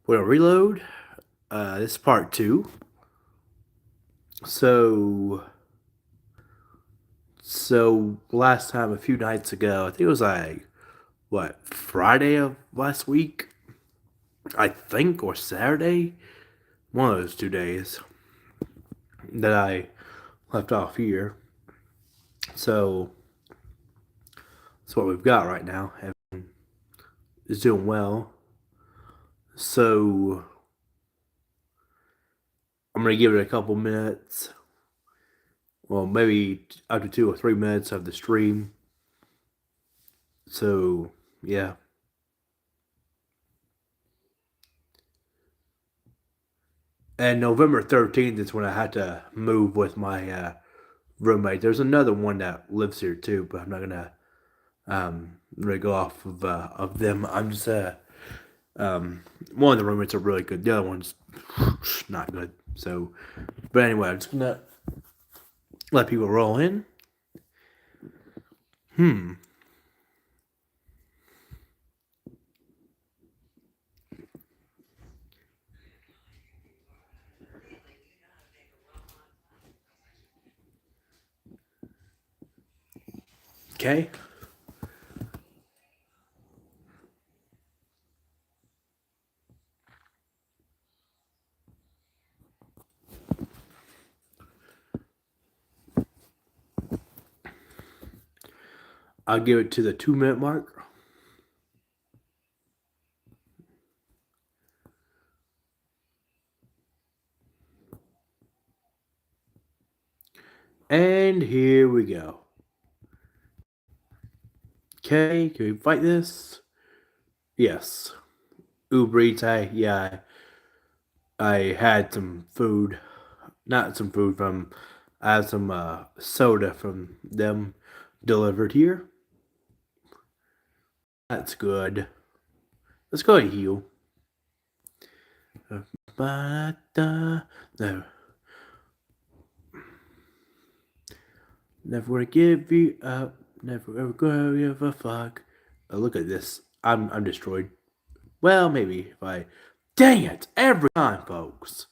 We're gonna reload. This is part two. So, so last time, a few nights ago, I think it was like what Friday of last week, I think, or Saturday, one of those 2 days that I left off here. So that's what we've got right now. Everyone is doing well. So I'm gonna give it a couple minutes. Well, maybe up to 2 or 3 minutes of the stream. So yeah. And November 13th is when I had to move with my roommate. There's another one that lives here too, but I'm not gonna really go off of them. I'm just one of the roommates are really good. The other one's not good. So, but anyway, I'm just gonna let people roll in. Okay. I'll give it to the 2 minute mark. And here we go. Okay, can we fight this? Yes. Uber Eats, I had some food. Not some food from, I had some soda from them delivered here. That's good. Let's go and heal. No. Never gonna give you up. Never ever gonna give a fuck. Oh, look at this. I'm destroyed. Well, maybe if I. Dang it! Every time, folks.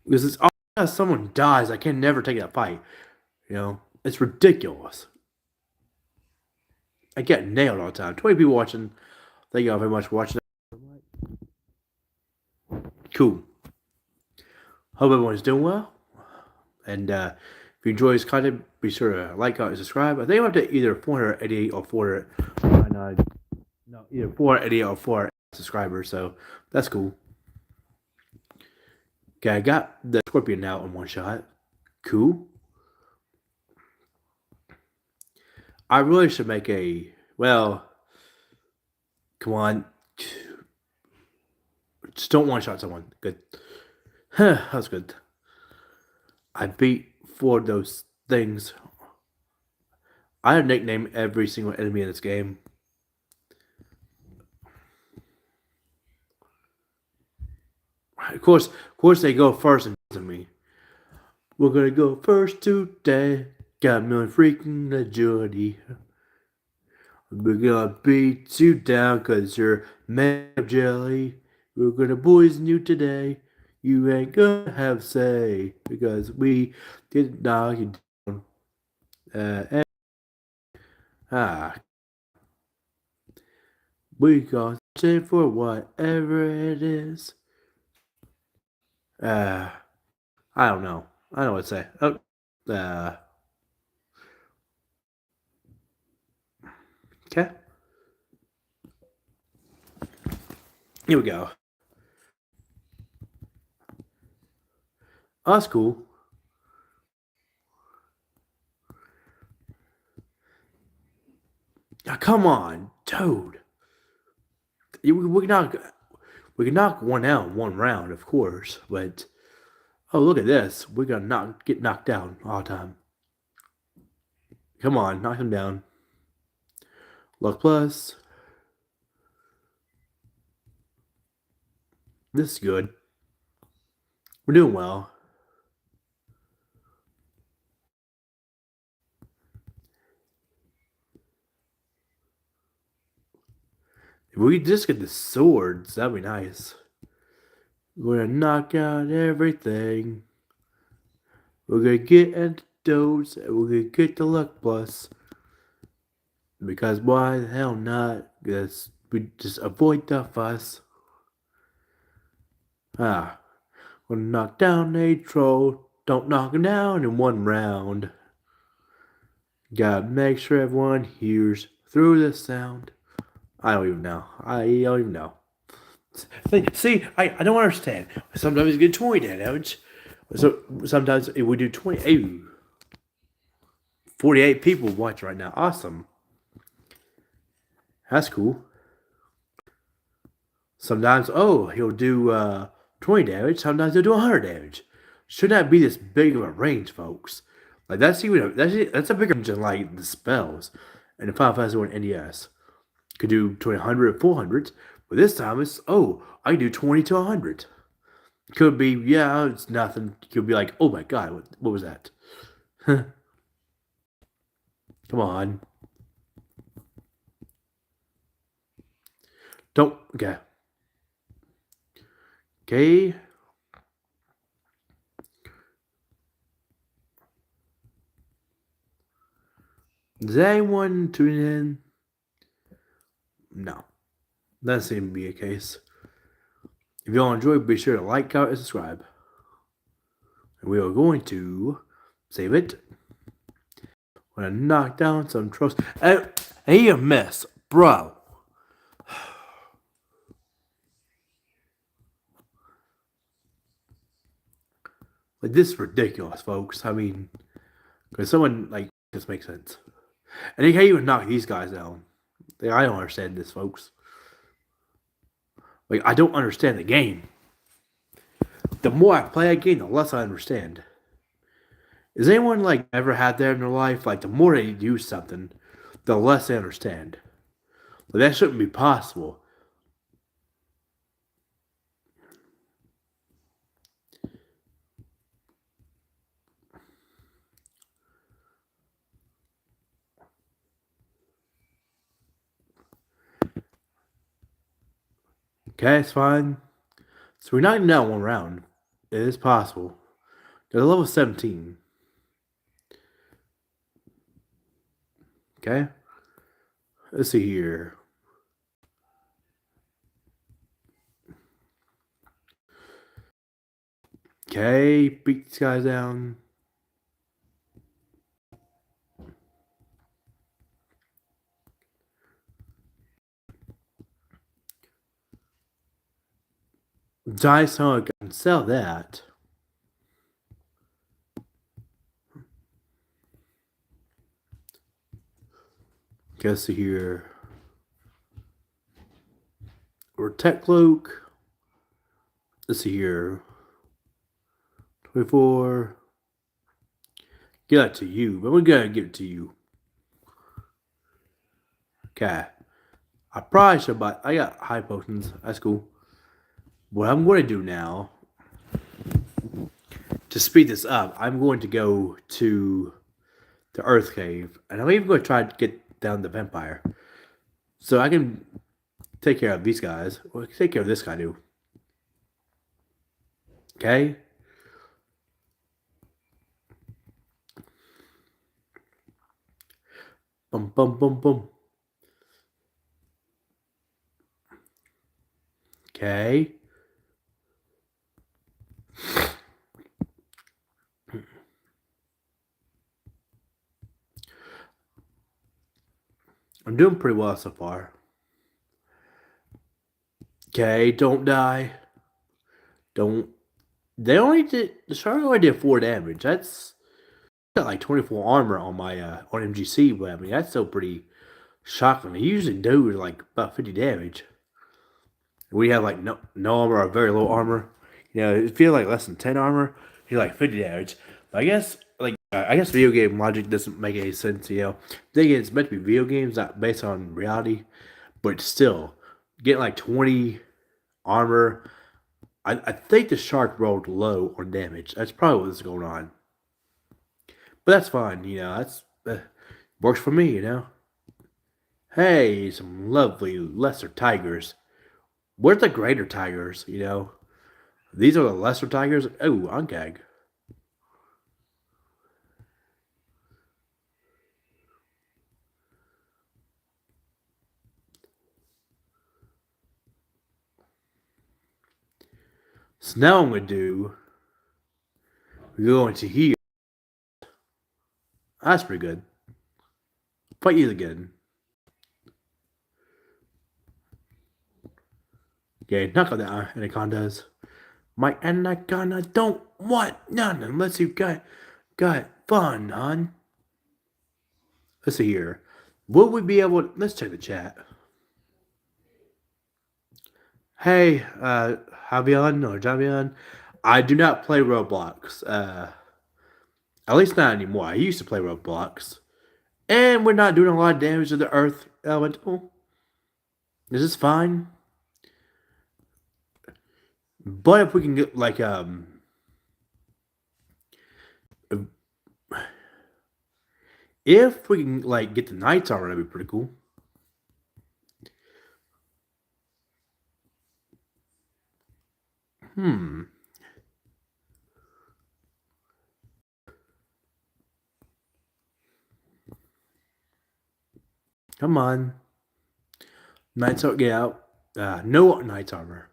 Because it's always someone dies, I can never take that fight. You know, it's ridiculous. I get nailed all the time. 20 people watching. Thank you all very much for watching. Cool. Hope everyone's doing well. And if you enjoy this content, be sure to like, comment, and subscribe. I think I'm up to either 488 or 400. No, either 488 or 4 subscribers. So that's cool. Okay, I got the scorpion now in one shot. Cool. I really should make a. Well, come on. Just don't one shot someone. Good. That's good. I beat 4 of those things. I have nicknamed every single enemy in this game. Of course, they go first and to me. We're gonna go first today. Got a million freaking agility. We're gonna beat you down cause you're made of jelly. We're gonna poison you today. You ain't gonna have say because we did knock you down. And, we got shit for whatever it is. I don't know. I don't know what to say. Oh, okay. Here we go. Oh, that's cool. Now, come on, dude. We can knock one out in one round, of course, but oh, look at this. We're gonna get knocked down all the time. Come on, knock him down. Luck plus. This is good. We're doing well. If we could just get the swords, that'd be nice. We're gonna knock out everything. We're gonna get antidotes and we're gonna get the luck plus. Because why the hell not? Because we just avoid the fuss. We're gonna knock down a troll. Don't knock him down in one round. Gotta make sure everyone hears through the sound. I don't even know. See, I don't understand. Sometimes you get 20 damage. So sometimes it would do 20. Ew. 48 people watch right now. Awesome. That's cool. Sometimes, he'll do 20 damage. Sometimes he'll do 100 damage. Should not be this big of a range, folks. Like that's a bigger range than like the spells. And the Final Fantasy 1 NES could do 100 or 400, but this time it's I can do 20 to 100. Could be it's nothing. Could be like, oh my god, what was that? Come on. Don't okay. Okay. Is anyone tuning in? No. That doesn't seem to be a case. If y'all enjoyed, be sure to like, comment, and subscribe. And we are going to save it. We're gonna knock down some trolls. And he a mess, bro. Like this is ridiculous, folks. I mean, because someone like this makes sense. And he can't even knock these guys down. Like, I don't understand this, folks. Like I don't understand the game. The more I play a game, the less I understand. Has anyone like ever had that in their life? Like the more they do something, the less they understand. Like that shouldn't be possible. Okay, it's fine. So we're knocking down one round. It is possible. They're level 17. Okay. Let's see here. Okay, beat these guys down. Dice so I can sell that. Let's see here. Or tech cloak. Let's see here. 24. Get that to you, but we're gonna give it to you. Okay. I probably should buy. I got high potions. That's cool. What I'm going to do now, to speed this up, I'm going to go to the Earth Cave, and I'm even going to try to get down the vampire, so I can take care of these guys. Well, take care of this guy too. Okay. Boom, boom, boom, boom. Okay. I'm doing pretty well so far. Okay, don't die. Don't. They only did. The shark only did 4 damage. That's got like 24 armor on my on MGC, but I mean that's still pretty shocking. They usually do like about 50 damage. We have like no armor or very low armor. You know, it feels like less than 10 armor. You're like 50 damage. But I guess video game logic doesn't make any sense. You know, they it's meant to be video games, not based on reality. But still, getting like 20 armor. I think the shark rolled low on damage. That's probably what's going on. But that's fine. You know, that's works for me. You know. Hey, some lovely lesser tigers. Where's the greater tigers, you know? These are the lesser tigers? Oh, on gag. So now I'm going to do, we're going to here. That's pretty good. Fight you again. Okay, knock out the anacondas. My anaconda don't want none unless you got fun, hon. Let's see here. Will we be able to, let's check the chat. Hey, Javion or Javion, I do not play Roblox. At least not anymore. I used to play Roblox. And we're not doing a lot of damage to the Earth Elemental. This is fine. But if we can get, like, if we can, like, get the Knight's armor, that'd be pretty cool. Come on. Knight's armor, get out. No Knight's armor.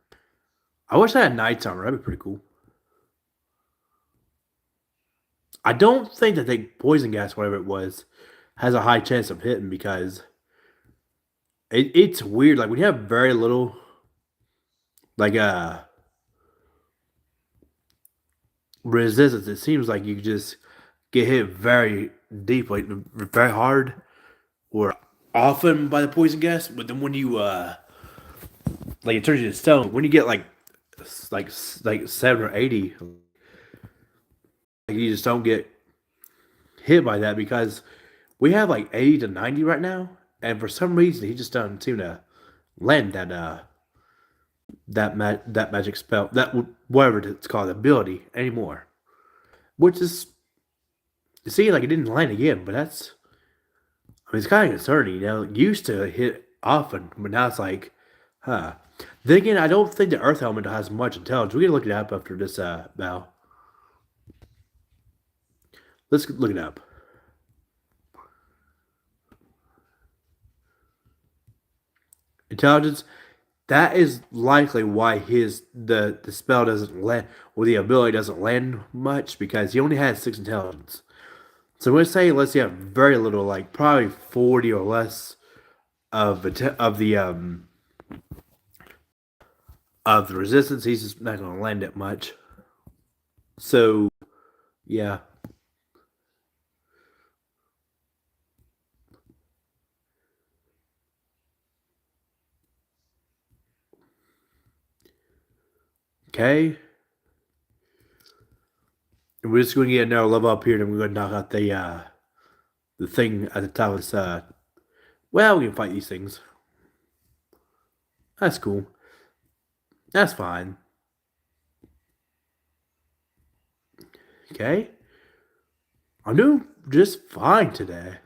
I wish I had Knight's armor. That'd be pretty cool. I don't think that the poison gas, whatever it was, has a high chance of hitting because it's weird. Like when you have very little, like resistance, it seems like you just get hit very deeply, very hard, or often by the poison gas. But then when you like it turns you to stone. When you get like 7 or 80, like you just don't get hit by that because we have like 80 to 90 right now, and for some reason he just doesn't seem to land that magic spell, that whatever it's called, ability anymore. Which is, you see, like it didn't land again, but that's, I mean, it's kind of concerning. You know, it used to hit often, but now it's like, huh. Then again, I don't think the Earth Elemental has much intelligence. We can look it up after this battle. Let's look it up. Intelligence. That is likely why the spell doesn't land, or the ability doesn't land much, because he only has 6 intelligence. So let's say you have very little, like probably 40 or less of the resistance. He's just not going to land it much. So yeah. Okay. We're just going to get another level up here, and we're going to knock out the thing at the top of this. Well, we can fight these things. That's cool. That's fine. Okay. I'm doing just fine today.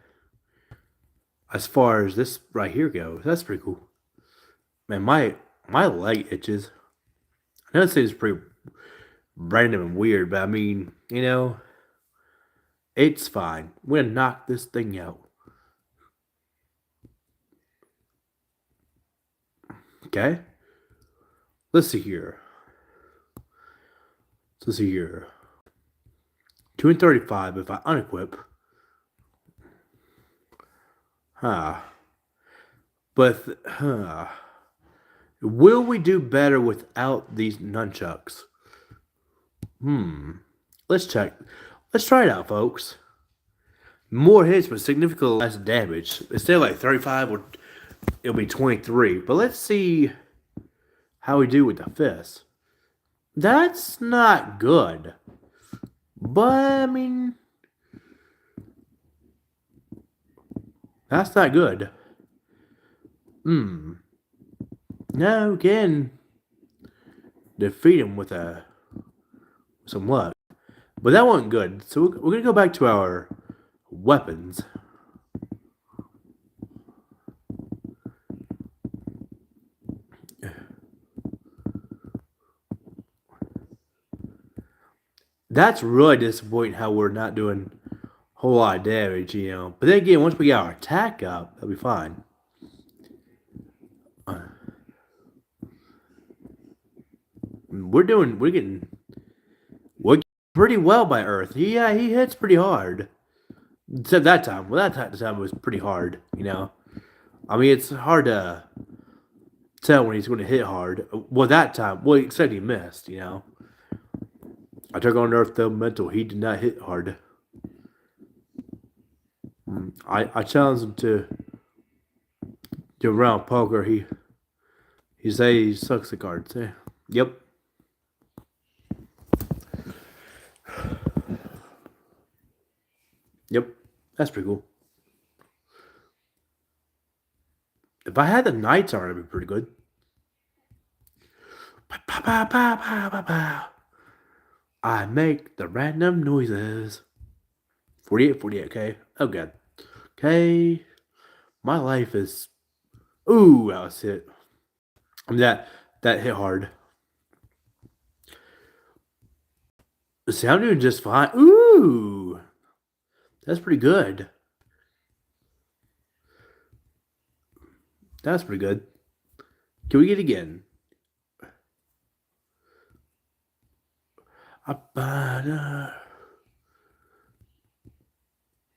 As far as this right here goes, that's pretty cool. Man, my leg itches. I know it seems pretty random and weird, but I mean, you know, it's fine. We're gonna knock this thing out. Okay? Let's see here. Let's see here. 235 if I unequip. But, will we do better without these nunchucks? Let's check. Let's try it out, folks. More hits but significantly less damage. Instead of like 35, it'll be 23. But let's see how we do with the fist. That's not good. But, I mean, that's not good. Now we can defeat him with some luck. But that wasn't good. So we're going to go back to our weapons. That's really disappointing how we're not doing a whole lot of damage, you know. But then again, once we get our attack up, that'll be fine. We're getting pretty well by Earth. Yeah, he hits pretty hard. Except that time. Well, that time was pretty hard, you know. I mean, it's hard to tell when he's going to hit hard. Well, that time, well, except he missed, you know. I took on Earth Elemental. He did not hit hard. I challenged him to do a round poker. He say he sucks at cards. Yeah. Yep. Yep. That's pretty cool. If I had the Knights on, it'd be pretty good. I make the random noises. 48, 48, okay. Oh, God. Okay. My life is... Ooh, that was hit. That hit hard. See, I'm doing just fine. Ooh. That's pretty good. That's pretty good. Can we get it again?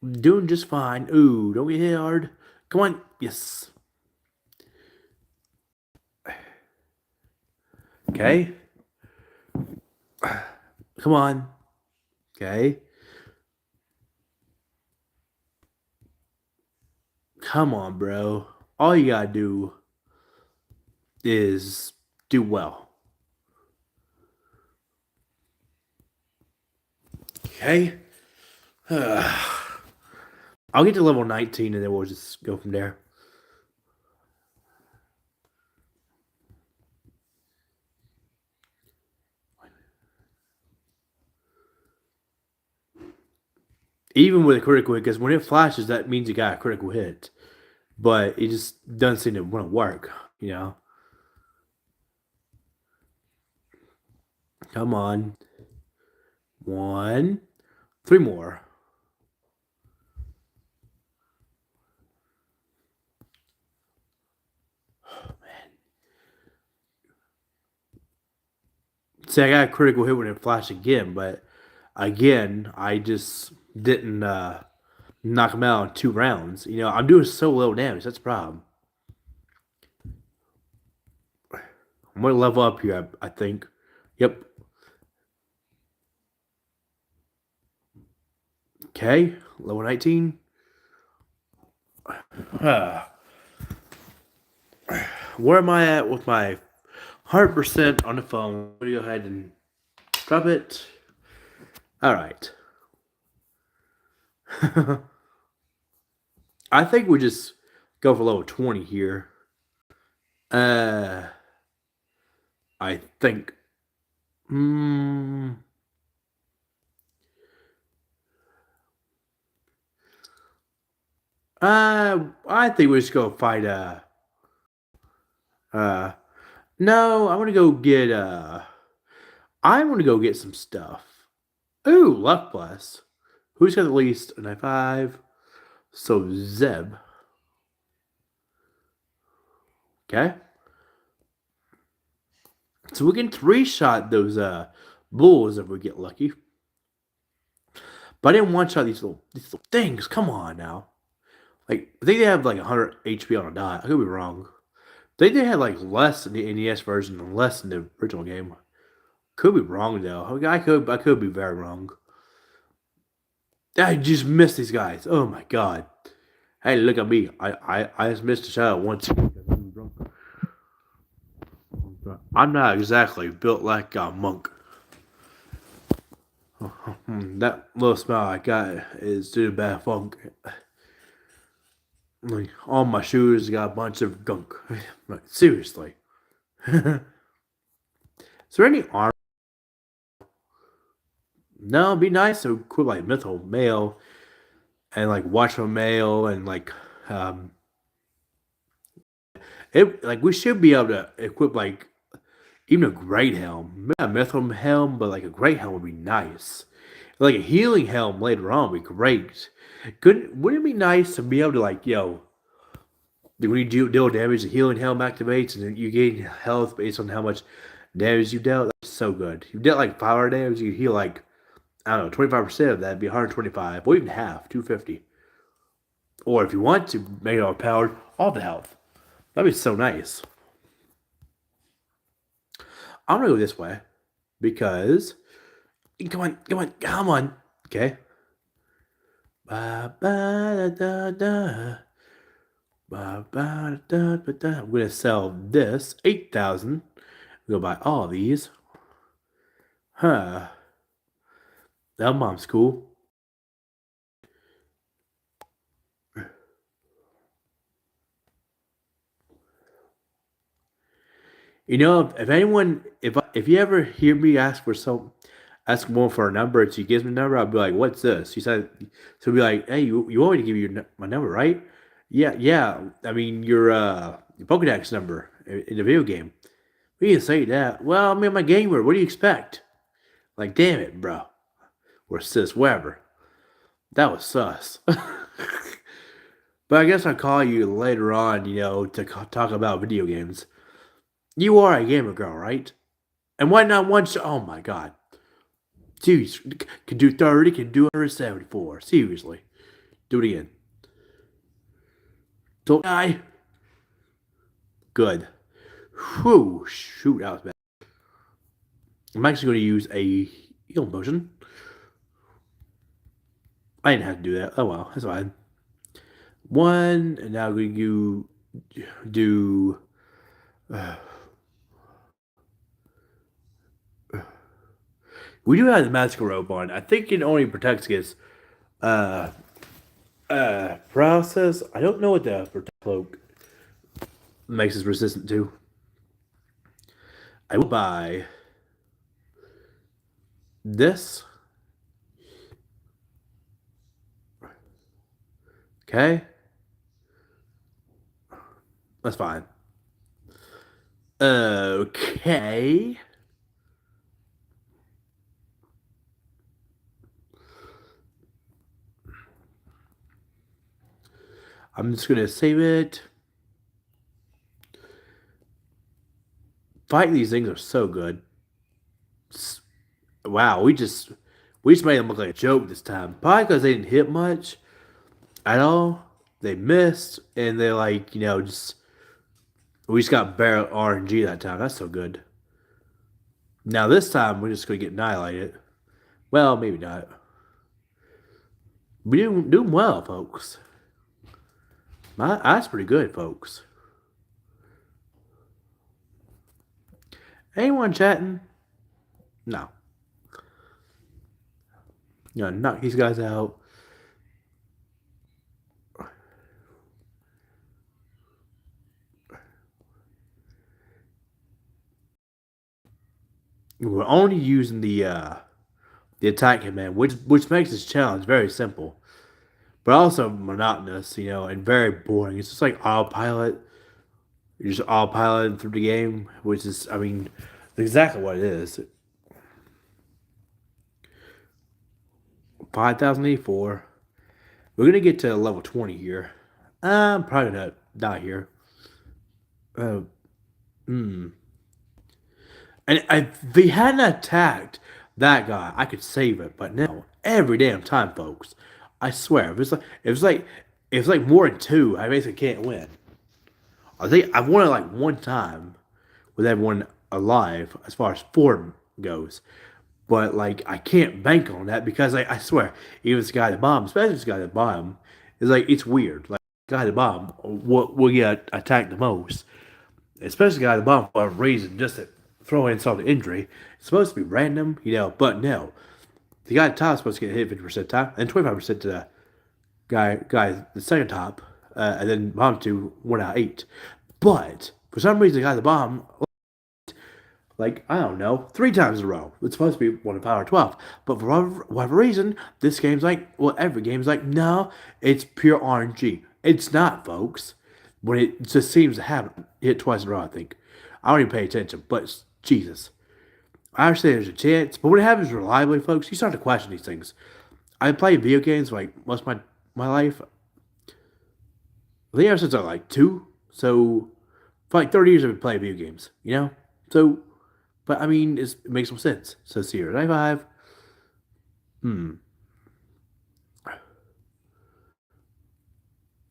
Doing just fine. Ooh, don't get hit hard. Come on. Yes. Okay. Come on. Okay. Come on, bro. All you gotta do is do well. Okay. I'll get to level 19 and then we'll just go from there. Even with a critical hit, because when it flashes, that means you got a critical hit. But it just doesn't seem to want to work, you know? Come on. 1. 3 more. Oh, man. See, I got a critical hit when it flashed again, but again, I just didn't knock him out in 2 rounds. You know, I'm doing so low damage. That's the problem. I'm going to level up here, I think. Yep. Okay, level 19. Where am I at with my 100% on the phone? I'm going to go ahead and drop it. All right. I think we just go for level 20 here. I think. I think we just go fight. No, I want to go get. I want to go get some stuff. Ooh, luck plus. Who's got the least? And I 5. So Zeb. Okay. So we can 3-shot those bulls if we get lucky. But I didn't 1-shot these little things. Come on now. Like, I think they have like 100 HP on a dot. I could be wrong. I think they had like less in the NES version and less in the original game. Could be wrong though. I could be very wrong. I just missed these guys. Oh my god. Hey, look at me. I just missed a shot once. I'm not exactly built like a monk. That little smile I got is due to bad funk. Like, all my shoes got a bunch of gunk. Like, seriously. Is there any armor? No, it'd be nice to equip like mythical mail and like watchful mail and like it like we should be able to equip like even a great helm. Not a mythical helm, but like a great helm would be nice. Like a healing helm later on would be great. Wouldn't it be nice to be able to like, when you deal damage, the healing helm activates and then you gain health based on how much damage you dealt? That's so good. You dealt like 5 damage, you heal like, I don't know, 25% of that would be 125, or even half, 250. Or if you want to make it overpowered, all the health. That'd be so nice. I'm gonna go this way because come on. Okay. Ba ba da da da. Ba ba da da da. I'm gonna sell this 8,000. We'll buy all these. Huh. That mom's cool. You know, if anyone, if you ever hear me ask one for a number, and she gives me a number, I'll be like, "What's this?" She said, "So be like, hey, you want me to give you my number, right?" Yeah, yeah. I mean, your Pokedex number in the video game. We can say that. Well, I mean, my gamer. What do you expect? Like, damn it, bro. Or sis, whatever. That was sus. But I guess I'll call you later on, to talk about video games. You are a gamer girl, right? And why not one shot? Oh my god. Jeez, can do 30, can do 174. Seriously. Do it again. Don't die. Good. Whew. Shoot, that was bad. I'm actually going to use a heal potion. I didn't have to do that. Oh well, that's fine. One, and now we do. We do have the magical robe on. I think it only protects against uh process. I don't know what the protect cloak makes us resistant to. I will buy this. Okay. That's fine. Okay. I'm just gonna save it. Fighting these things are so good. Wow, we just made them look like a joke this time. Probably because they didn't hit much at all. They missed, and they're like, just we just got barrel RNG that time. That's so good. Now this time we're just gonna get annihilated. Well, maybe not. We doing well, folks. That's pretty good, folks. Anyone chatting? No. Knock these guys out. We're only using the attack command, which makes this challenge very simple, but also monotonous, and very boring. It's just like autopilot. You're just autopiloting through the game, which is, I mean, exactly what it is. 5,084. We're gonna get to level 20 here. I'm probably gonna die here. Uh, hmm. And if they hadn't attacked that guy, I could save it. But now, every damn time, folks, I swear, if it's like more than two, I basically can't win. I think I've won it like one time with everyone alive as far as form goes. But like I can't bank on that because I swear, even this guy at the bottom, especially this guy at the bottom, is like it's weird. Like the guy at the bottom will get attacked the most. Especially the guy at the bottom for a reason, just to throw in some injury. It's supposed to be random, but no. The guy at the top is supposed to get hit 50% of the time, and 25% to the guy the second top, and then bottom two 1 out of 8. But for some reason, the guy at the bottom, like I don't know, 3 times in a row. It's supposed to be 1 in power 12, but for whatever reason, this game's like, well, every game's like, no, it's pure RNG. It's not, folks. But it just seems to happen. Hit twice in a row, I think. I don't even pay attention, but Jesus. I understand there's a chance, but when it happens reliably, folks, you start to question these things. I played video games like most of my life. I think ever since I was like 2. So for like 30 years I've been playing video games, you know? So, but I mean, it makes no sense. So Sierra 95,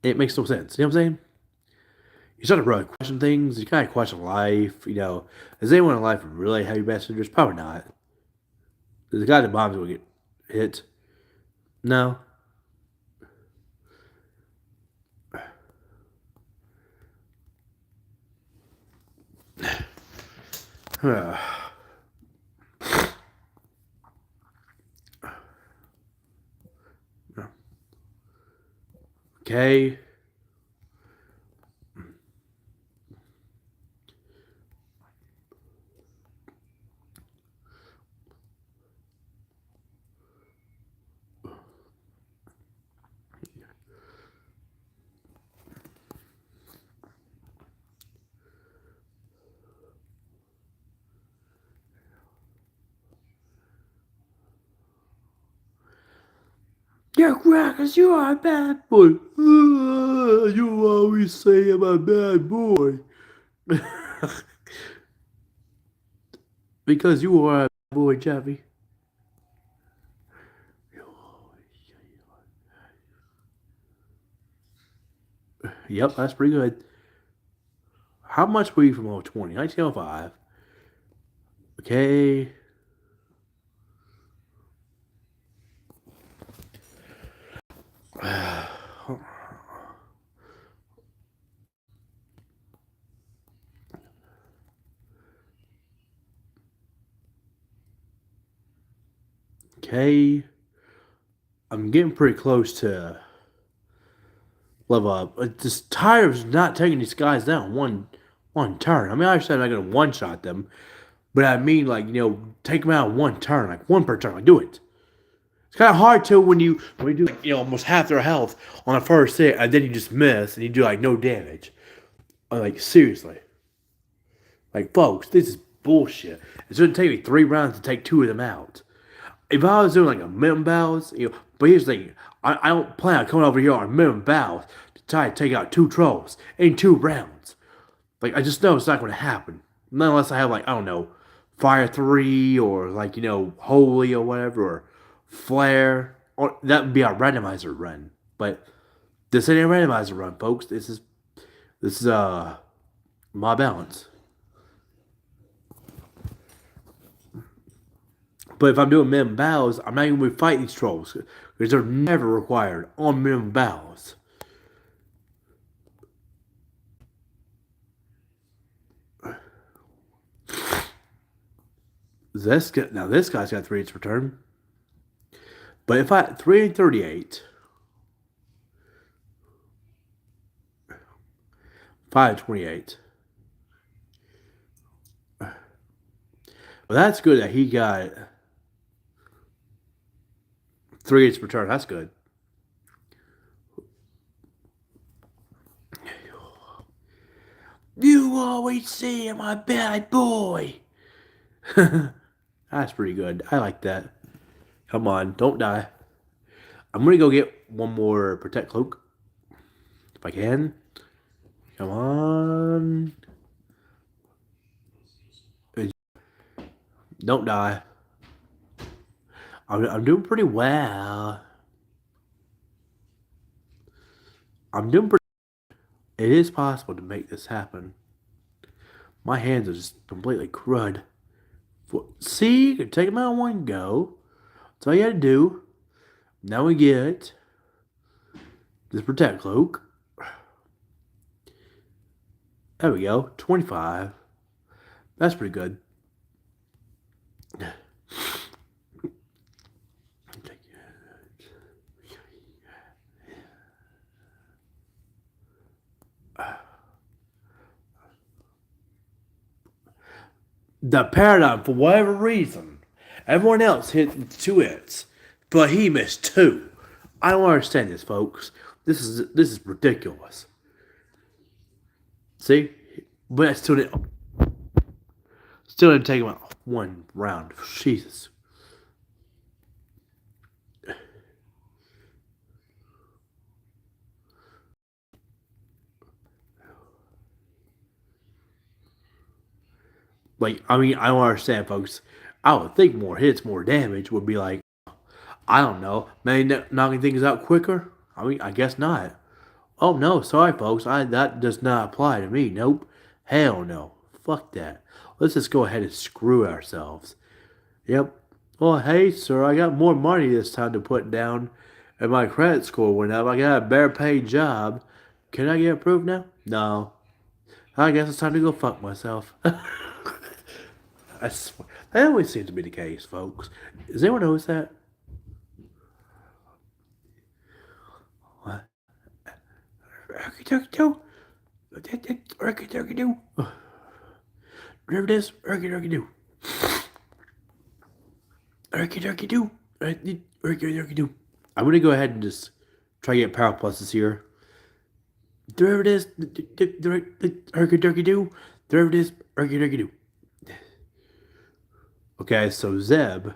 it makes no sense. You know what I'm saying? You start to really question things. You kind of question life. You know, is anyone in life really heavy messengers? Probably not. The guy that bombs will get hit. No. Okay. Yeah, Crackers, you are a bad boy. You always say I'm a bad boy. Because you are a bad boy, Jeffy. Yep, that's pretty good. How much were you from 020? 1905. Okay. Okay. I'm getting pretty close to level up. I'm just tired of not taking these guys down one turn. I mean, I understand I'm not gonna one shot them, but I mean, like, take them out in one turn, like one per turn. Like, do it. It's kind of hard to when you do like, almost half their health on the first hit, and then you just miss and you do like no damage. Like, seriously, like, folks, this is bullshit. It's gonna take me 3 rounds to take 2 of them out. If I was doing like a minimum battles, but here's the thing, I don't plan on coming over here on minimum battles to try to take out 2 trolls in 2 rounds. Like, I just know it's not going to happen. Not unless I have, like, I don't know, Fire 3 or, like, Holy or whatever, or Flare. Or that would be our randomizer run. But this ain't a randomizer run, folks. This is my balance. But if I'm doing minimum battles, I'm not even going to fight these trolls. Because they're never required on minimum battles. This guy's got 3 hits per turn. But if I 3 and 38, 5 and 28. Well, that's good that he got 3 hits per turn. That's good. You always say I'm a bad boy. That's pretty good. I like that. Come on, don't die. I'm gonna go get one more protect cloak. If I can. Come on. Don't die. I'm doing pretty well. I'm doing pretty. It is possible to make this happen. My hands are just completely crud. See, you can take them out in one go. That's all you gotta do. Now we get this protect cloak. There we go. 25. That's pretty good. The paradigm, for whatever reason, everyone else hit 2 hits, but he missed 2. I don't understand this, folks. This is ridiculous. See, but I still didn't take him out. one round. Jesus. Like, I mean, I don't understand, folks. I would think more hits, more damage would be like, I don't know, maybe knocking things out quicker? I mean, I guess not. Oh, no, sorry, folks. That does not apply to me. Nope. Hell no. Fuck that. Let's just go ahead and screw ourselves. Yep. Well, hey, sir, I got more money this time to put down, and my credit score went up. I got a better paid job. Can I get approved now? No. I guess it's time to go fuck myself. I swear. That always seems to be the case, folks. Does anyone notice that? What? Erky-turky-doo. Erky-turky-doo. Remember this? Erky-turky-doo. Erky-turky-doo. Erky-turky-doo. I'm going to go ahead and just try to get power pluses here. There it is. Erky-turky-doo. There it is. Erky-turky-doo. Okay, so Zeb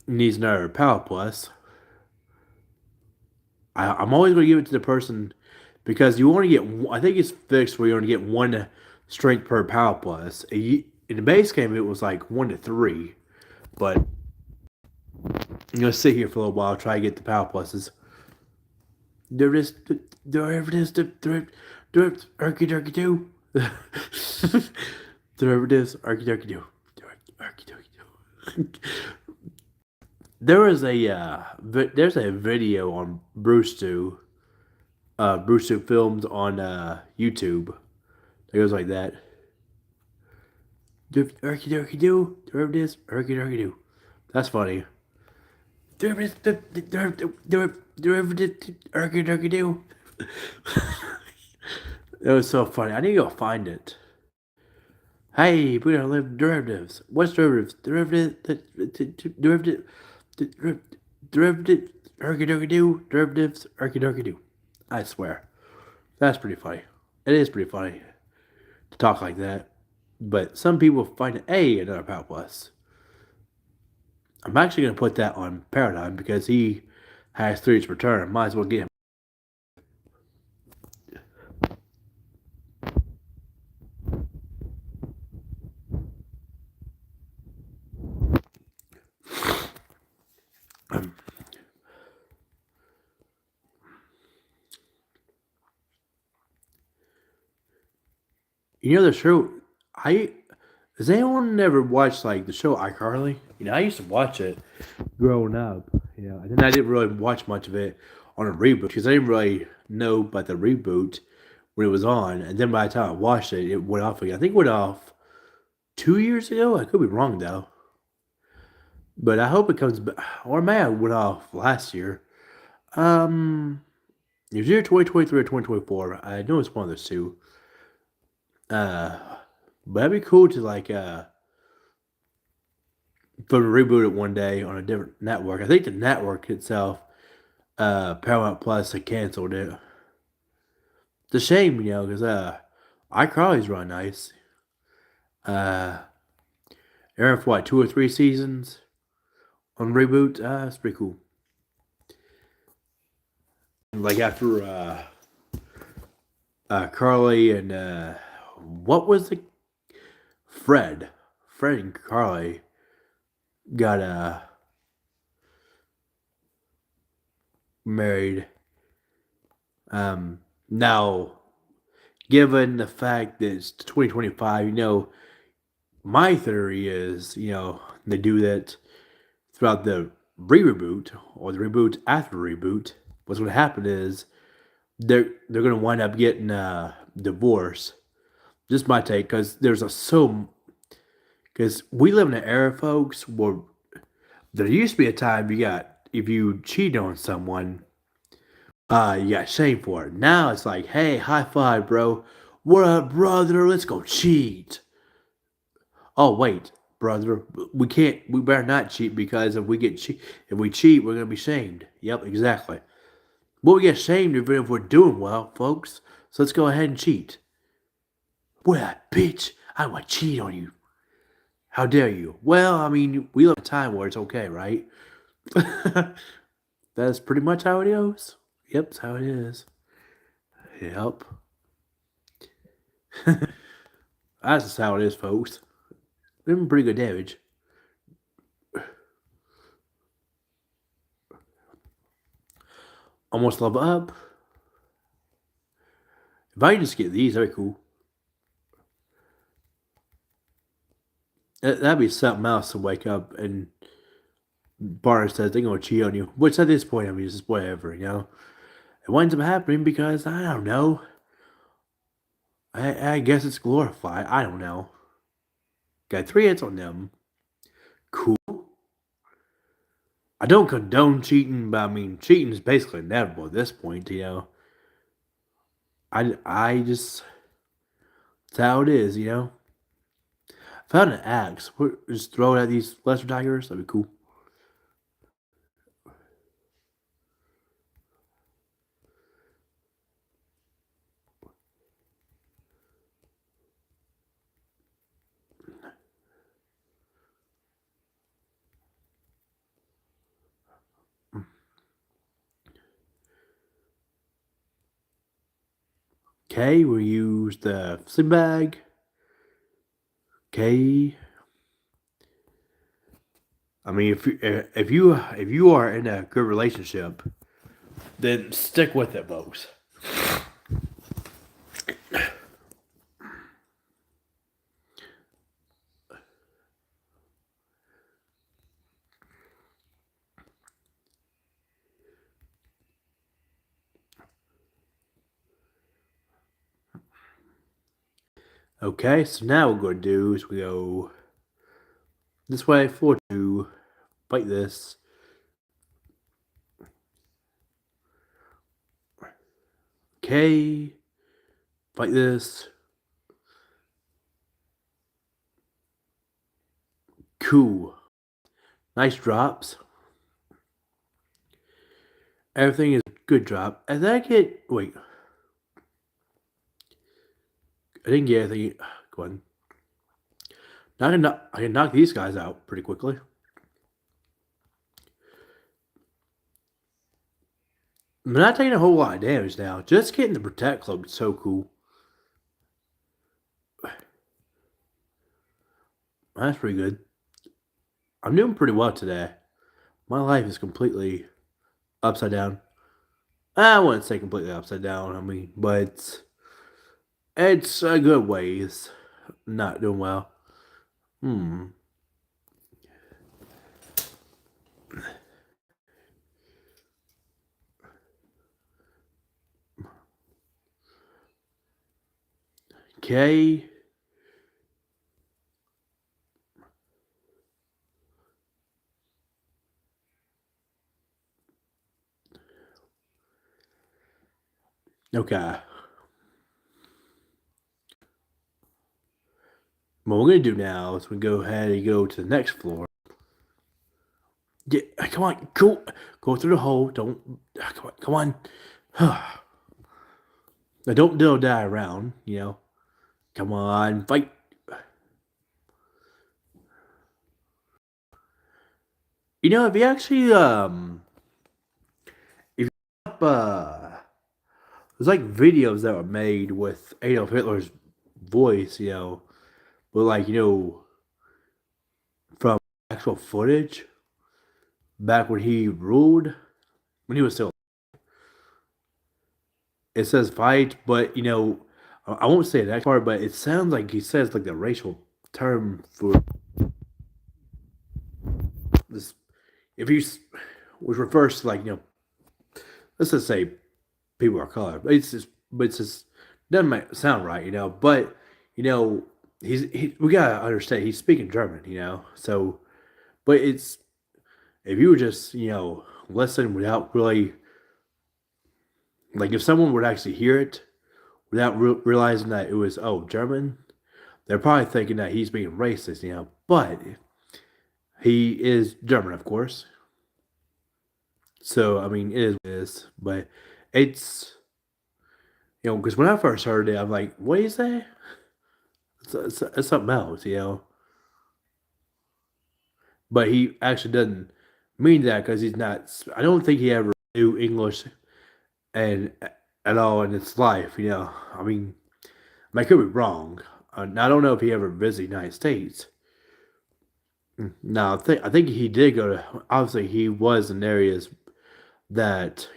needs another power plus. I'm always going to give it to the person because you only get, I think it's fixed where you only get one strength per power plus. In the base game, it was like 1 to 3. But I'm going to sit here for a little while, try to get the power pluses. There it is. There it is. Erky-turky-doo. There it is. Erky-turky-doo. There's a video on Bruce2 filmed on YouTube. It goes like that. Erky-turky-doo. There it is. Erky-turky-doo. That's funny. There it is. Erky-turky-doo. It was so funny. I need to go find it. Hey, we don't live derivatives. What's derivatives? Derivative, erky-turky-doo, derivatives, erky-turky-doo. I swear. That's pretty funny. It is pretty funny to talk like that. But some people find another power plus. I'm actually going to put that on Paradigm because he has 3 per turn. Might as well get him. You know the show, has anyone ever watched like the show iCarly? You know, I used to watch it growing up. You know, and then I didn't really watch much of it on a reboot because I didn't really know about the reboot when it was on. And then by the time I watched it, it went off again. I think it went off 2 years ago. I could be wrong though. But I hope it comes back. Or maybe it went off last year. It was either 2023 or 2024. I know it's one of those two. But that'd be cool to like for to reboot it one day on a different network. I think the network itself, Paramount Plus, had canceled it. It's a shame, you know, because iCarly's really nice. Airing for what, 2 or 3 seasons on reboot. That's pretty cool. Like after Carly and what was the Fred and Carly got married. Now, given the fact that it's 2025, you know, my theory is, you know, they do that throughout the reboot or the reboot after the reboot. What's going to happen is they're going to wind up getting divorced. Just my take, because because we live in an era, folks, where there used to be a time if you cheat on someone, you got shame for it. Now it's like, hey, high five, bro. What up, brother? Let's go cheat. Oh wait, brother, we better not cheat because if we cheat, we're gonna be shamed. Yep, exactly. But we get shamed even if we're doing well, folks. So let's go ahead and cheat. What a bitch! I want to cheat on you. How dare you? Well, I mean, we live in a time where it's okay, right? That's pretty much how it goes. Yep, that's how it is. Yep. That's just how it is, folks. Doing pretty good damage. Almost level up. If I can just get these, that'd be cool. That'd be something else to wake up and Bar says they're gonna cheat on you. Which at this point, I mean, it's just whatever, you know. It winds up happening because I don't know. I guess it's glorified. I don't know. Got 3 hits on them. Cool. I don't condone cheating, but I mean, cheating is basically inevitable at this point, you know. I just, that's how it is, you know. Found an axe. Just throw it at these lesser tigers. That'd be cool. Okay, we'll use the sleep bag. Okay. I mean, if you are in a good relationship, then stick with it, folks. Okay, so now what we're going to do is we go this way, floor 2, fight this. Okay, fight this. Cool. Nice drops. Everything is good drop. And then I get, wait. I didn't get anything. Go on. Now I can knock these guys out pretty quickly. I'm not taking a whole lot of damage now. Just getting the protect cloak is so cool. That's pretty good. I'm doing pretty well today. My life is completely upside down. I wouldn't say completely upside down, I mean, but it's a good ways. Not doing well. Okay. Okay. What we're gonna do now is we go ahead and go to the next floor. Yeah, come on, go through the hole. Don't come on. Now don't die around, you know. Come on, fight. You know, if you actually if you up there's like videos that were made with Adolf Hitler's voice, you know, but like, you know, from actual footage back when he ruled, when he was still, it says fight, but you know, I won't say that part, but it sounds like he says like the racial term for this, if he's, which refers to like, you know, let's just say people of color, but it's just doesn't sound right, you know, but you know, we gotta understand he's speaking German, you know, so, but it's, if you would just, you know, listen without really, like if someone would actually hear it without realizing that it was, oh, German, they're probably thinking that he's being racist, you know, but he is German, of course. So, I mean, it is what it is, but it's, you know, because when I first heard it, I'm like, what is that? It's something else, you know. but he actually doesn't mean that because he's not. I don't think he ever knew English and at all in his life. I mean, I could be wrong. I don't know if he ever visited the United States. No, I think he did go to. Obviously, he was in areas that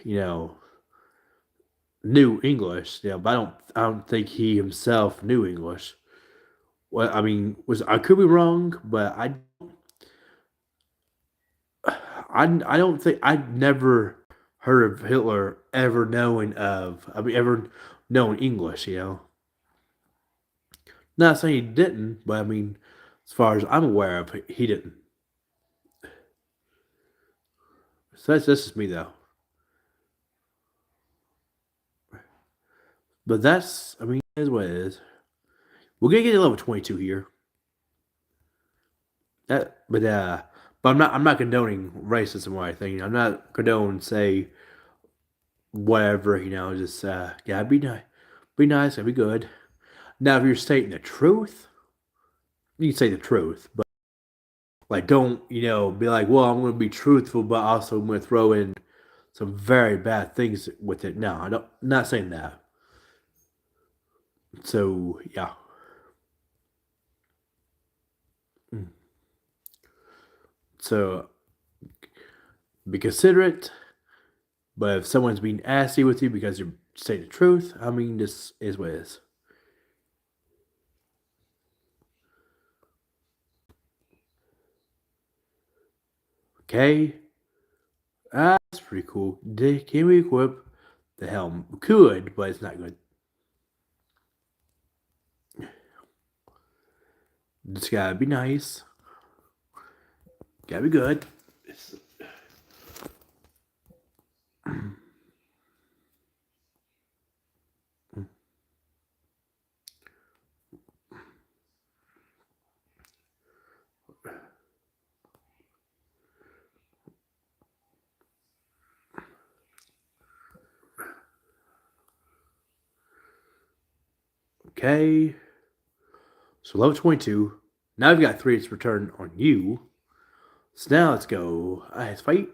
knew English. But I don't think he himself knew English. Well, I mean, I could be wrong, but I don't think I'd never heard of Hitler ever knowing of. I mean, ever knowing English. Not saying he didn't, but I mean, as far as I'm aware of, he didn't. So that's just me though. But that's, I mean, is what it is. We're gonna get to level 22 here. But I'm not condoning racism or anything. I'm not condoning say whatever. Just yeah, be nice, and be good. Now, if you're stating the truth, you can say the truth, but like, don't be like, well, I'm going to be truthful, but also I'm going to throw in some very bad things with it. No, I don't. Not saying that. So yeah. Mm. So be considerate, but if someone's being assy with you because you're saying the truth, I mean, this is what it is. Okay, that's pretty cool. Can we equip the helm? We could, but it's not good. Just gotta be nice. Gotta be good. Okay. So level 22. Now I've got 3 to return on you. So now let's go. Let's fight.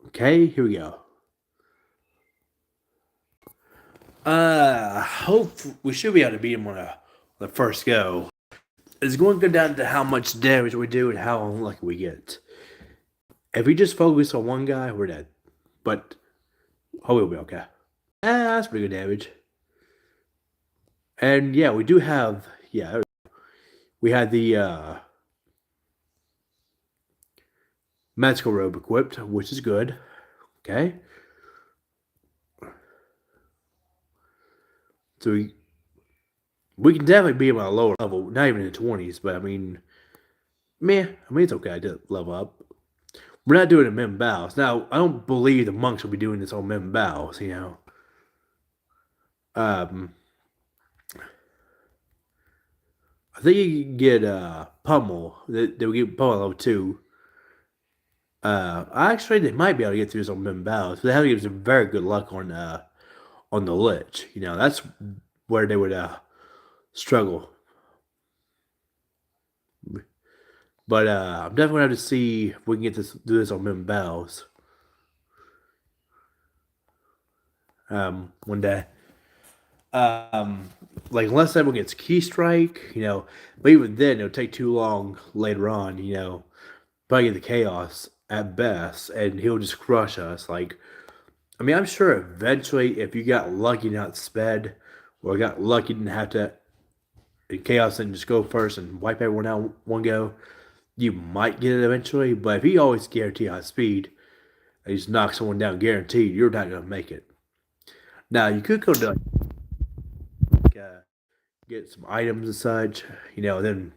Okay, here we go. Hope we should be able to beat him on the first go. It's going to go down to how much damage we do and how unlucky we get. If we just focus on one guy, we're dead. But hope we'll be okay. That's pretty good damage. And yeah, we do have we had the magical robe equipped, which is good. Okay. So we can definitely be him at a lower level, not even in the 20s, but I mean, it's okay to level up. We're not doing it Mem Bows. Now, I don't believe the monks will be doing this on Mem Bows, Um, I think you can get Pummel. They will get Pummel level 2. Actually, they might be able to get through this on Mem Bows, but they have to give some very good luck on the Lich. That's where they would struggle. But I'm definitely gonna have to see if we can do this on Mem Bows. One day. Like unless everyone gets key strike, but even then it'll take too long later on, probably get the chaos at best, and he'll just crush us. Like, I mean, I'm sure eventually if you got lucky not sped, or got lucky didn't have to chaos and just go first and wipe everyone out one go, you might get it eventually. But if he always guarantee high speed and just knock someone down guaranteed, you're not gonna make it. Now you could go to get some items and such, then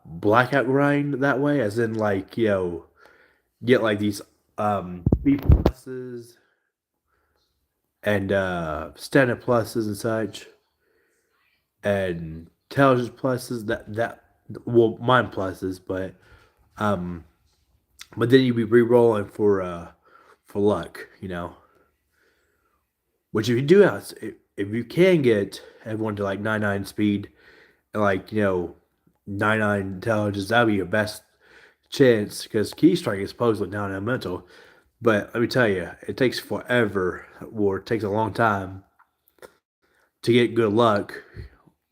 blackout grind that way, as in like, get like these B pluses and standard pluses and such, and intelligence pluses that well, mine pluses, um but then you'd be re-rolling for luck, which if you do have if you can get everyone to like 99 speed and like 99 intelligence, that'd be your best chance because keystrike is supposedly non elemental. But let me tell you, it takes forever, or it takes a long time to get good luck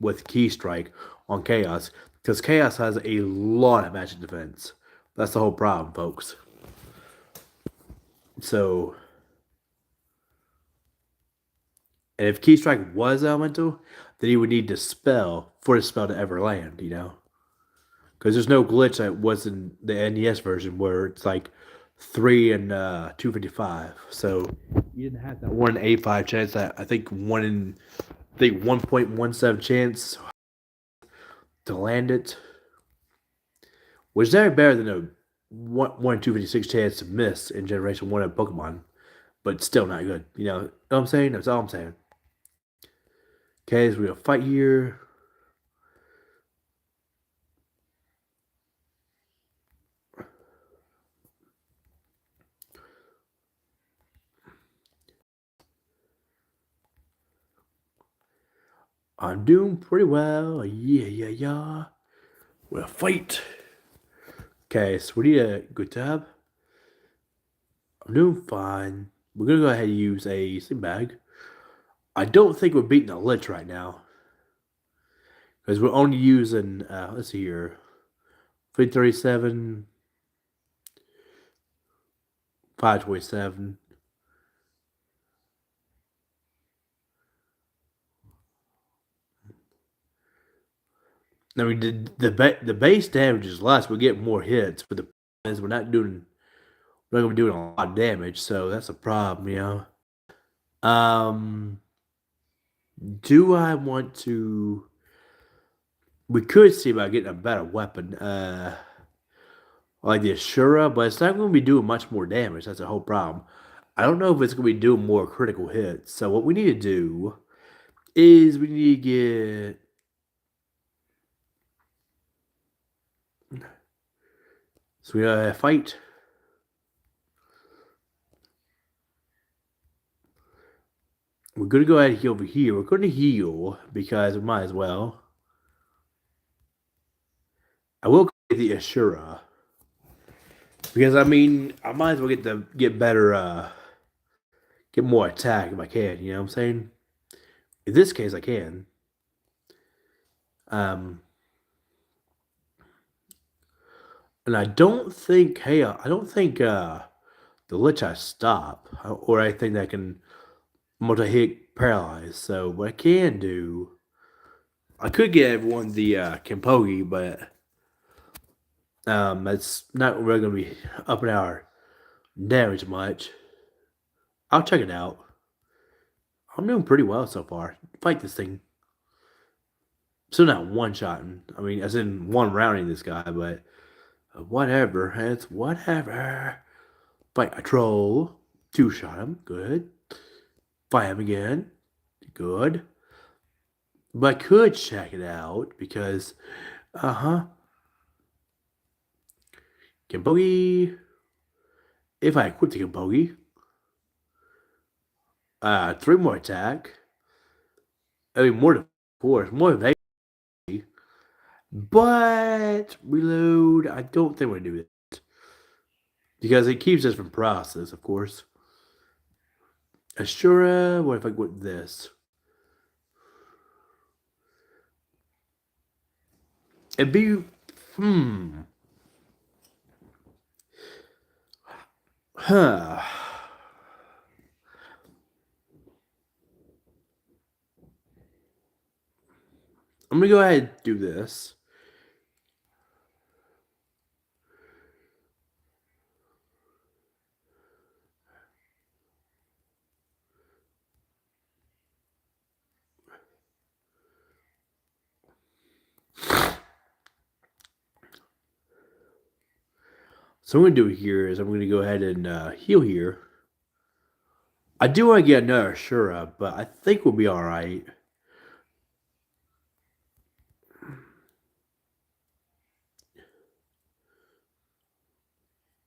with keystrike on chaos because chaos has a lot of magic defense. That's the whole problem, folks. So, and if keystrike was elemental, then you would need to spell for the spell to ever land. Because there's no glitch that was in the NES version where it's like 3 and 255. So you didn't have that 1 in 85 chance. That I think 1.17 chance to land it, which is very better than a 1 in 256 chance to miss in Generation 1 of Pokemon, but still not good. You know what I'm saying? That's all I'm saying. Okay, so we're gonna fight here. I'm doing pretty well. Yeah. We're gonna fight. Okay, so we need a good tab. I'm doing fine. We're gonna go ahead and use a sleep bag. I don't think we're beating a lich right now. Because we're only using let's see here. 337, 527. I mean, the base damage is less. We get more hits, but the problem is we're not gonna be doing a lot of damage, so that's a problem. Um, do I want to? We could see about getting a better weapon, like the Ashura, but it's not going to be doing much more damage. That's the whole problem. I don't know if it's going to be doing more critical hits. So what we need to do is we need to get. So we gotta fight. We're gonna go ahead and heal over here. We're gonna heal because we might as well. I will get the Ashura because I mean I might as well get better, get more attack if I can. You know what I'm saying? In this case, I can. Um, and I don't think. Hey, I don't think the Lich I stop or anything that can multi-hit paralyze. So what I can do, I could get everyone the Kimpogi, but that's not really gonna be up in our damage much. I'll check it out. I'm doing pretty well so far. Fight this thing. Still not one-shotting. I mean, as in one rounding this guy, but whatever. It's whatever. Fight a troll. Two-shot him. Good. Fight him again. Good. But I could check it out because, Kimpogi. If I equip the Kimpogi, 3 more attack. I mean, more of course, more evasion. But reload, I don't think we're gonna do it because it keeps us from process, of course. Ashura, what if I go with this? It'd be huh. I'm gonna go ahead and do this. So what I'm gonna do here is I'm gonna go ahead and heal here. I do want to get another Ashura, but I think we'll be alright.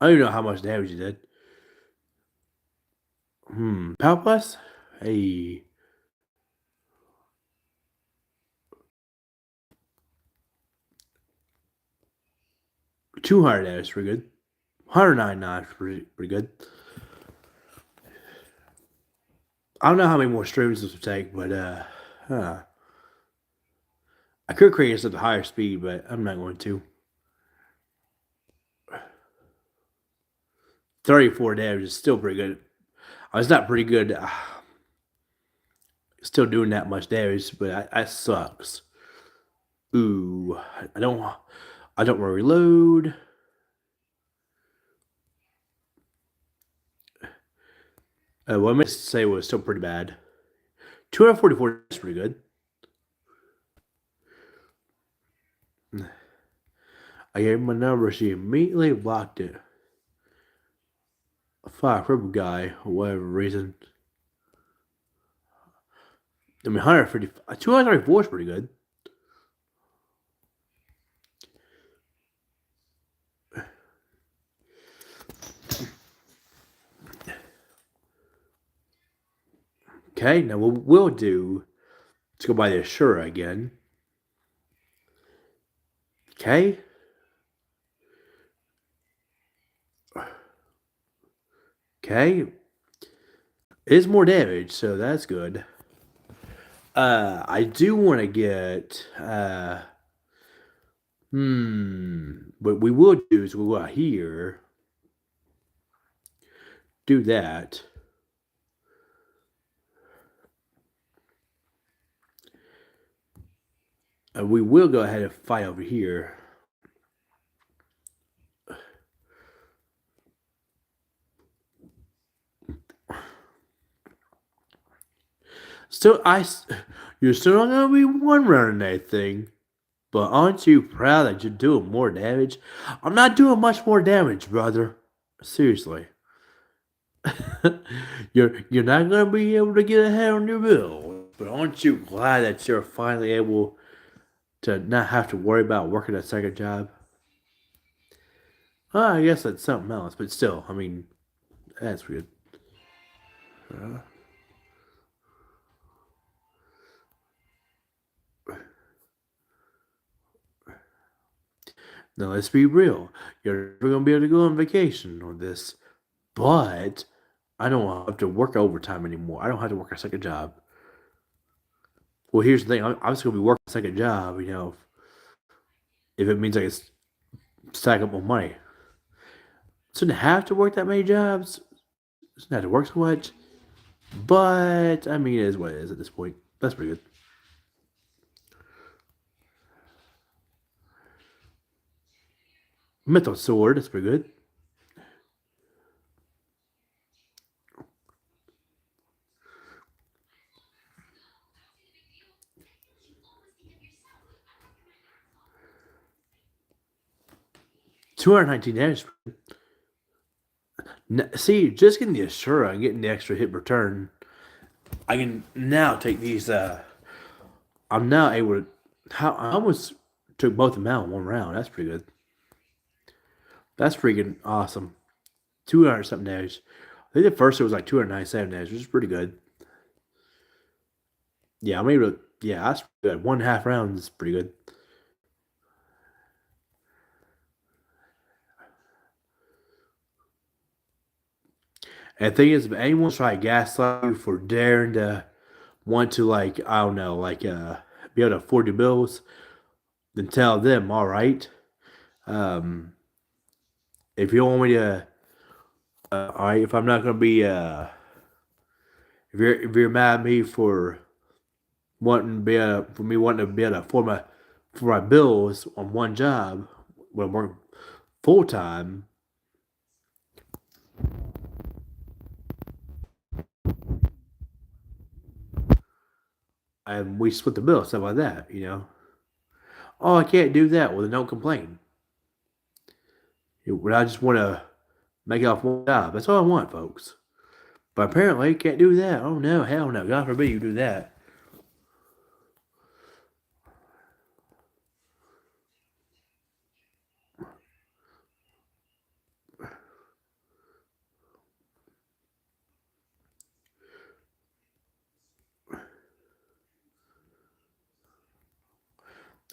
I don't even know how much damage he did. Power Plus? Hey. 200 damage, pretty good. 199, pretty good. I don't know how many more streams this would take, but I could create this at a higher speed, but I'm not going to. 34 damage is still pretty good. It's not pretty good. Still doing that much damage, but that sucks. Ooh, I don't want to reload. What I meant to say was still pretty bad. 244 is pretty good. I gave her my number. She immediately blocked it. A 5 cripple guy, for whatever reason. I mean, 150, 234 is pretty good. Okay, now what we'll do, let's go by the Ashura again. Okay. Okay. It is more damage, so that's good. I do want to get, what we will do is we'll go out here, do that. We will go ahead and fight over here. Still, you're still not gonna be one running that thing, but aren't you proud that you're doing more damage? I'm not doing much more damage, brother. Seriously. you're not gonna be able to get ahead on your bill, but aren't you glad that you're finally able to not have to worry about working a second job? I guess that's something else, but still, I mean, that's weird. Now let's be real. You're never gonna be able to go on vacation on this, but I don't have to work overtime anymore. I don't have to work a second job. Well, here's the thing. I'm just gonna be working a second job. If it means I can stack up more money. Shouldn't have to work that many jobs. Shouldn't have to work so much. But I mean, it is what it is at this point. That's pretty good. Mythos sword. That's pretty good. $219 damage. See, just getting the Ashura and getting the extra hit return, I can now take these. I'm now able to. I almost took both of them out in one round. That's pretty good. That's freaking awesome. 200 something damage. I think the first it was like 297 damage, which is pretty good. Yeah, I'm able to. Yeah, that's good. 1.5 rounds is pretty good. And the thing is, if anyone try to gaslight you for daring to want to, like, I don't know, like, be able to afford your bills, then tell them, all right. If you want me to, all right, if I'm not gonna be, if you're mad at me for me wanting to be able to afford my bills on one job when I'm working full time, and we split the bill, stuff like that. Oh, I can't do that. Well, then don't complain. When I just want to make it off one job, that's all I want, folks. But apparently, you can't do that. Oh no, hell no! God forbid you do that.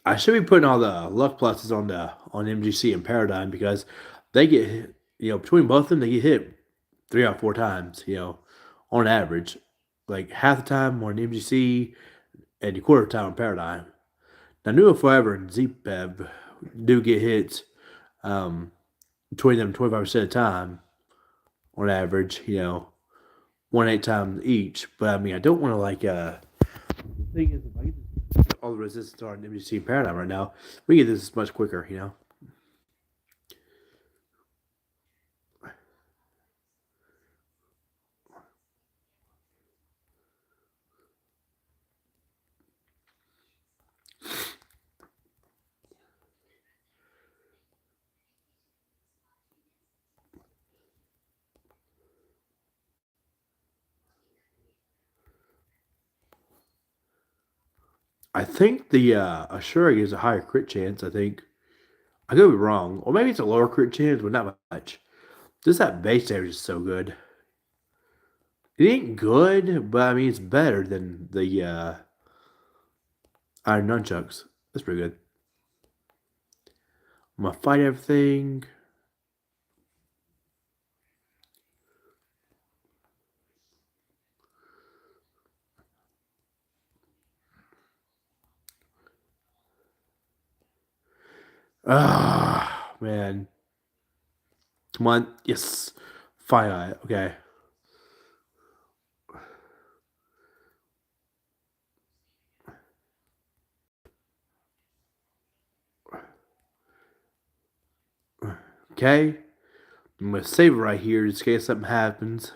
I should be putting all the luck pluses on MGC and Paradigm because they get hit, between both of them they get hit 3 or 4 times, on average. Like half the time on MGC and a quarter of the time on Paradigm. Now New Forever and ZPEB do get hits between them 25% of the time on average, 1 8 times each. But I mean I don't want to the thing is if I get all the resistance on MGC and Paradigm right now, we get this much quicker. I think the Ashura gives a higher crit chance. I think I could be wrong, or maybe it's a lower crit chance, but not much. Just that base damage is so good. It ain't good, but I mean it's better than the Iron Nunchucks. That's pretty good. I'm gonna fight everything. Ah, man. Come on. Yes. Fire. Okay. Okay. I'm gonna save it right here just in case something happens.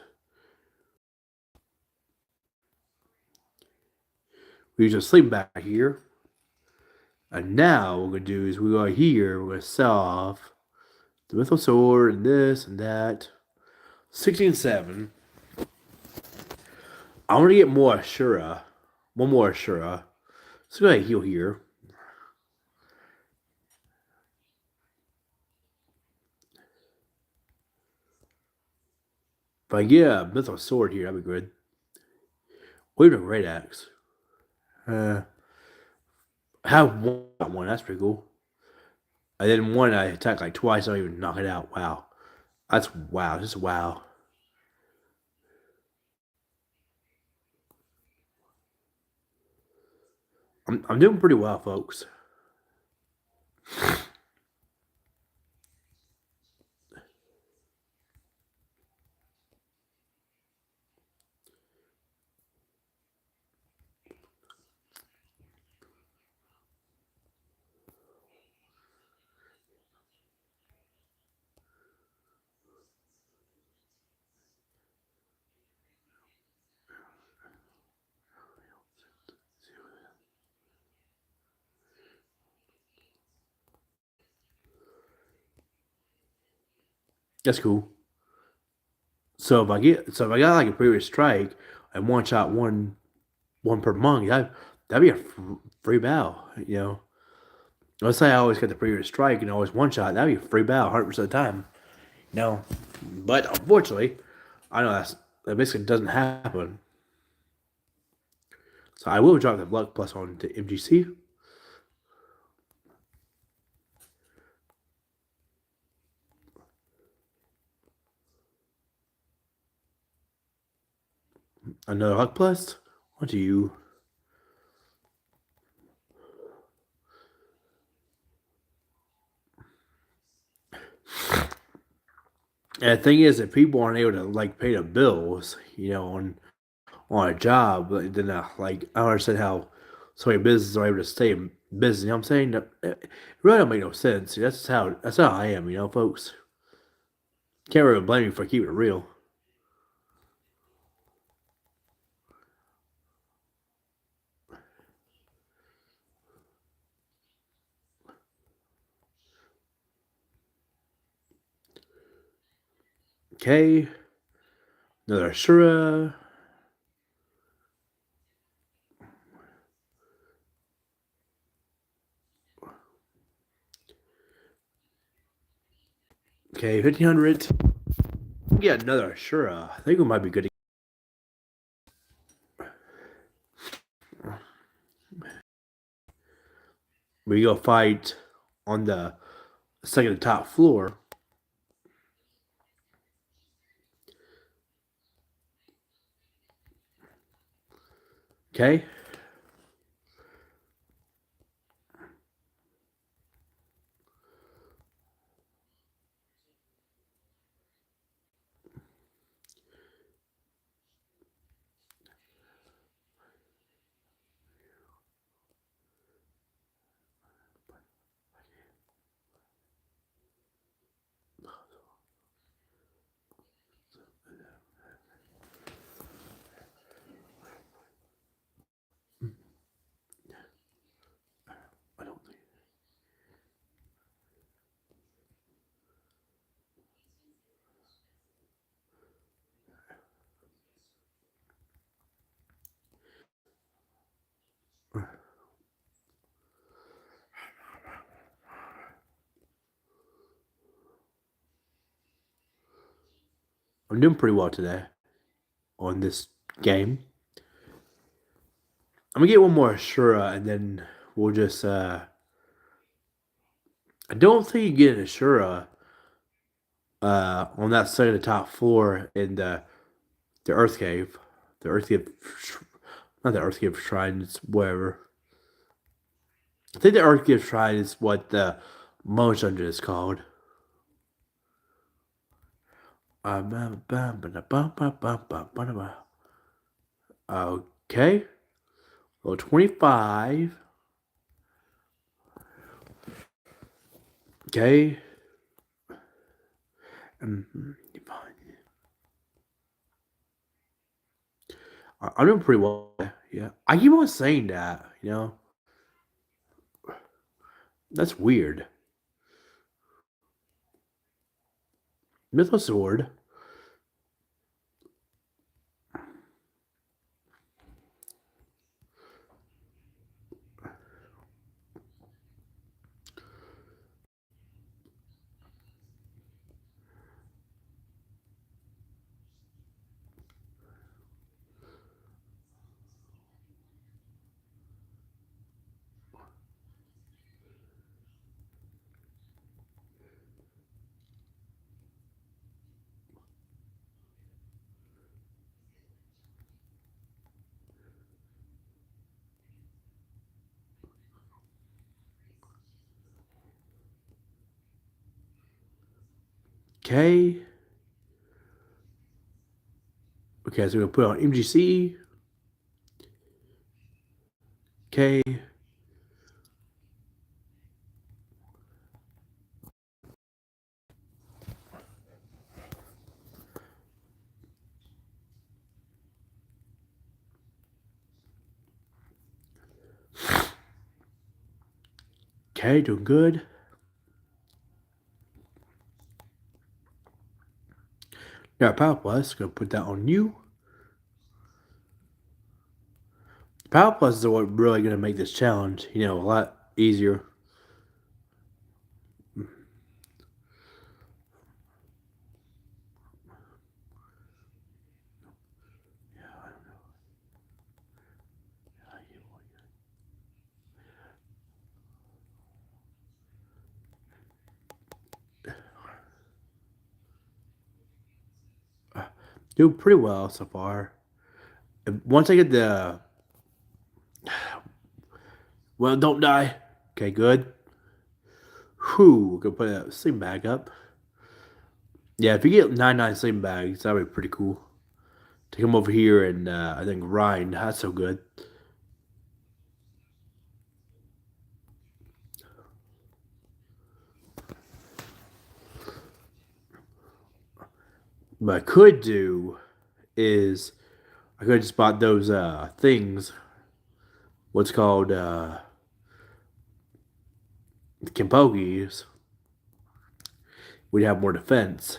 We just sleep back here. And now what we're gonna do is we go here, we're gonna sell off the Mythical Sword and this and that. 16-7. I want to get more Ashura. One more Ashura. So go ahead and heal here. If I get a Mythical Sword here, that'd be good. Wait a Great Axe. I have one, that's pretty cool. And then one I attack like twice, I don't even knock it out. Wow. That's wow, just wow. I'm doing pretty well, folks. That's cool. So if I got like a previous strike and one shot one per monk, that'd be a free bow. Let's say I always get the previous strike and always one shot, that'd be a free bow 100% of the time. No. But unfortunately, I know that basically doesn't happen. So I will drop the luck plus on to MGC. Another luck plus onto you. And the thing is, if people aren't able to like pay the bills, on a job, then like I don't understand how so many businesses are able to stay in business. You know what I'm saying? It really don't make no sense. That's how I am. Folks. Can't really blame me for keeping it real. Okay, another Ashura. Okay, 1500. Get another Ashura. I think it might be good. We go fight on the second to top floor. Okay. I don't think. I'm doing pretty well today on this game. I'm gonna get one more Ashura and then we'll just I don't think you get an Ashura on that side of the top floor in the Earth Cave. The Earth Cave, not the Earth Cave Shrine, it's whatever. I think the Earth Cave Shrine is what the Most Dungeon is called. Okay. Well, 25. Okay. I'm doing pretty well. Yeah. I keep on saying that, you know? That's weird. Mythos Sword. Okay. Okay, so we're gonna put on MGC. Okay. Okay, doing good. Now, Power Plus, gonna put that on you. Power Plus is what really gonna make this challenge, you know, a lot easier. Doing pretty well so far. Once I get the well, don't die. Okay, good. Whew, gonna put a sleep bag up. Yeah, if you get 99 sleep bags, that'd be pretty cool. Take them over here and I think grind. That's so good. What I could do is I could just bought those things. What's called Kimpogis. We'd have more defense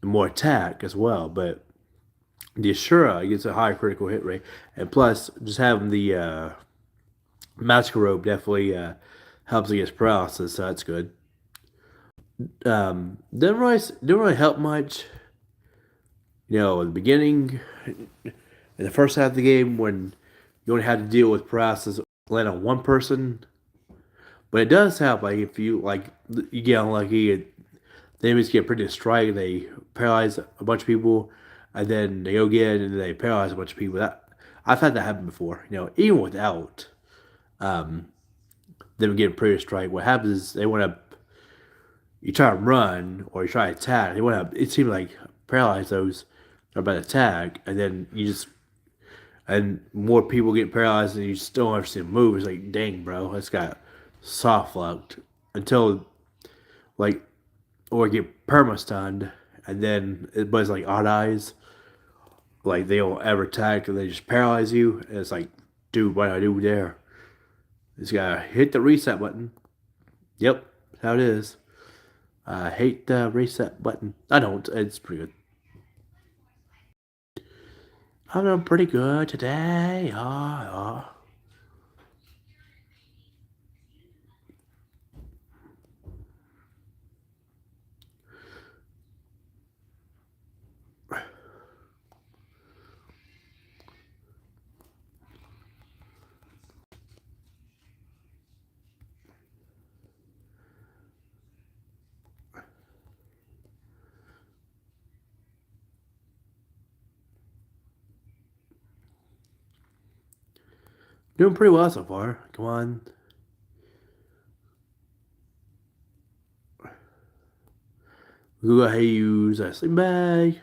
and more attack as well, but the Ashura gets a high critical hit rate, and plus just having the magical robe definitely helps against paralysis, so that's good. Didn't really help much. You know, in the beginning, in the first half of the game, when you only had to deal with paralysis land on one person, But it does help, like if you like you get unlucky, the enemies get pretty strike, they paralyze a bunch of people, and then they go again and they paralyze a bunch of people. That I've had that happen before. Even without them getting pretty strike, what happens is they want to you try to run or you try to attack. They want to. It seems like paralyze those are about to attack, and then you just and more people get paralyzed, and you still don't ever see them move. It's like, dang, bro, it's got soft locked until like or get perma stunned, and then but it's like odd eyes, like they don't ever attack and they just paralyze you. And it's like, dude, what do I do there? Just gotta hit the reset button. Yep, that's how it is. I hate the reset button. I don't. It's pretty good. I'm doing pretty good today. Doing pretty well so far. Come on. We'll go ahead and use a sleeping bag.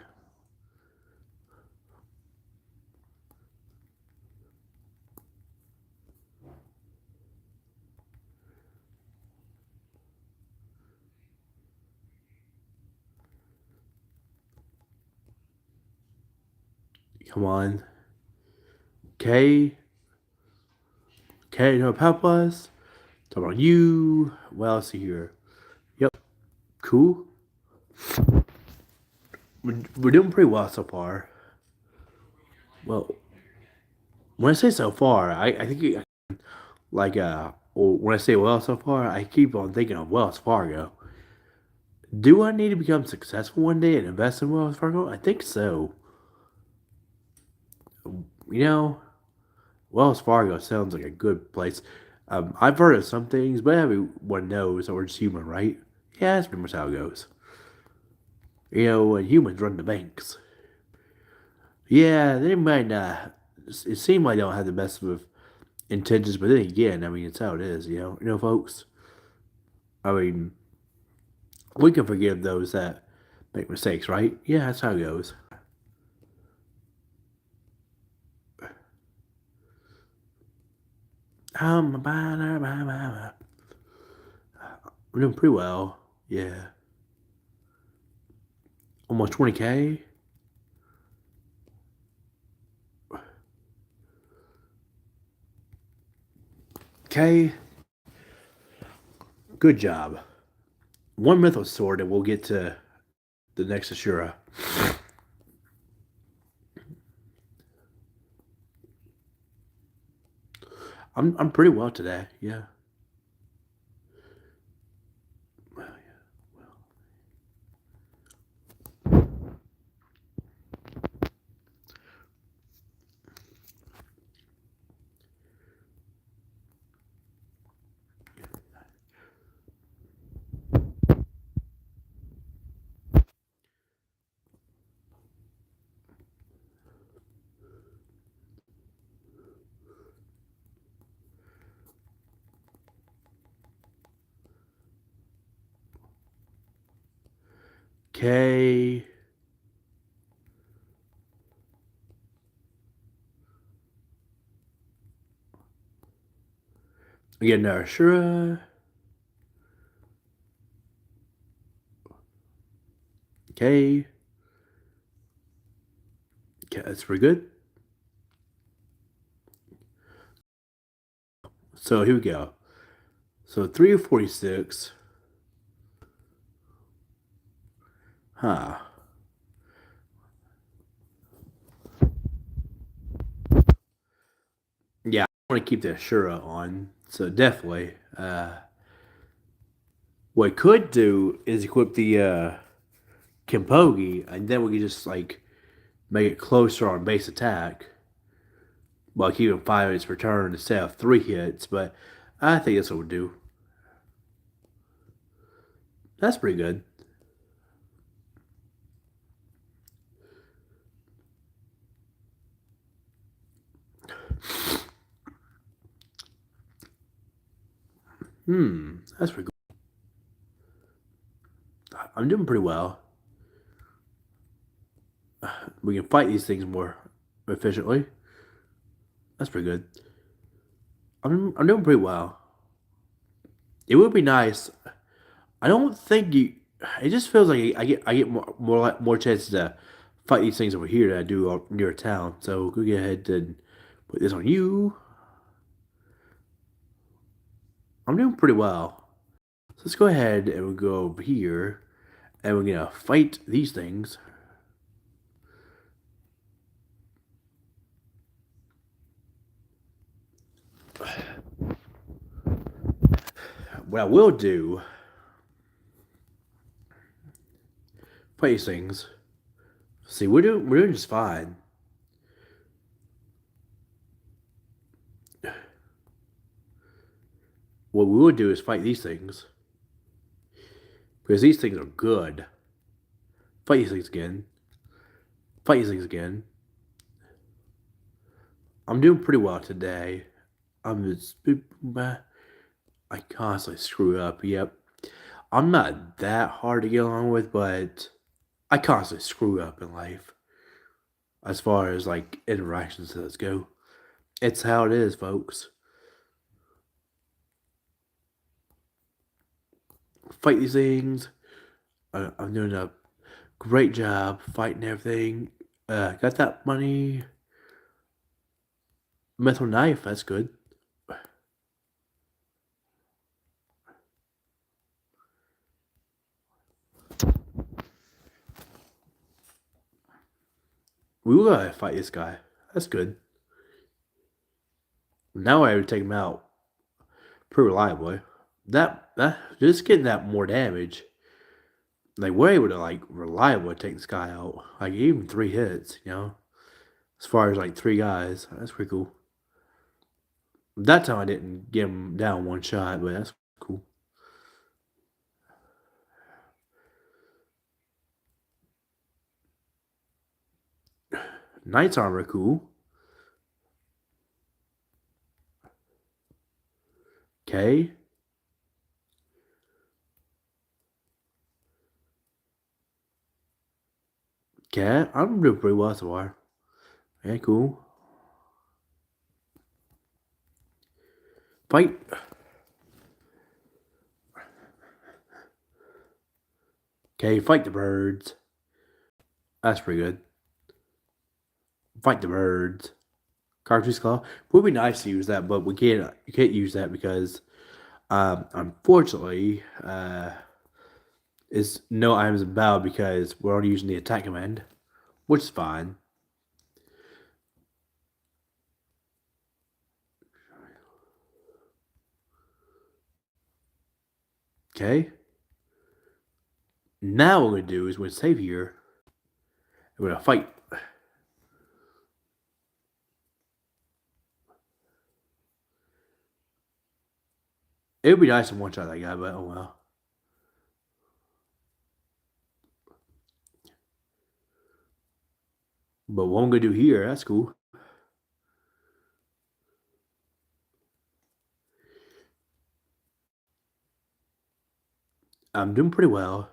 Come on. Okay. Okay, no help us. Talk about you. What else here? Yep. Cool. We're doing pretty well so far. Well, when I say so far, I think like when I say well so far, I keep on thinking of Wells Fargo. Do I need to become successful one day and invest in Wells Fargo? I think so. You know, Wells Fargo sounds like a good place. I've heard of some things, but everyone knows that we're just human, right? Yeah, that's pretty much how it goes. When humans run the banks. Yeah, they might not. It seemed like they don't have the best of intentions, but then again, I mean, it's how it is, folks. I mean, we can forgive those that make mistakes, right? Yeah, that's how it goes. We're doing pretty well. Yeah, almost 20K. Okay, good job. One mythos sword, and we'll get to the next Ashura. I'm pretty well today. Yeah. Okay. Again, Ashura. Okay. Okay, that's pretty good. So here we go. So 346. Huh. Yeah, I want to keep the Ashura on. So definitely. What I could do is equip the Kimpogi, and then we could just like make it closer on base attack while keeping 5 hits per turn instead of 3 hits. But I think this will do. That's pretty good. That's pretty cool. I'm doing pretty well. We can fight these things more efficiently. That's pretty good. I'm doing pretty well. It would be nice. I don't think you. It just feels like I get more chances to fight these things over here than I do near a town. So go ahead and put this on you. I'm doing pretty well. So let's go ahead and we'll go over here and we're gonna fight these things. What I will do, fight these things. See, we're doing just fine. What we will do is fight these things because these things are good. Fight these things again. Fight these things again. I'm doing pretty well today. I'm just I constantly screw up. Yep. I'm not that hard to get along with, but I constantly screw up in life as far as like interactions go. It's how it is, folks. Fight these things. I'm doing a great job fighting everything. Got that money. Metal knife, that's good. We will gotta fight this guy. That's good. Now I would take him out pretty reliably. That just getting that more damage. Like we're able to like reliably take this guy out. Like even 3 hits. As far as like 3 guys. That's pretty cool. That time I didn't get him down one shot, but that's cool. Knight's armor, cool. Okay. Okay, I'm doing pretty well so far. Yeah, cool. Fight. Okay, fight the birds. That's pretty good. Fight the birds. Cartridge claw. Would be nice to use that, but we can't. You can't use that because, unfortunately, is no items in battle because we're only using the attack command, which is fine. Okay. Now what we're gonna do is we're gonna save here. And we're gonna fight. It would be nice to one shot that guy, but oh well. But what I'm gonna do here, that's cool. I'm doing pretty well.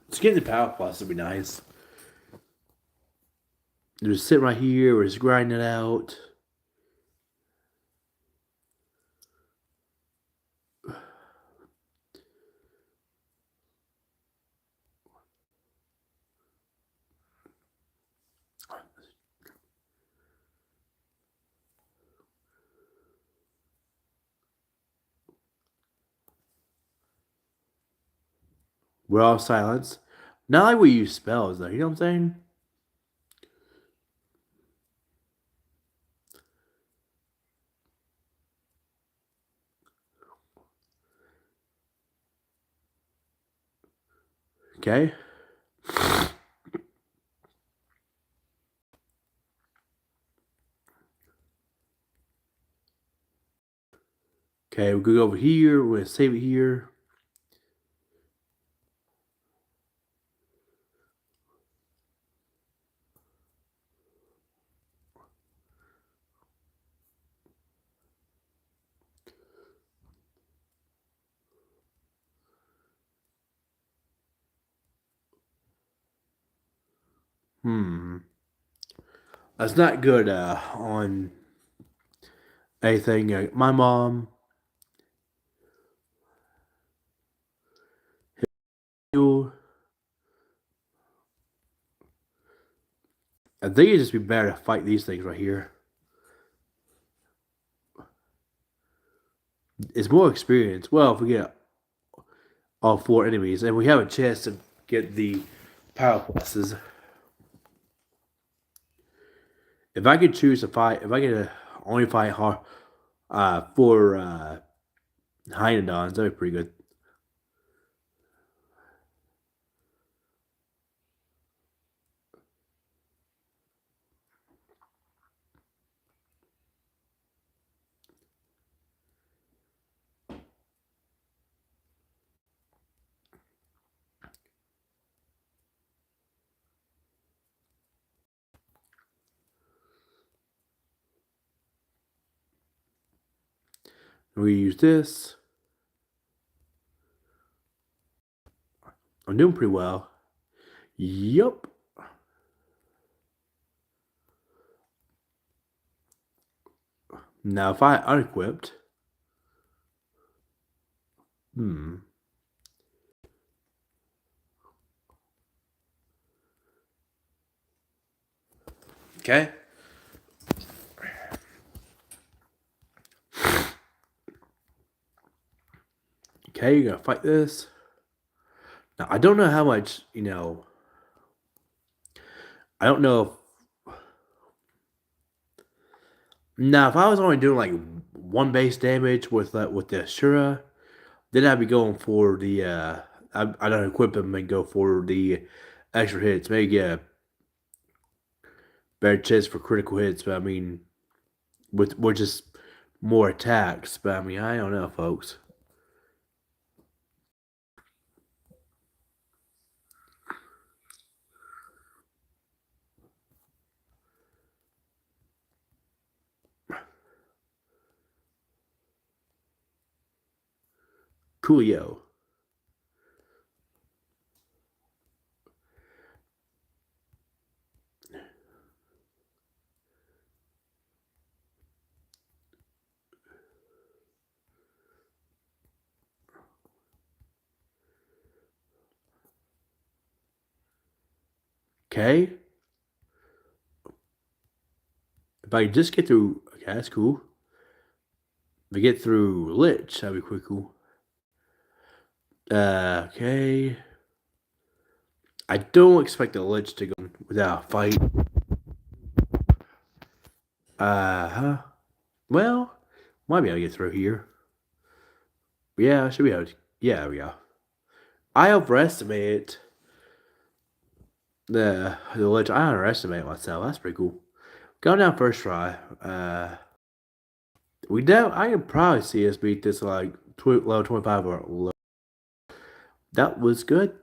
Just getting the power plus would be nice. Just sit right here, we're just grinding it out. We're all silence. Not like we use spells though, you know what I'm saying? Okay. Okay, we're gonna go over here. We're gonna save it here. That's not good on anything. My mom, you, I think it'd just be better to fight these things right here. It's more experience. Well, if we get all 4 enemies, and we have a chance to get the power pluses. If I could choose to fight, if I could only fight hard, 4 Hynodons, that'd be pretty good. We use this. I'm doing pretty well. Yup. Now, if I unequipped, Okay. Okay, you're gonna fight this. Now, I don't know how much, I don't know if. Now, if I was only doing like 1 base damage with the Ashura, then I'd be going for the. I don't equip him and go for the extra hits. Maybe get a better chance for critical hits, but I mean, with just more attacks. But I mean, I don't know, folks. Coolio. Okay. If I just get through, okay, that's cool. If I get through Lich, that'd be quite cool. Okay. I don't expect the Lich to go without a fight. Huh. Well, might be able to get through here. Yeah, I should be able to. Yeah, there we go. I overestimate the Lich. I underestimate myself. That's pretty cool. Going down first try. I can probably see us beat this like level 25 or low. That was good.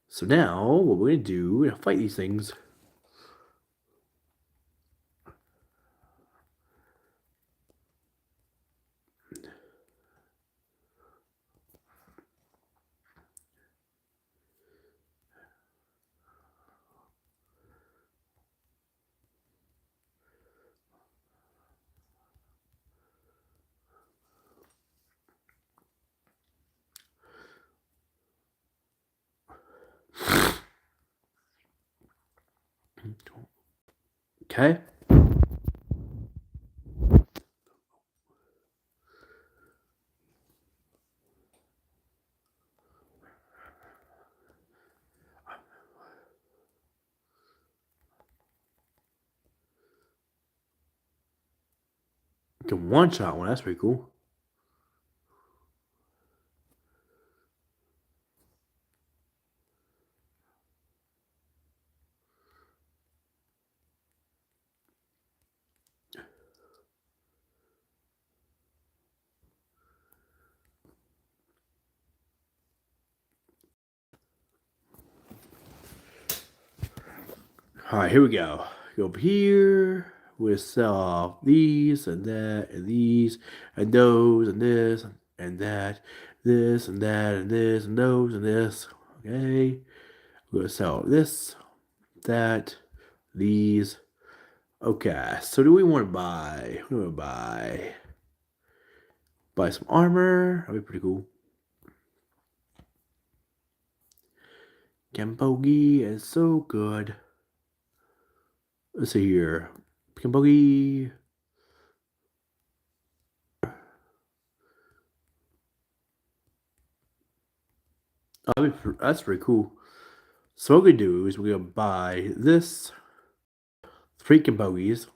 So now, what we're gonna do, we're gonna fight these things. Okay. Can one shot one. That's pretty cool. Alright, here we go. Go up here. We'll sell off these and that and these and those and this and that, this and that and this and those and this. Okay. We're gonna sell this, that, these. Okay, so do we want to buy? What do we want to buy? Buy some armor. That'd be pretty cool. Gambogi is so good. Let's see here. Gambogi. Oh, that's pretty cool. So what we're gonna do is we're gonna buy this 3 Gambogis.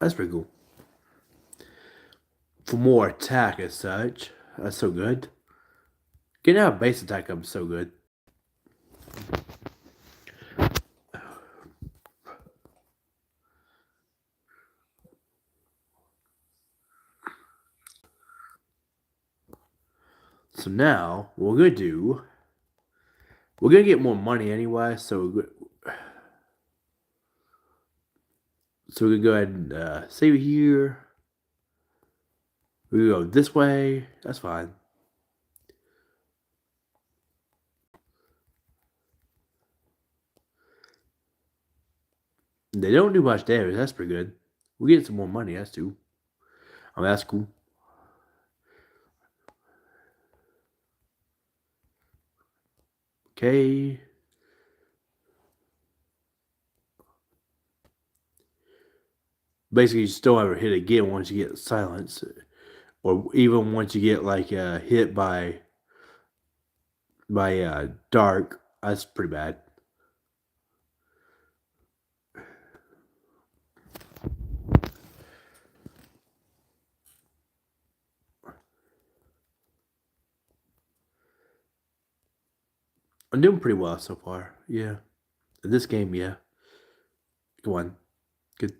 That's pretty cool. For more attack as such. That's so good. Getting out base attack up is so good. So now, what we're gonna do, we're gonna get more money anyway, so we're gonna go ahead and save it here. We go this way. That's fine. They don't do much damage. That's pretty good. We get some more money. That's too. I mean, that's cool. Okay. Basically, you still ever hit again once you get silence, or even once you get like hit by dark. That's pretty bad. I'm doing pretty well so far. Yeah. In this game, yeah. Go on. Good.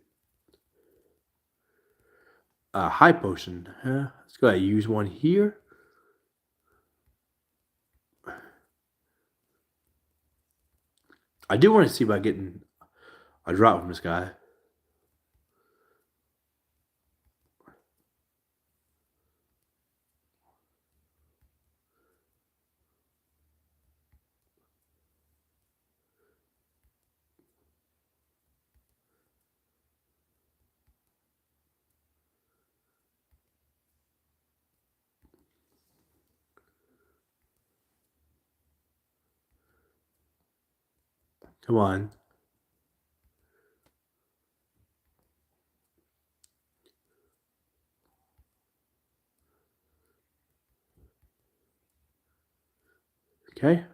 High potion. Let's go ahead and use one here. I do want to see about getting a drop from this guy. Come on. Okay.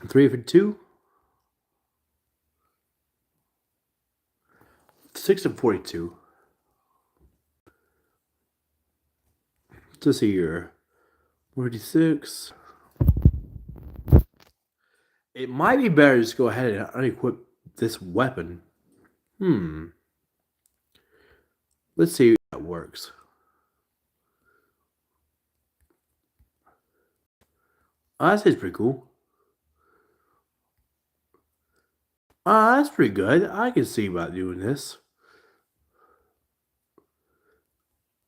3 for 2. 6 and 42. Let's see here. 46. It might be better to just go ahead and unequip this weapon. Let's see if that works. Oh, that seems pretty cool. That's pretty good. I can see about doing this.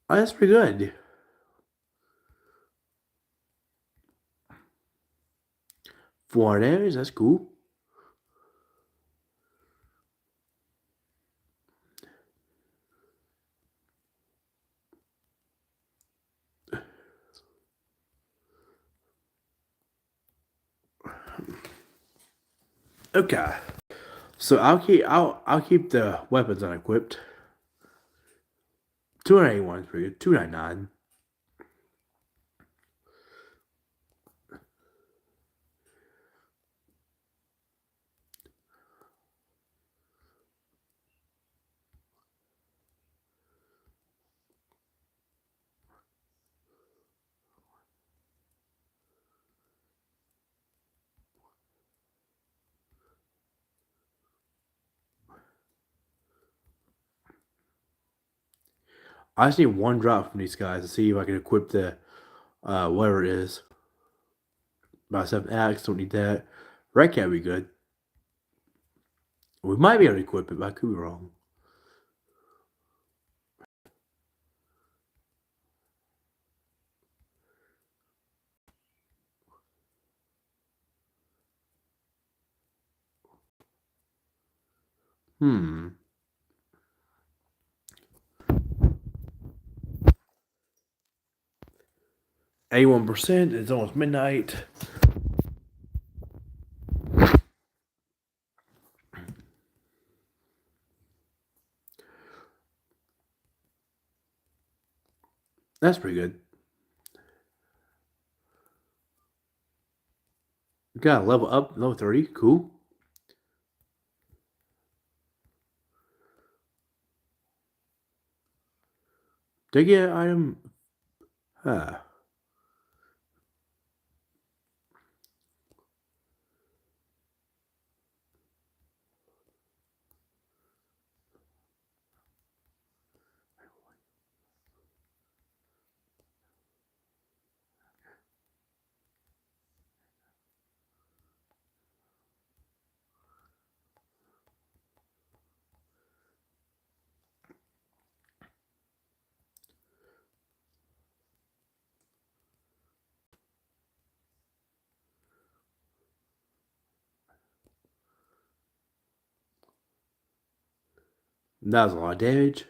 That's pretty good. 4 damage, that's cool. Okay. So I'll keep the weapons unequipped. 281 is pretty good. 299. I just need 1 drop from these guys to see if I can equip the whatever it is. About 7 axe, don't need that. Red cat would be good. We might be able to equip it, but I could be wrong. Hmm. 81%. It's almost midnight. That's pretty good. Got a level up, level 30. Cool. Did I get an item? Ah. That was a lot of damage.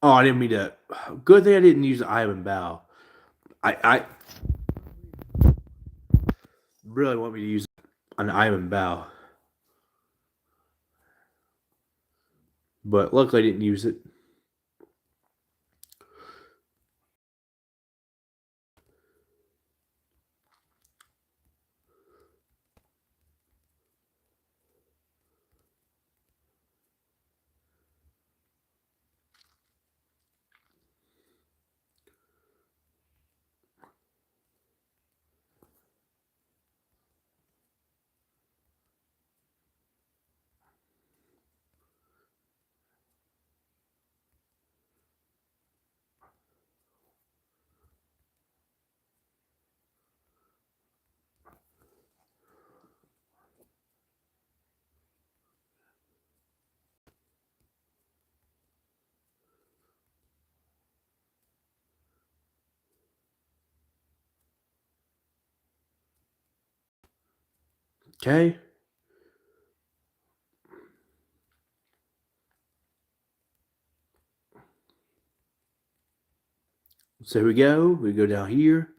Oh, I didn't mean to. Good thing I didn't use the iron bow. I really want me to use an iron bow. But luckily I didn't use it. Okay. So we go. We go down here.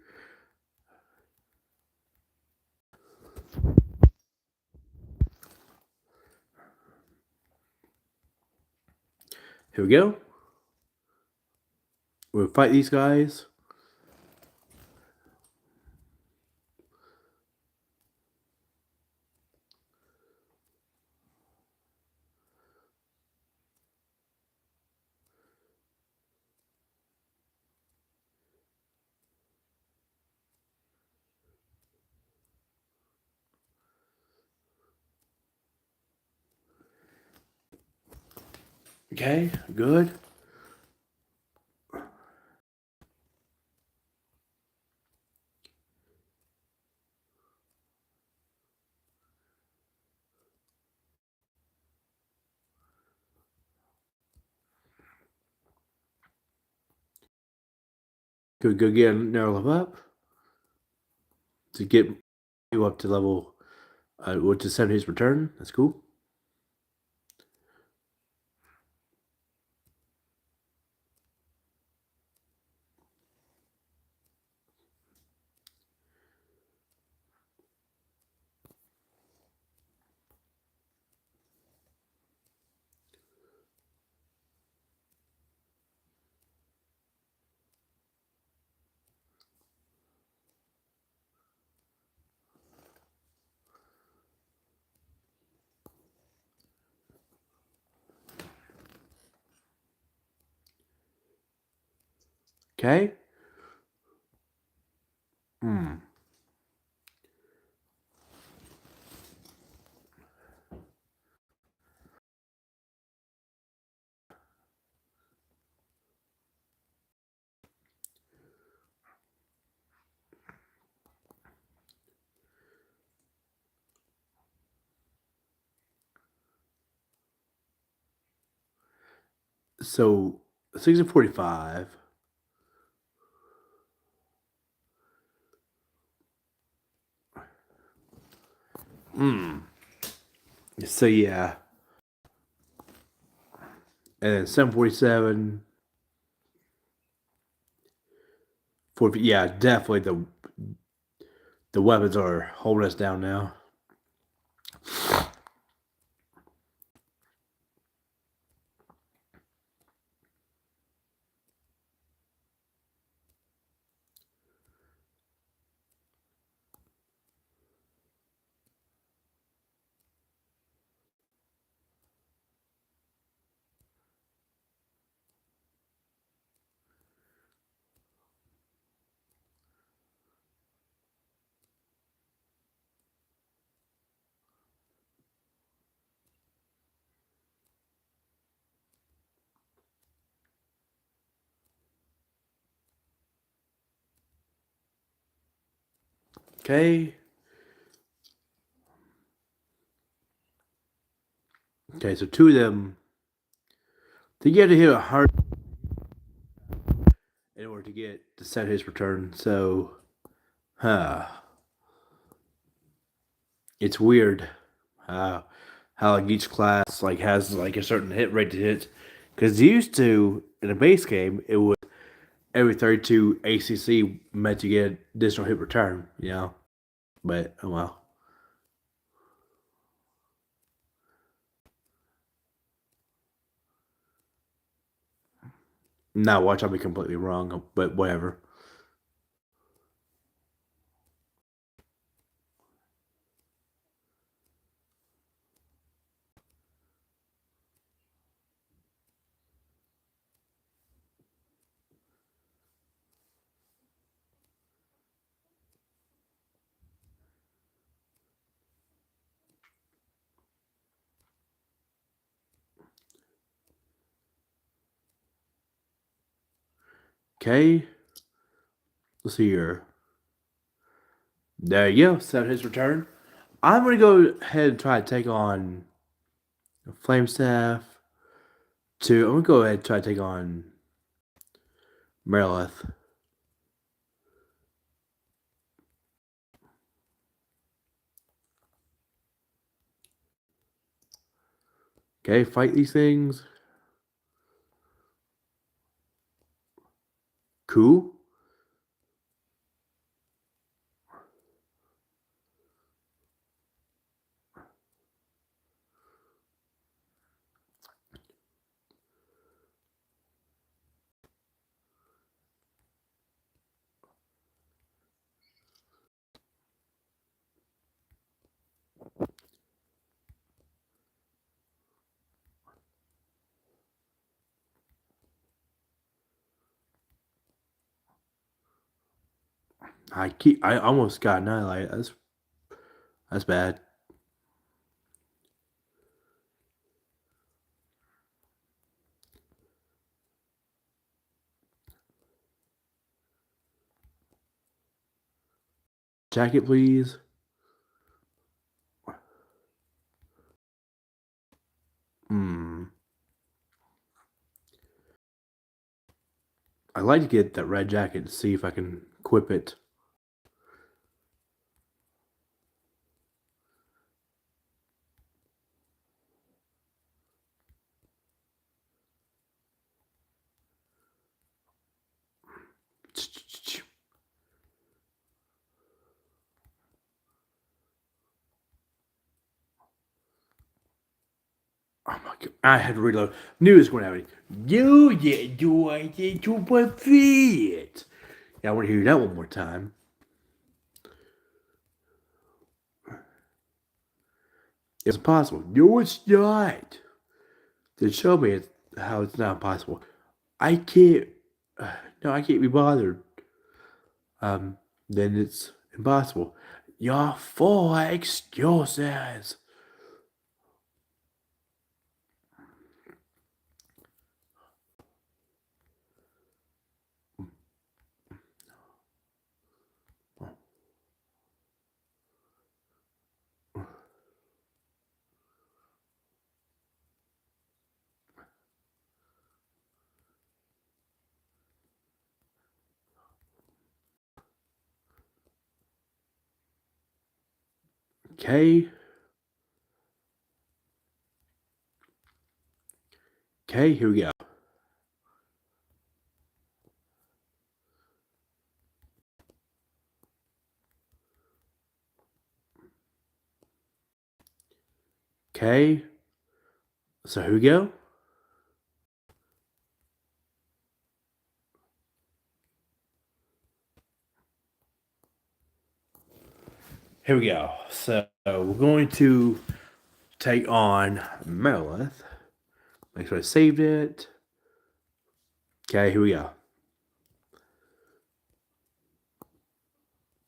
Here we go. We'll fight these guys. Okay, good. Could go get another level up to get you up to level, which is 7 his return. That's cool. Okay. So 1645. So yeah. And then 747. Yeah, definitely the weapons are holding us down now. Okay. Okay, so two of them. They get to hit 100 in order to get to set his return. So, it's weird how like each class like has like a certain hit rate to hit. Because used to in a base game, it would every 32 ACC meant to get additional hit return. You know, but oh well. Now watch, I'll be completely wrong, but whatever. Okay, let's see here. There you go. Set his return. I'm gonna go ahead and try to take on Flame Staff. I'm gonna go ahead and try to take on Merilith. Okay, fight these things. Cool. I almost got annihilated. That's bad. Jacket, please. Hmm. I'd like to get that red jacket to see if I can equip it. Oh my god! I had to reload. Knew this was going to happen. You didn't do anything to defeat. Yeah, I want to hear that one more time. It's impossible. No, it's not. They show me how it's not possible. I can't. No, I can't be bothered. Then it's impossible. Your full excuses. Okay. Okay, here we go. Okay. So here we go. Here we go. So we're going to take on Merilith. Make sure I saved it. Okay, here we go.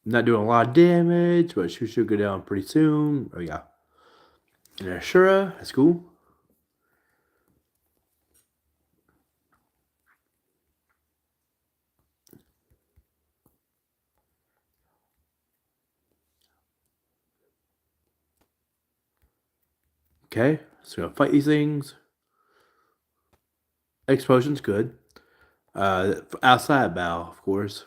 Not doing a lot of damage, but she should go down pretty soon. There we go. And Ashura, that's cool. Okay, so gonna fight these things. Explosion's good. Outside bow, of course.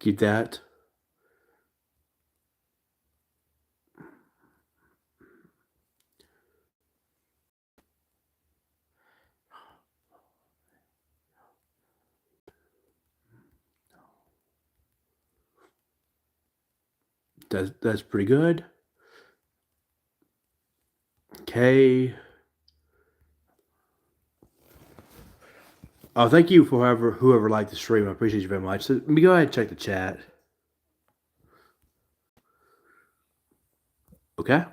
Keep that. That's pretty good. Okay. Oh, thank you for whoever liked the stream. I appreciate you very much. So let me go ahead and check the chat. Okay.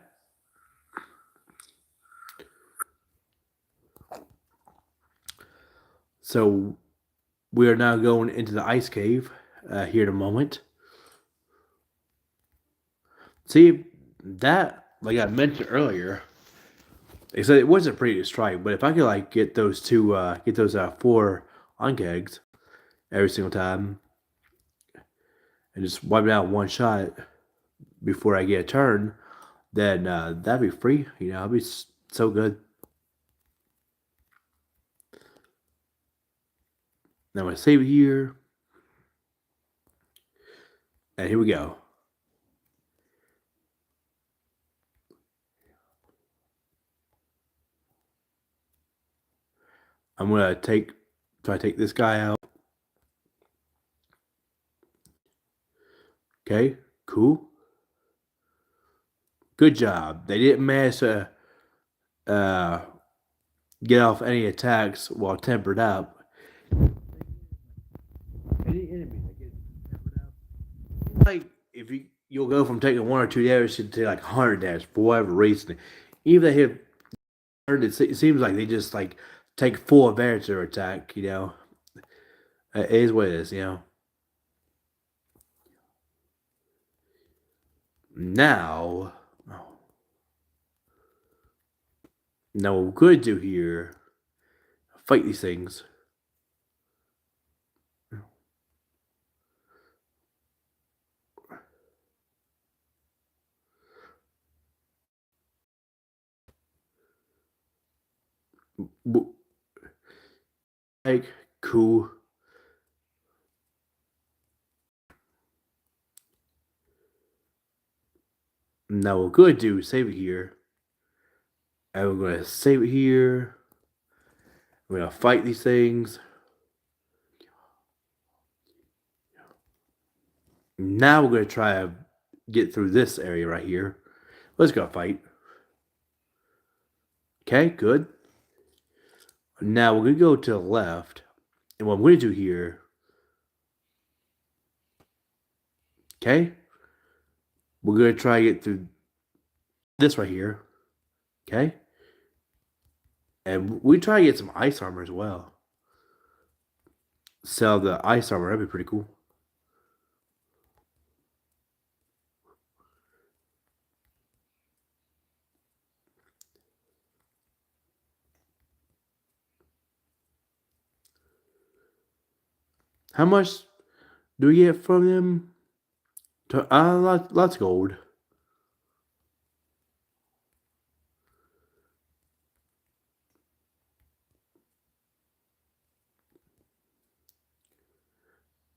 So we are now going into the ice cave here in a moment. See, that, like I mentioned earlier, they said it wasn't pretty to strike, but if I could like get those 4 unkegs every single time and just wipe it out one shot before I get a turn, then that'd be free. You know, it'd be so good. Now I'm gonna save it here, and here we go. I'm gonna try to take this guy out. Okay, cool. Good job. They didn't manage to uh, get off any attacks while tempered up. Any enemy that gets tempered up, like if you'll go from taking 1 or 2 damage to take like 100 damage for whatever reason. Even if they hit 100, it seems like they just like take full advantage of their attack. You know, it is what it is. You know. Now, what we're going to do here, fight these things. Like, cool. Now what we're going to do is save it here. And we're going to save it here. We're going to fight these things. Now we're going to try to get through this area right here. Let's go fight. Okay, good. Now we're going to go to the left. And what I'm going to do here Okay? We're going to try to get through this right here. Okay? And we try to get some ice armor as well. Sell the ice armor. That'd be pretty cool. How much do we get from them? Lots of gold.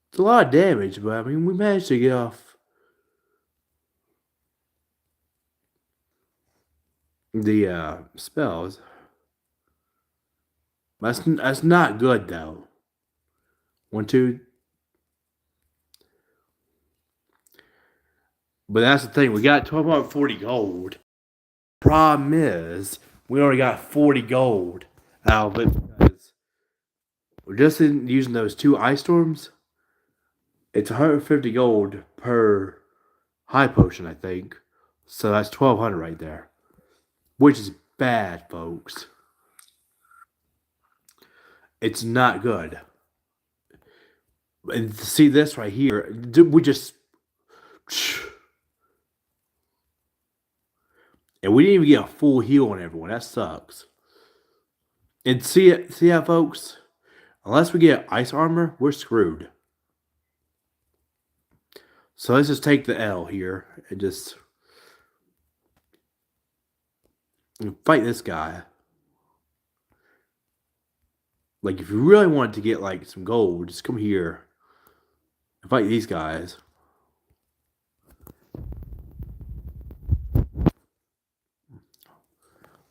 It's a lot of damage, but I mean, we managed to get off the spells. That's not good though. 1, 2. But that's the thing. We got 1240 gold. Problem is, we only got 40 gold out of it because we're just using those 2 ice storms. It's 150 gold per high potion, I think. So that's 1200 right there, which is bad, folks. It's not good. And to see this right here, we just. And we didn't even get a full heal on everyone. That sucks. And see how, folks? Unless we get ice armor, we're screwed. So let's just take the L here and just fight this guy. Like, if you really wanted to get, like, some gold, just come here and fight these guys.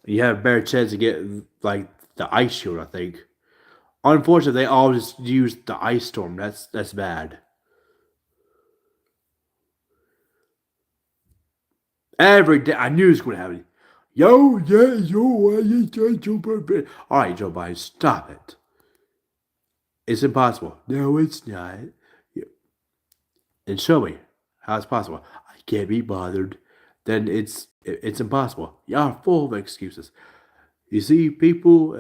You have a better chance to get, like, the ice shield, I think. Unfortunately, they all just use the ice storm. That's bad. Every day, I knew it was going to happen. Yo, yeah, yo, why you trying to prevent? All right, Joe Biden, stop it. It's impossible. No, it's not. And show me how it's possible. I can't be bothered. Then it's impossible. Y'all are full of excuses. You see, people,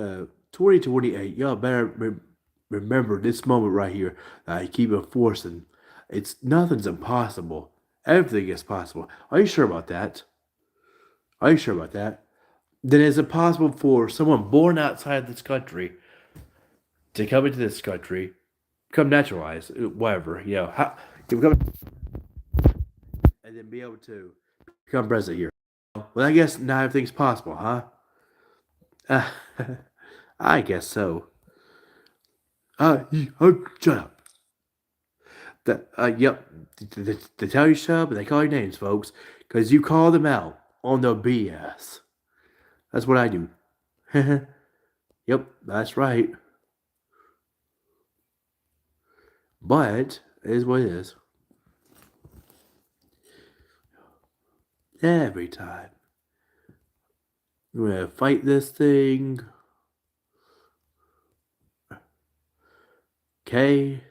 2028, y'all better remember this moment right here that I keep enforcing. Nothing's impossible. Everything is possible. Are you sure about that? Are you sure about that? Then is it possible for someone born outside this country to come into this country, become naturalized, whatever, how to become, and then be able to become president here? Well, I guess not everything's possible, huh? I guess so. Shut up. Yep. They tell you shut up, and they call your names, folks, because you call them out on the BS. That's what I do. Yep, that's right. But it is what it is. Every time. I'm gonna fight this thing. Okay.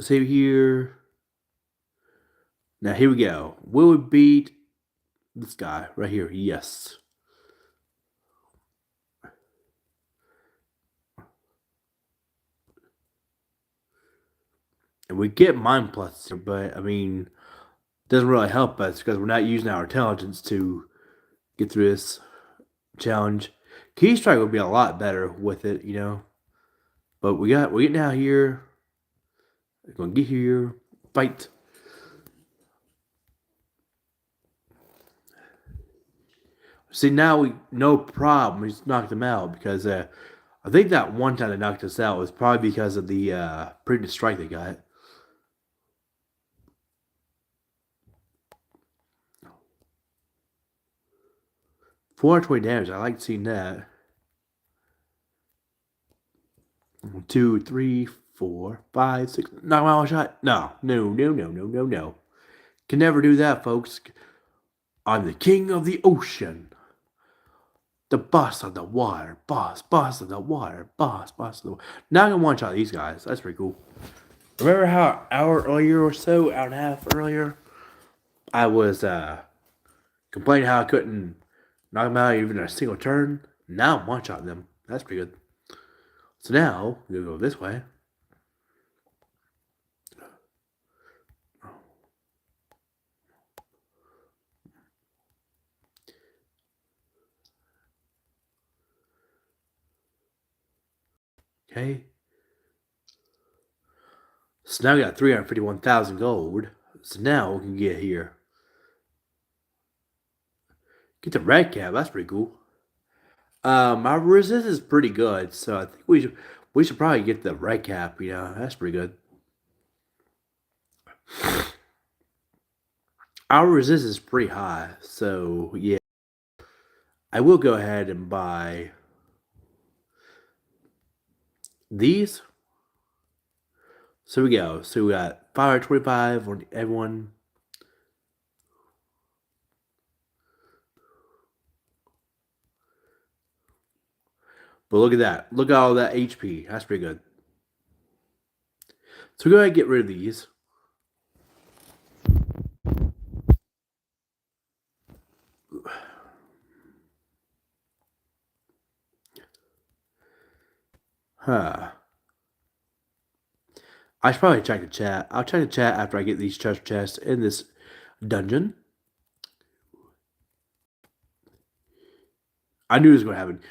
Save here. Now here we go. Will we beat this guy right here? Yes. And we get Mind Plus, but I mean, it doesn't really help us because we're not using our intelligence to get through this challenge. Key Strike would be a lot better with it, But we get now here. We're gonna get here, fight. See, now no problem. We just knocked him out because I think that one time they knocked us out was probably because of the previous strike they got. 420 damage. I like seeing that. 1, 2, 3, 4, 5, 6. Knock him out one shot. No. Can never do that, folks. I'm the king of the ocean. The boss of the water. Boss of the water. Boss of the water. Now I can one shot these guys. That's pretty cool. Remember how an hour earlier or so, hour and a half earlier, I was complaining how I couldn't knock them out even a single turn? Now I'm one shotting them. That's pretty good. So now we'll go this way. Okay. So now we got 351,000 gold. So now we can get here. Get the red cap. That's pretty cool. My resist is pretty good, so I think we should probably get the red cap. You know, that's pretty good. Our resist is pretty high, so yeah. I will go ahead and buy these. So we go. So we got 525 on everyone. But look at that. Look at all that HP. That's pretty good. So go ahead and get rid of these. Huh. I should probably check the chat. I'll check the chat after I get these treasure chests in this dungeon. I knew it was going to happen.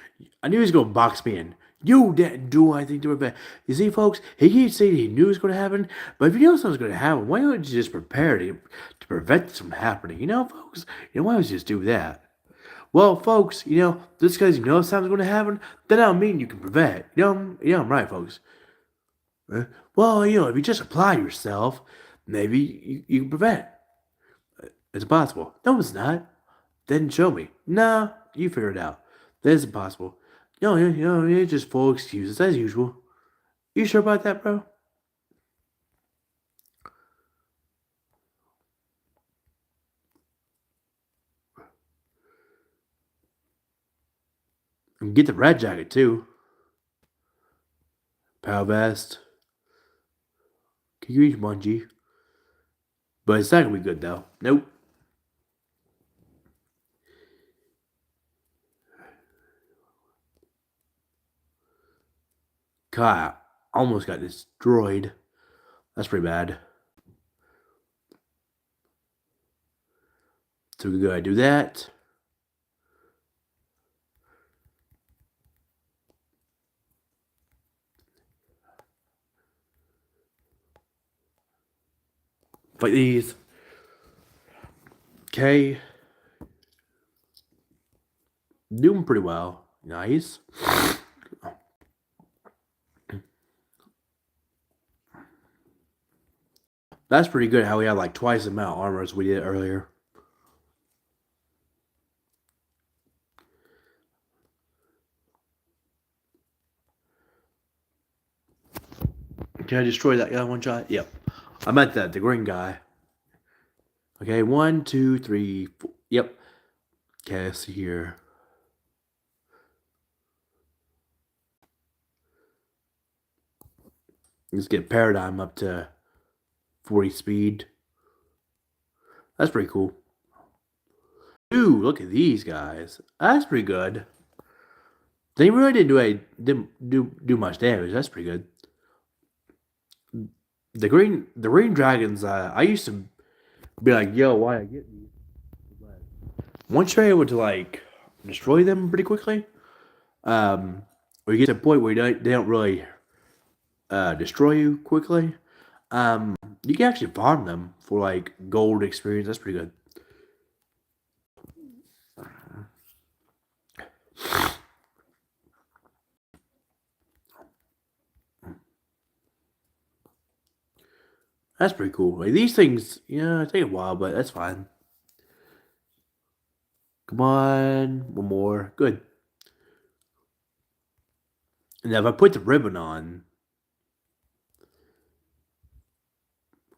I knew he was going to box me in. You didn't do anything to prevent. You see, folks, he keeps saying he knew it was going to happen, but if you know something's going to happen, why don't you just prepare to prevent this from happening? You know, folks, why don't you just do that? Well, folks, just because you know something's going to happen, that don't mean you can prevent. I'm right, folks. Well, if you just apply yourself, maybe you can prevent. It's impossible. No, it's not. Then show me. Nah, you figure it out. That is impossible. No, it's just full excuses as usual. You sure about that, bro? And get the red jacket too. Power vest. Can you reach bungee? But it's not gonna be good though. Nope. God, I almost got destroyed. That's pretty bad. So we gotta do that. Fight these. Okay. Doing pretty well. Nice. That's pretty good how we had like twice the amount of armor as we did earlier. Can I destroy that guy one shot? Yep. I meant that, the green guy. Okay, 1, 2, 3, 4. Yep. Okay, let's see here. Let's get Paradigm up to 40 speed. That's pretty cool. Ooh, look at these guys. That's pretty good. They really didn't do much damage. That's pretty good. The green dragons. I used to be like, yo, why I get these? But once you're able to like destroy them pretty quickly, or you get to a point where they don't really destroy you quickly, you can actually farm them for like gold experience. That's pretty good. That's pretty cool. Like these things, it take a while, but that's fine. Come on. One more. Good. And now if I put the ribbon on,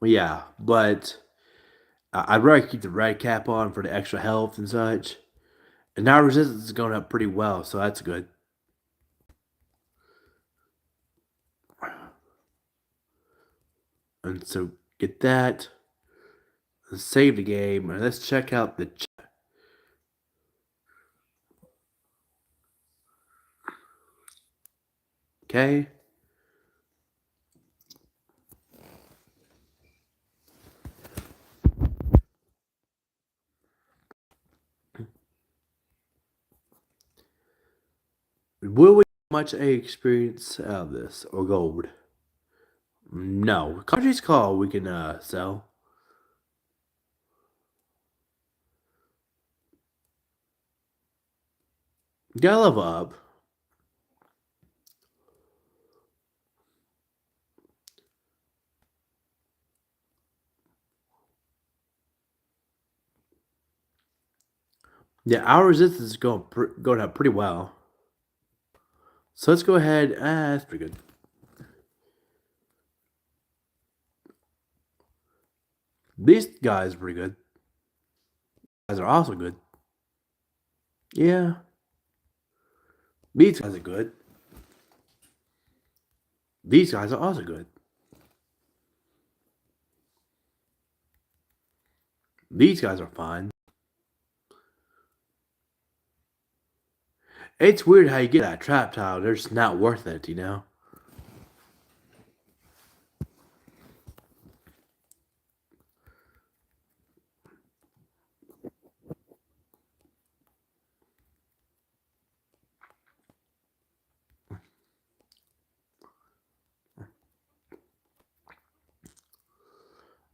well, yeah, but I'd rather keep the red cap on for the extra health and such. And now resistance is going up pretty well, so that's good. And so get that. Let's save the game. And let's check out the okay. Will we get much A experience out of this or gold? No. Country's Call we can sell. Gotta level up. Yeah, our resistance is going up pretty well. So let's go ahead. That's pretty good. These guys are pretty good. These guys are also good. Yeah. These guys are good. These guys are also good. These guys are fine. It's weird how you get that trap tile. They're just not worth it, you know?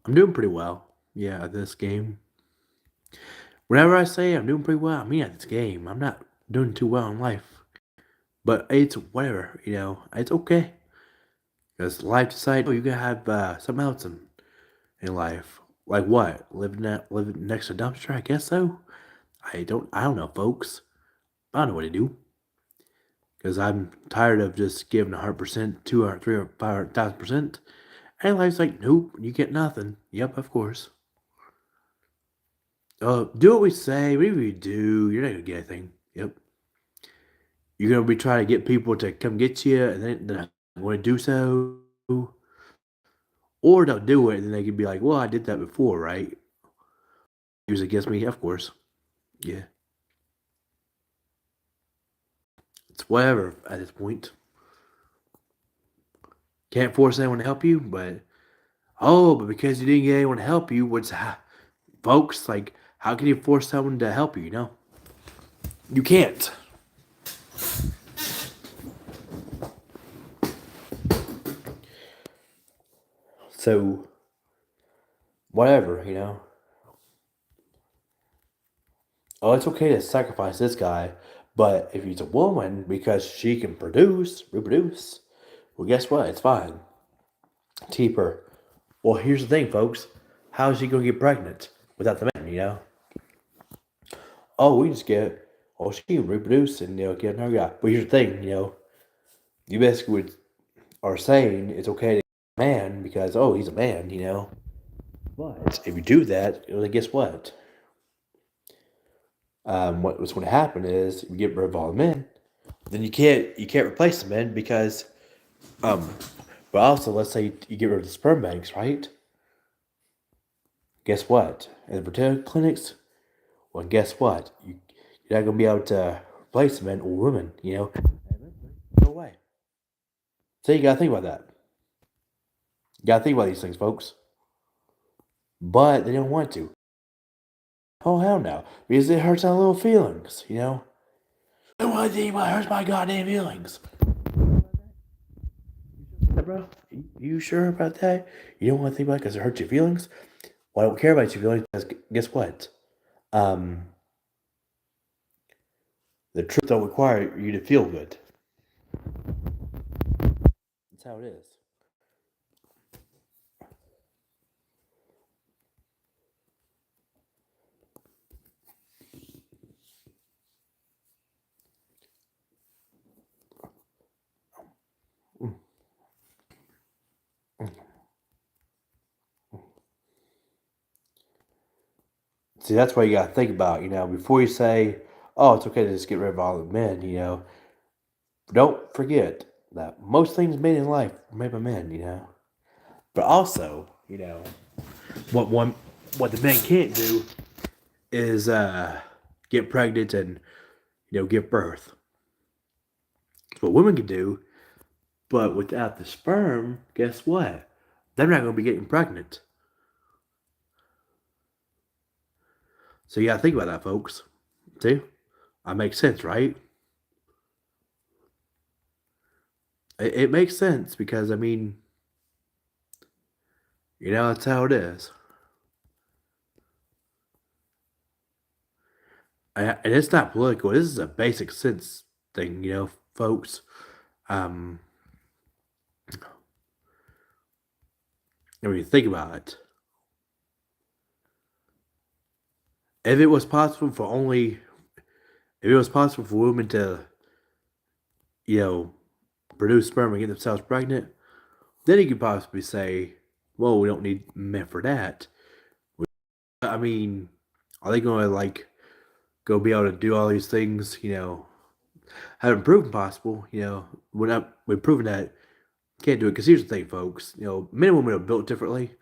I'm doing pretty well. Yeah, at this game. Whenever I say I'm doing pretty well, I mean at this game. I'm not doing too well in life. But it's whatever, you know. It's okay. Because life decides, oh, you gotta have something else in life. Like what? Living next to a dumpster? I guess so. I don't know, folks. I don't know what to do. Because I'm tired of just giving 100%, 200, 300, 500,000%. And life's like, nope, you get nothing. Yep, of course. Do what we say. Whatever you do, you're not gonna get anything. Yep. You're gonna be trying to get people to come get you, and then they're not going to do so, or they'll do it, and then they can be like, "Well, I did that before, right?" Use it against me, of course. Yeah, it's whatever at this point. Can't force anyone to help you, but but because you didn't get anyone to help you, folks like? How can you force someone to help you? You know, you can't. So whatever, you know. Oh, it's okay to sacrifice this guy, but if he's a woman because she can reproduce, well, guess what? It's fine. Keep her. Well, here's the thing, folks. How is she going to get pregnant without the man, you know? Oh, we just get, oh, she can reproduce and, get another guy. But here's the thing, you basically are saying it's okay to get a man because, oh, he's a man, you know? But if you do that, well, guess what? What's going to happen is you get rid of all the men, then you can't replace the men because um but also let's say you get rid of the sperm banks, right? Guess what? In the fertility clinics, well, guess what? You're not gonna be able to replace men or women, you know? No way. So you gotta think about that. You gotta think about these things, folks. But they don't want to. Oh hell no. Because it hurts our little feelings, you know? I don't want to think about it hurts my goddamn feelings. Bro, you sure about that? You don't want to think about it because it hurts your feelings? Well, I don't care about your feelings because guess what? Um, the truth don't require you to feel good. That's how it is. See, that's what you gotta think about, before you say, "Oh, it's okay to just get rid of all the men," don't forget that most things made in life were made by men. But also, what one what the men can't do is get pregnant and give birth. It's what women can do, but without the sperm, guess what? They're not gonna be getting pregnant. So you gotta think about that, folks. See? That makes sense, right? It makes sense because I mean, that's how it is. And it's not political. This is a basic sense thing, folks. Um, I mean, think about it. If it was possible for only, if it was possible for women to, you know, produce sperm and get themselves pregnant, then you could possibly say, well, we don't need men for that. I mean, are they going to like go be able to do all these things? Haven't proven possible. We're proving that can't do it. Because here's the thing, folks. Men and women are built differently.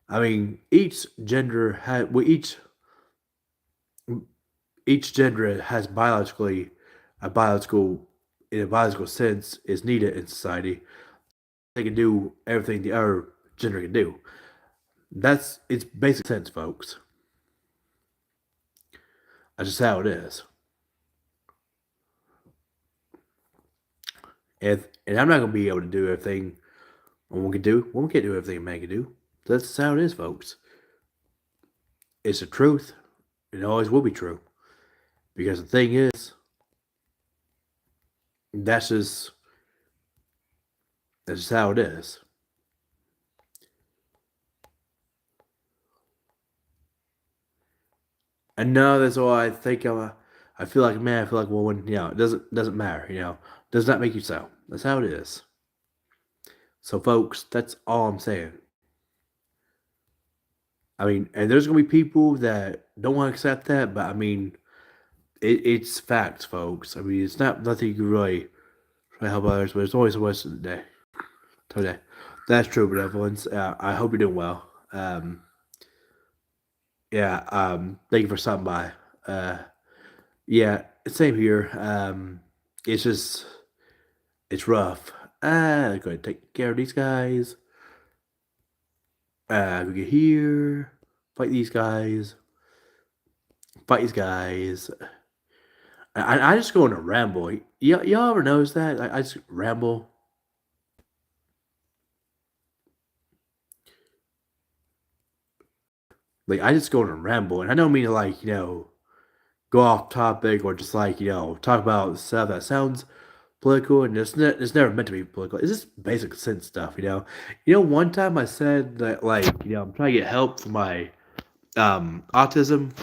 I mean, each gender has biologically a biological in a biological sense is needed in society. They can do everything the other gender can do. That's it's basic sense, folks. That's just how it is. And I'm not gonna be able to do everything a woman can do. Woman can't do everything a man can do. That's how it is, folks. It's the truth. It always will be true. Because the thing is, that's just that's just how it is. And no, that's why I think I feel like a man, I feel like a woman, it doesn't matter, does not make you so. That's how it is. So folks, that's all I'm saying. I mean, and there's gonna be people that don't want to accept that, but I mean, it's facts, folks. I mean, it's not nothing you can really try to help others, but it's always a waste of the day. Today, that's true, benevolence. I hope you're doing well. Yeah. Thank you for stopping by. Yeah, same here. It's just it's rough. I'm gonna take care of these guys. We get here, fight these guys, fight these guys. I just go on a ramble. Y'all ever notice that? I just ramble. Like I just go on a ramble, and I don't mean to like go off topic or just like talk about stuff that sounds political and it's never meant to be political. It's just basic sense stuff. One time I said that like I'm trying to get help for my autism.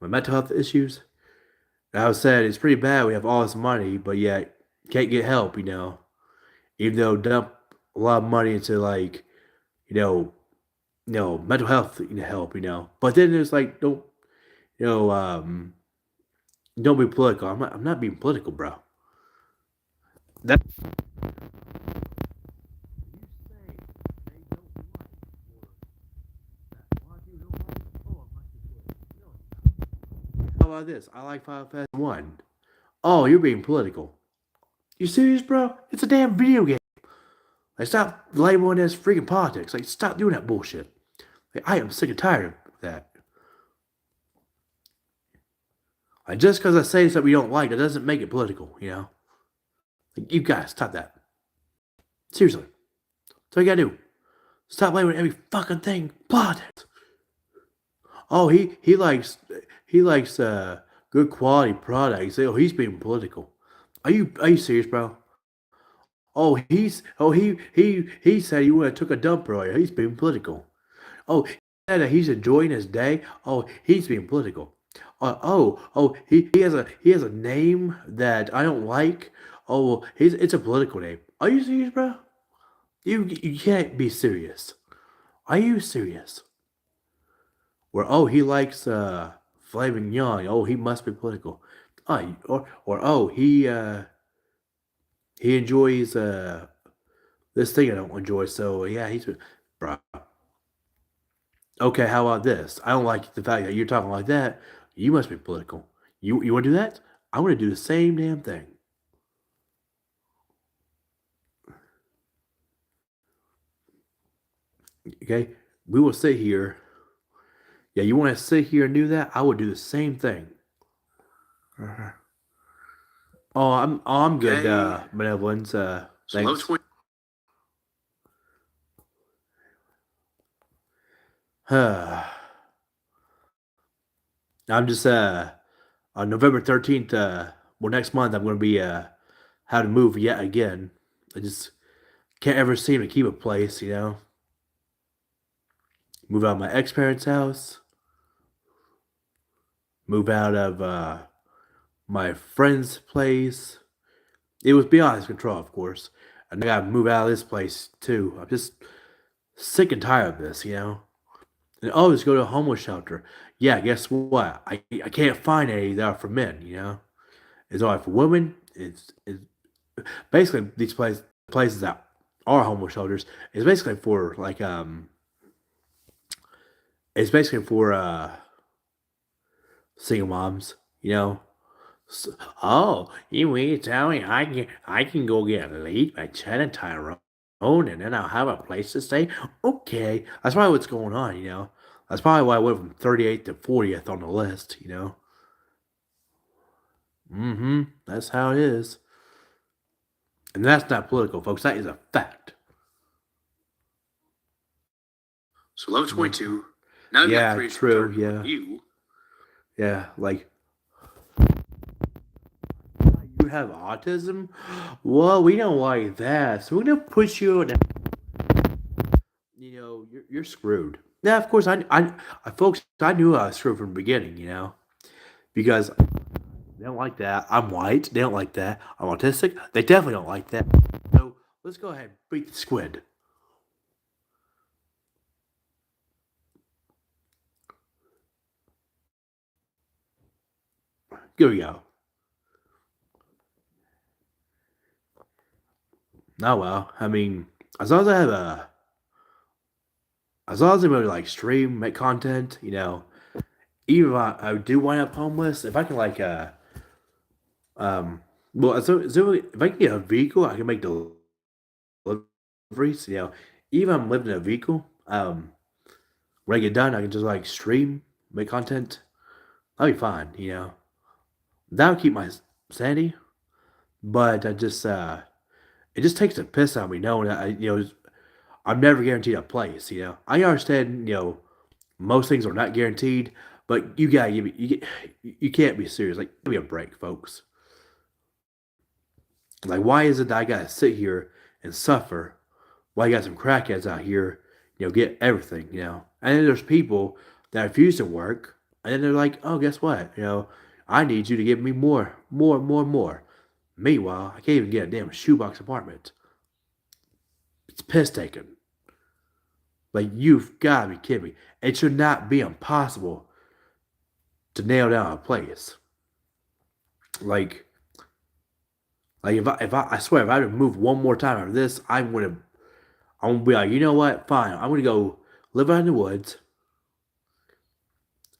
My mental health issues. And I was said it's pretty bad. We have all this money, but yet can't get help. Even though dump a lot of money into like you know mental health help. But then it's like you know um don't be political. I'm not being political, bro. That how about this? I like FF1. Oh, you're being political. You serious, bro? It's a damn video game. Like, stop labeling this freaking politics. Like, stop doing that bullshit. Like, I am sick and tired of that. Like, just because I say something you don't like, that doesn't make it political. Like, you guys, stop that. Seriously. That's all you gotta do. Stop labeling every fucking thing politics. Oh, he likes good quality products. Oh, he's being political. Are you serious, bro? He said he would have took a dump earlier. He's being political. Oh, he said that he's enjoying his day. Oh, he's being political. He has a name that I don't like. Oh, well, it's a political name. Are you serious, bro? You can't be serious. Are you serious? Or oh, he likes flaming young. Oh, he must be political. Or oh, he enjoys this thing I don't enjoy. So yeah, he's bro. Okay, how about this? I don't like the fact that you're talking like that. You must be political. You want to do that? I want to do the same damn thing. Okay, we will sit here. Yeah, you want to sit here and do that? I would do the same thing. Uh-huh. I'm good. Okay. Benevolence. So level Thanks. 20. I'm just on November 13th. Well, next month I'm going to be how to move yet again. I just can't ever seem to keep a place. Move out of my ex parents' house. Move out of my friend's place. It was beyond his control, of course. And I gotta move out of this place too. I'm just sick and tired of this. And always go to a homeless shelter. Yeah, guess what? I can't find any that are for men. It's all for women. It's basically these places that are homeless shelters is basically for like it's basically for single moms. Oh, you mean to tell me I can go get laid by Chad and Tyrone, and then I'll have a place to stay? Okay, that's probably what's going on. That's probably why I went from 38th to 40th on the list. That's how it is. And that's not political, folks. That is a fact. So level 22. Now we got Yeah, creation true. 30. Yeah. You. Yeah, like you have autism? Well, we don't like that. So we're gonna put you in you're screwed. Yeah, of course. Folks, I knew I was screwed from the beginning. Because they don't like that. I'm white. They don't like that. I'm autistic. They definitely don't like that. So let's go ahead and beat the squid. Here we go. Oh well. I mean, as long as I have as long as I'm able to like stream, make content. Even if I do wind up homeless, if I can like well, so if I can get a vehicle, I can make deliveries. Even if I'm living in a vehicle, when I get done, I can just like stream, make content. I'll be fine. That'll keep my sanity, but it just takes the piss out of me knowing that I'm never guaranteed a place. I understand. Most things are not guaranteed, but you gotta give me you can't be serious. Like, give me a break, folks. Like, why is it that I gotta sit here and suffer while you got some crackheads out here, get everything? And then there's people that refuse to work, and then they're like, oh, guess what? I need you to give me more, more, more, more. Meanwhile, I can't even get a damn shoebox apartment. It's piss taking. Like, you've gotta be kidding me. It should not be impossible to nail down a place. Like, I swear, if I had to move one more time after this, I'm gonna be like, you know what? Fine, I'm gonna go live out in the woods,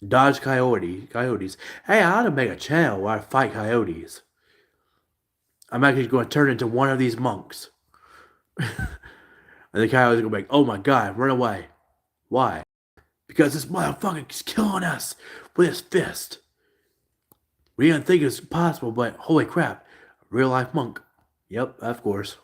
dodge coyotes. Hey, I ought to make a channel where I fight coyotes. I'm actually going to turn into one of these monks, and the coyotes are gonna be like, oh my god, run away. Why? Because this motherfucker is killing us with his fist. We didn't think it was possible, but holy crap, real life monk. Yep, of course.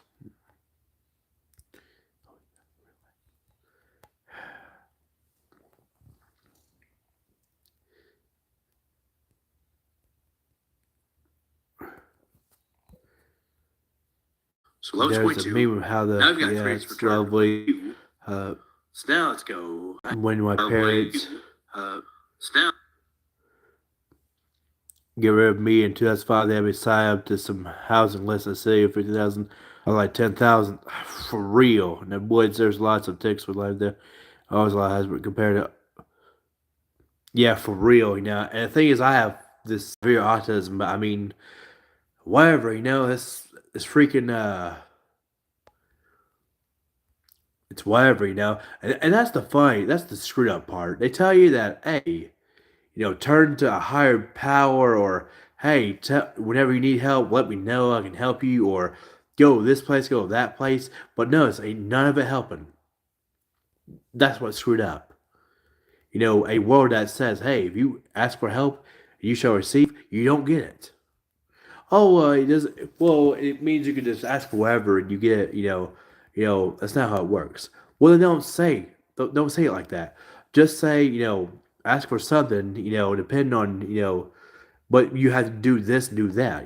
So level There's a 22. meme of how Now we got yeah, creation it's 30. lovely. You. Uh, So now let's go. when my parents So now. get rid of me in 2005, they had me sign up to some housing list in the city of 50,000. I was like 10,000 for real. In the woods, there's lots of ticks with life there. I was a lot of husband compared to Yeah, for real, And the thing is, I have this severe autism, but I mean, whatever, it's freaking, it's whatever, And that's the screwed up part. They tell you that, hey, turn to a higher power, or hey, whenever you need help, let me know. I can help you, or go this place, go that place. But no, it's ain't none of it helping. That's what's screwed up. A world that says, hey, if you ask for help, you shall receive. You don't get it. Oh, it doesn't. Well, it means you can just ask for whatever and you get it. That's not how it works. Well, then don't say it like that. Just say, ask for something. Depending on but you have to do this, do that.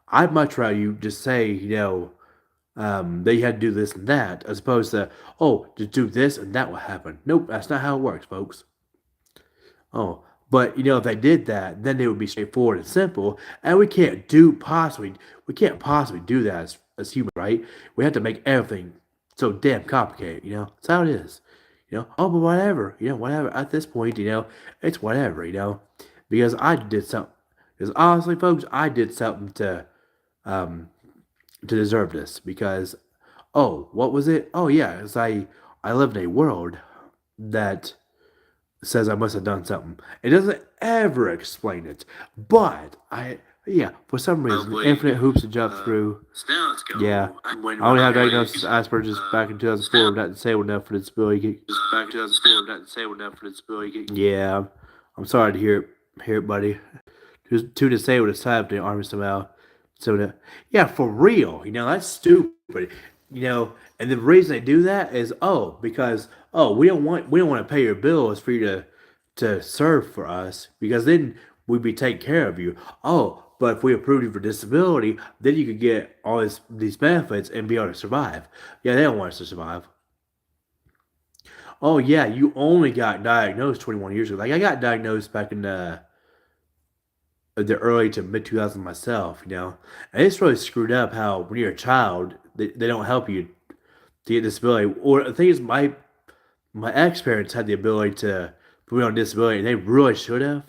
I'd much rather you just say, that you had to do this and that, as opposed to, oh, just do this and that will happen. Nope, that's not how it works, folks. Oh, but if they did that, then it would be straightforward and simple, and we can't possibly do that as humans, right? We have to make everything so damn complicated. That's how it is. Oh, but whatever, whatever. At this point, it's whatever, because I did something. Because honestly, folks, I did something um to deserve this. Because what was it? Oh yeah, because I live in a world that says I must have done something. It doesn't ever explain it, but yeah, for some reason, Probably, infinite hoops to jump through. So now let's go. Yeah, When I only have I diagnosis Asperger's back in 2004, not disabled enough for disability. just back to 2004, not disabled enough for disability. Yeah, I'm sorry to hear it, buddy. Too disabled to sign up to the army somehow. So yeah, for real, that's stupid. And the reason they do that is because we don't want to pay your bills for you to serve for us, because then we'd be taking care of you. Oh, but if we approved you for disability, then you could get all these benefits and be able to survive. Yeah, they don't want us to survive. Oh yeah, you only got diagnosed 21 years ago. Like I got diagnosed back in the early to mid 2000s myself, and it's really screwed up how when you're a child they don't help you to get disability. Or the thing is, my ex parents had the ability to put me on disability, and they really should have,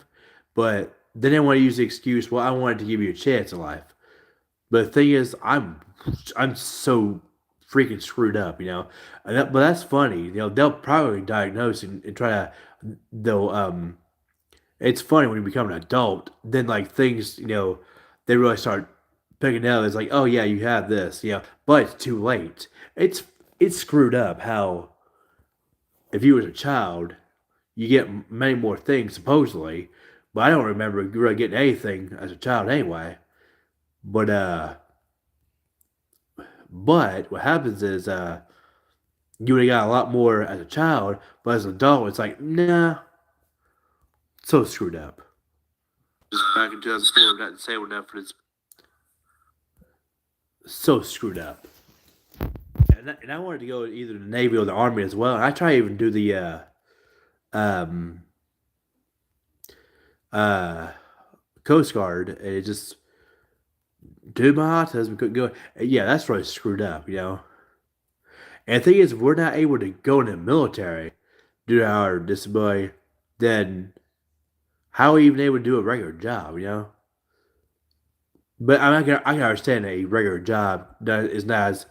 but then they want to use the excuse, well, I wanted to give you a chance in life. But the thing is, I'm so freaking screwed up, but that's funny, they'll probably diagnose and try to they'll it's funny when you become an adult, then like things, they really start picking out. It's like, oh yeah, you have this, but it's too late. It's screwed up how if you was a child, you get many more things supposedly, but I don't remember really getting anything as a child anyway. But but what happens is you would have got a lot more as a child, but as an adult, it's like nah, so screwed up. Just back in 2004, not disabled enough for this. So screwed up. And I wanted to go either the Navy or the Army as well. And I try to even do the um, uh, Coast Guard, and it just, dude, my autism couldn't go. Yeah, that's really screwed up, And the thing is, if we're not able to go in the military due to our disability, then how are we even able to do a regular job, But I can understand a regular job that is not as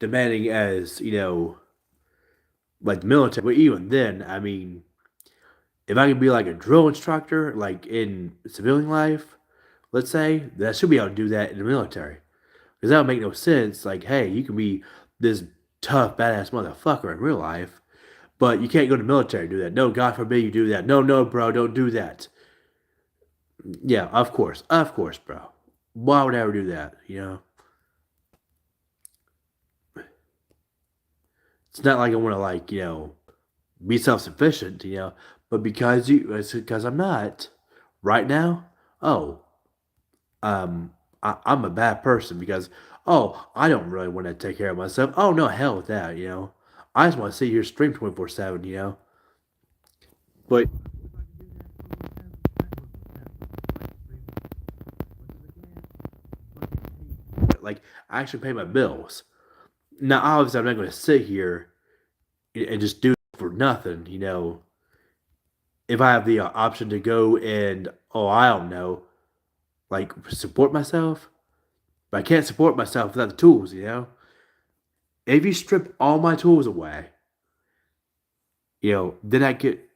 demanding as, like the military. But even then, I mean, if I could be like a drill instructor, like in civilian life, let's say, then I should be able to do that in the military. Because that would make no sense. Like, hey, you can be this tough, badass motherfucker in real life, but you can't go to the military and do that. No, God forbid you do that. No, no, bro, don't do that. Yeah, of course, bro. Why would I ever do that? It's not like I want to be self sufficient, but it's because I'm not right now. Oh, I'm a bad person because I don't really want to take care of myself. Oh no, hell with that, I just want to sit here stream 24/7, But like I actually pay my bills. Now, obviously, I'm not going to sit here and just do it for nothing, if I have the option to go and, oh, I don't know, like support myself, but I can't support myself without the tools, you know? If you strip all my tools away, then I get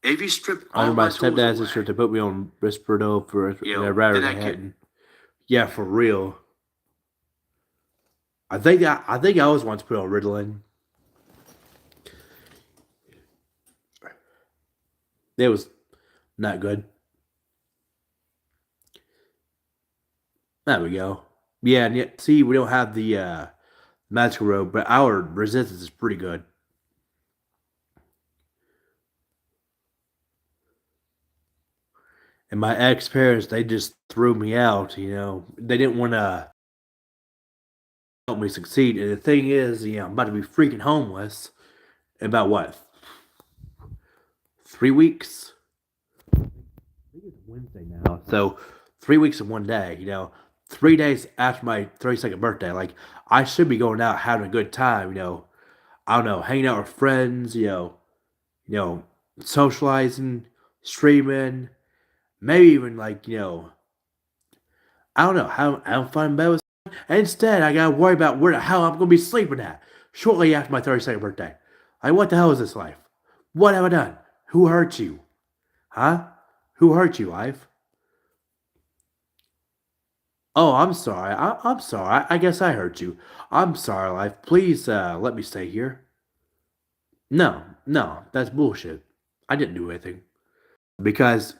If you strip under all my my tools stepdad's away, sister to put me on Risperdal for then I get. Yeah, for real. I think I was once put on Ritalin. It was not good. There we go. Yeah, and yet, see, we don't have the magical robe, but our resistance is pretty good. And my ex parents, they just threw me out. They didn't want to help me succeed. And the thing is, I'm about to be freaking homeless in about what, 3 weeks? I think it's Wednesday now. So 3 weeks in one day, 3 days after my 32nd birthday. Like, I should be going out having a good time, I don't know, hanging out with friends, you know, socializing, streaming, maybe even like, I don't know, how fun bed was. Instead, I gotta worry about where the hell I'm gonna be sleeping at shortly after my 32nd birthday. Like, what the hell is this life? What have I done? Who hurt you? Huh? Who hurt you, life? Oh, I'm sorry. I'm sorry. I guess I hurt you. I'm sorry, life. Please let me stay here. No, no, that's bullshit. I didn't do anything. Because,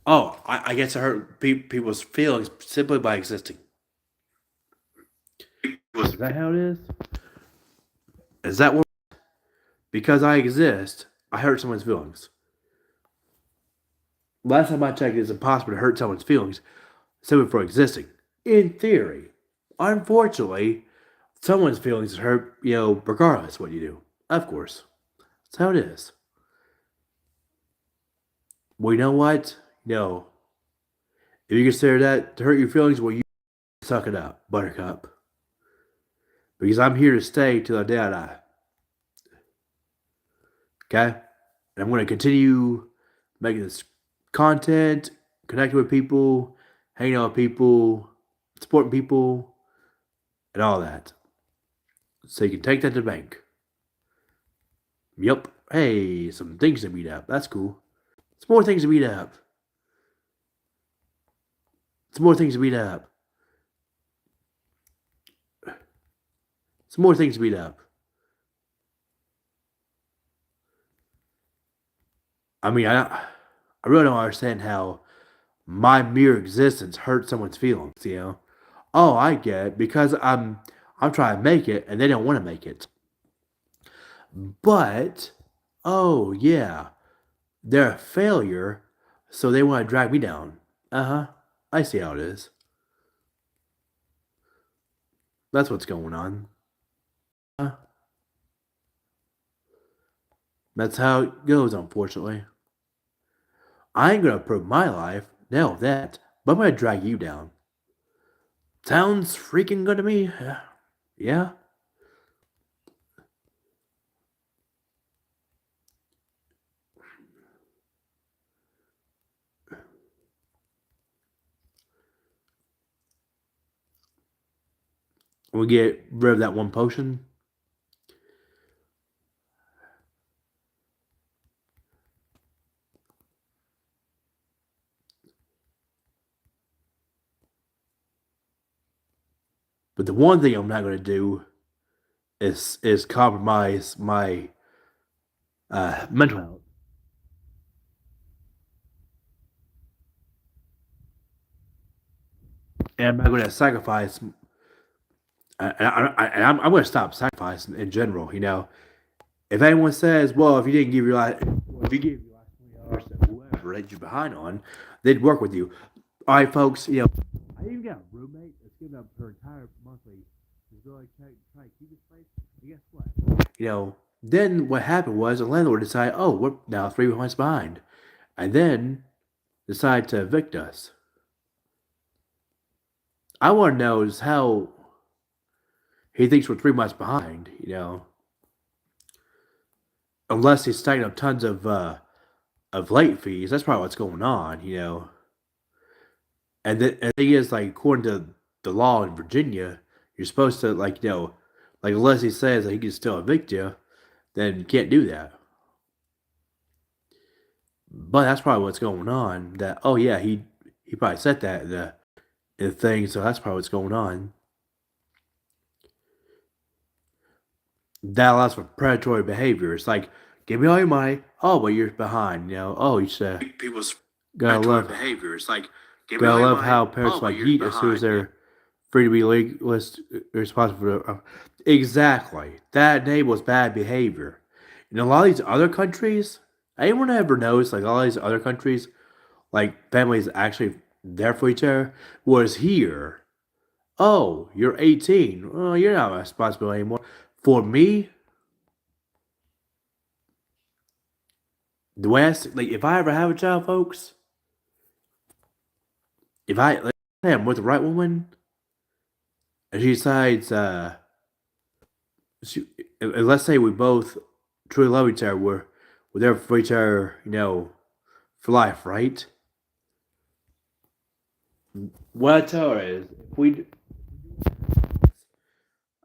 oh, I guess I hurt people's feelings simply by existing. Is that how it is? Is that what? Because I exist, I hurt someone's feelings. Last time I checked, it's impossible to hurt someone's feelings simply for existing. In theory. Unfortunately, someone's feelings is hurt, regardless of what you do. Of course. That's how it is. Well, you know what? No. If you consider that to hurt your feelings, well, you suck it up, buttercup. Because I'm here to stay till the day I die. Okay? And I'm going to continue making this content, connecting with people, hanging out with people, supporting people, and all that. So you can take that to the bank. Yep. Hey, some things to beat up. That's cool. Some more things to beat up. Some more things to beat up. Some more things to beat up. I mean, I really don't understand how my mere existence hurts someone's feelings. Oh, I get it, because I'm trying to make it and they don't want to make it. But, oh yeah, they're a failure, so they want to drag me down. Uh-huh. I see how it is. That's what's going on. That's how it goes, unfortunately. I ain't gonna improve my life, no that, but I'm gonna drag you down. Sounds freaking good to me. Yeah. We get rid of that one potion. But the one thing I'm not gonna do is compromise my mental health. And I'm not gonna sacrifice. I'm gonna stop sacrificing in general. If anyone says, "Well, if you didn't give your life, if you gave your last 20 hours to whoever that you're behind on, they'd work with you." All right, folks. I even got a roommate that's giving up her entire monthly to really try to keep this place. And guess what? Then what happened was the landlord decided, "Oh, we're now 3 months behind," and then decided to evict us. I want to know is how he thinks we're 3 months behind. Unless he's stacking up tons of of late fees. That's probably what's going on, And the thing is, like, according to the law in Virginia, you're supposed to, like, like unless he says that he can still evict you, then you can't do that. But that's probably what's going on. That oh yeah, he probably said that in the thing, so that's probably what's going on. That allows for predatory behavior. It's like, give me all your money. Oh, but you're behind. Oh, you said People's gotta predatory love behavior. It's like, give me all gotta your love money. how parents Oh, but like you're eat as soon as behind. they're free to be legalist, responsible for. Exactly. That enables bad behavior. In a lot of these other countries, anyone ever knows, like all these other countries, like families actually there for each other. Was here, oh, you're 18. Well, you're not responsible anymore. For me, the way like, if I ever have a child, folks, if I like, I'm with the right woman, and she decides, she, and let's say we both truly love each other, we're there for each other, for life, right? What I tell her is, if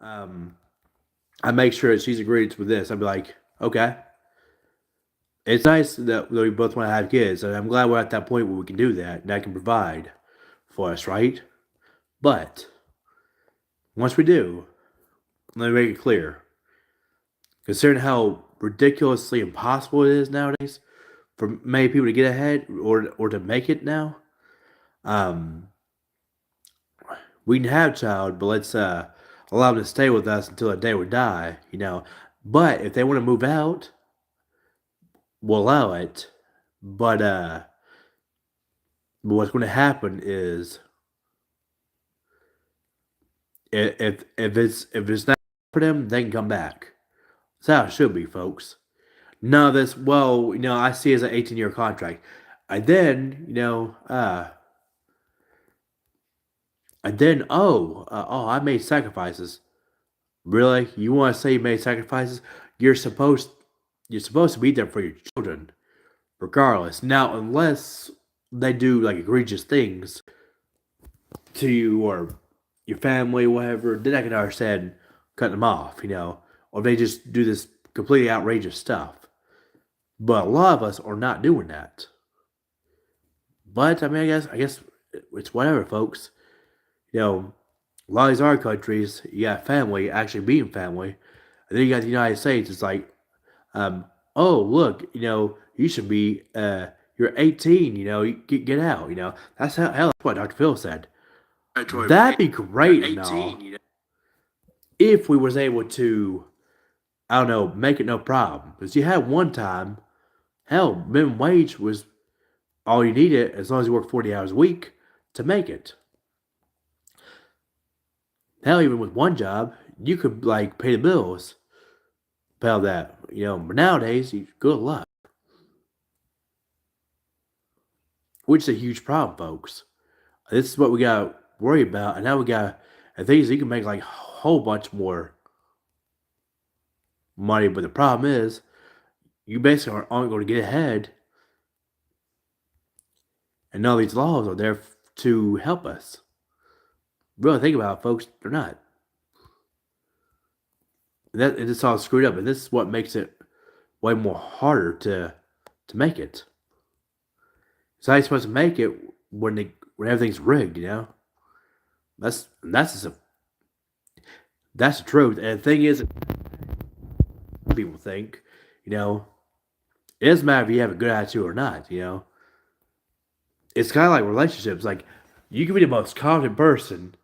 um, I make sure that she's agreed with this. I'd be like, okay, it's nice that we both want to have kids, and I'm glad we're at that point where we can do that, and I can provide for us, right? But once we do, let me make it clear. Considering how ridiculously impossible it is nowadays for many people to get ahead or to make it now, um, we can have a child, but let's allow them to stay with us until the day we die. But if they want to move out, we'll allow it. But what's going to happen is if it's not for them, they can come back. That's how it should be, folks. None of this. Well, I see it as an 18-year contract. I then, I made sacrifices. Really? You want to say you made sacrifices? You're supposed you're supposed to be there for your children, regardless. Now, unless they do like egregious things to you or your family, whatever, then I can understand cutting them off. Or they just do this completely outrageous stuff. But a lot of us are not doing that. But I mean, I guess it's whatever, folks. A lot of these other countries, you got family actually being family, and then you got the United States. It's like, um, oh look, you should be, you're 18. You get out. That's how hell. That's what Dr. Phil said. Predatory That'd be behavior. great You're and all 18. if we was able to, I don't know, make it no problem. Because you had one time, hell, minimum wage was all you needed as long as you worked 40 hours a week to make it. Hell, even with one job, you could like pay the bills, pay all that. But nowadays, good luck, which is a huge problem, folks. This is what we gotta worry about, and now we got. And things you can make like a whole bunch more money, but the problem is, you basically aren't going to get ahead, and all these laws are there to help us. Really think about it, folks. They're not. It's all screwed up, and this is what makes it way more harder to make it. So how you supposed to make it when everything's rigged? That's just that's the truth. And the thing is, people think, it doesn't matter if you have a good attitude or not. It's kind of like relationships. Like you can be the most confident person,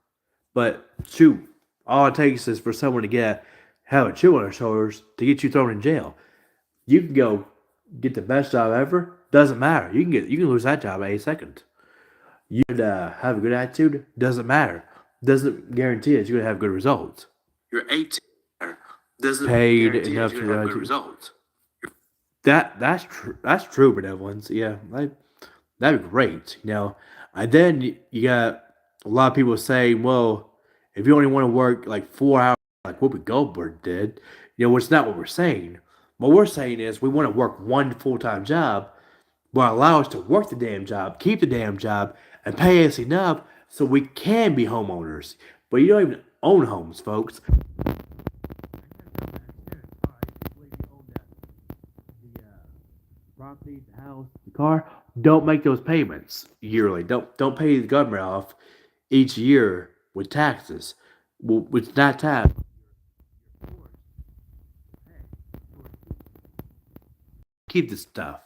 but shoot, all it takes is for someone to have a chip on their shoulders to get you thrown in jail. You can go get the best job ever. Doesn't matter. You can lose that job in a second. You could have a good attitude. Doesn't matter. Doesn't guarantee that you're gonna have good results. You're 18. Doesn't Paid guarantee enough that you're to gonna have good results. that's true. That's true, benevolence. Yeah, that'd be great. And then you got a lot of people saying, well, if you only want to work like 4 hours, like Whoopi Goldberg did, it's not what we're saying. What we're saying is we want to work one full time job but allow us to work the damn job, keep the damn job, and pay us enough so we can be homeowners. But you don't even own homes, folks. Property, the house, the car. Don't make those payments yearly. Don't pay the government off each year with taxes. Well, it's not tax. Keep the stuff.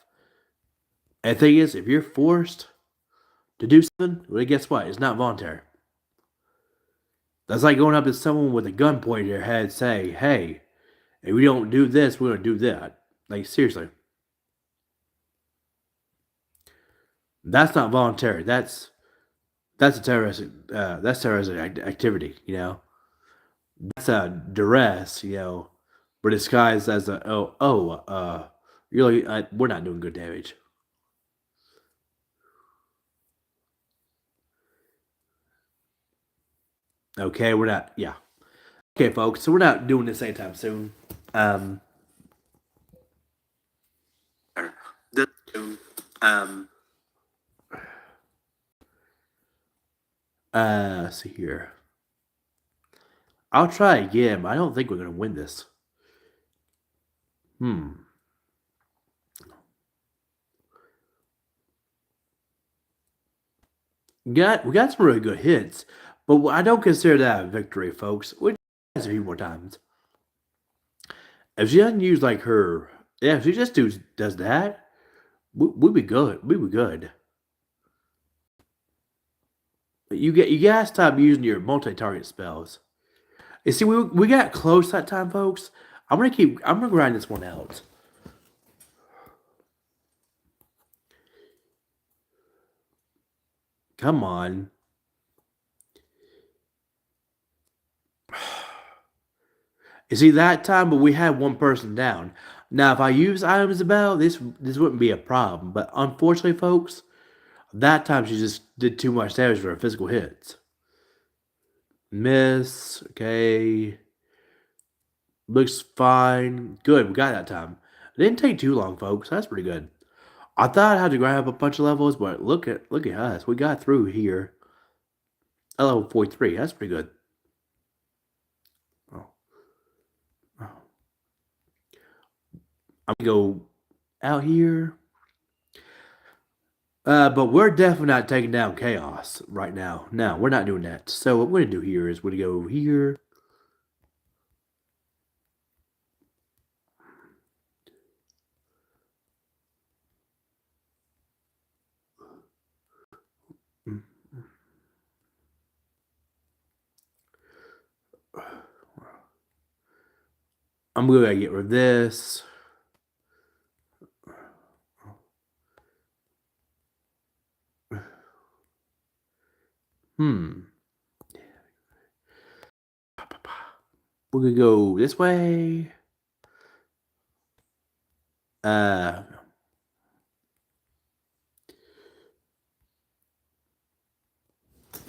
And the thing is, if you're forced to do something, well, guess what? It's not voluntary. That's like going up to someone with a gun pointed at their head, say, "Hey, if we don't do this, we're gonna do that." Like seriously, that's not voluntary. That's a terrorist. That's terrorist activity. You know, that's a duress. You know, but disguised as a really we're not doing good damage. Okay, we're not. Yeah. Okay, folks. So we're not doing this anytime soon. Um. Um. Let's see here. I'll try again, but I don't think we're gonna win this. Hmm. We got some really good hits, but I don't consider that a victory, folks. We a few more times. If she doesn't use like her, yeah, if she just does that, we'd be good. We'd be good. You gotta stop using your multi-target spells. You see, we got close that time, folks. I'm gonna grind this one out. Come on. You see that time, but we had one person down. Now, if I use items about this wouldn't be a problem. But unfortunately, folks, that time she just did too much damage for her physical hits. Miss, okay. Looks fine. Good, we got that time. It didn't take too long, folks. That's pretty good. I thought I had to grind up a bunch of levels, but look at us. We got through here. At level 43. That's pretty good. Oh. Oh. I'm gonna go out here. But we're definitely not taking down chaos right now. No, we're not doing that. So what we're gonna do here is we're gonna go over here. I'm gonna get rid of this. Hmm. We're gonna go this way. Uh.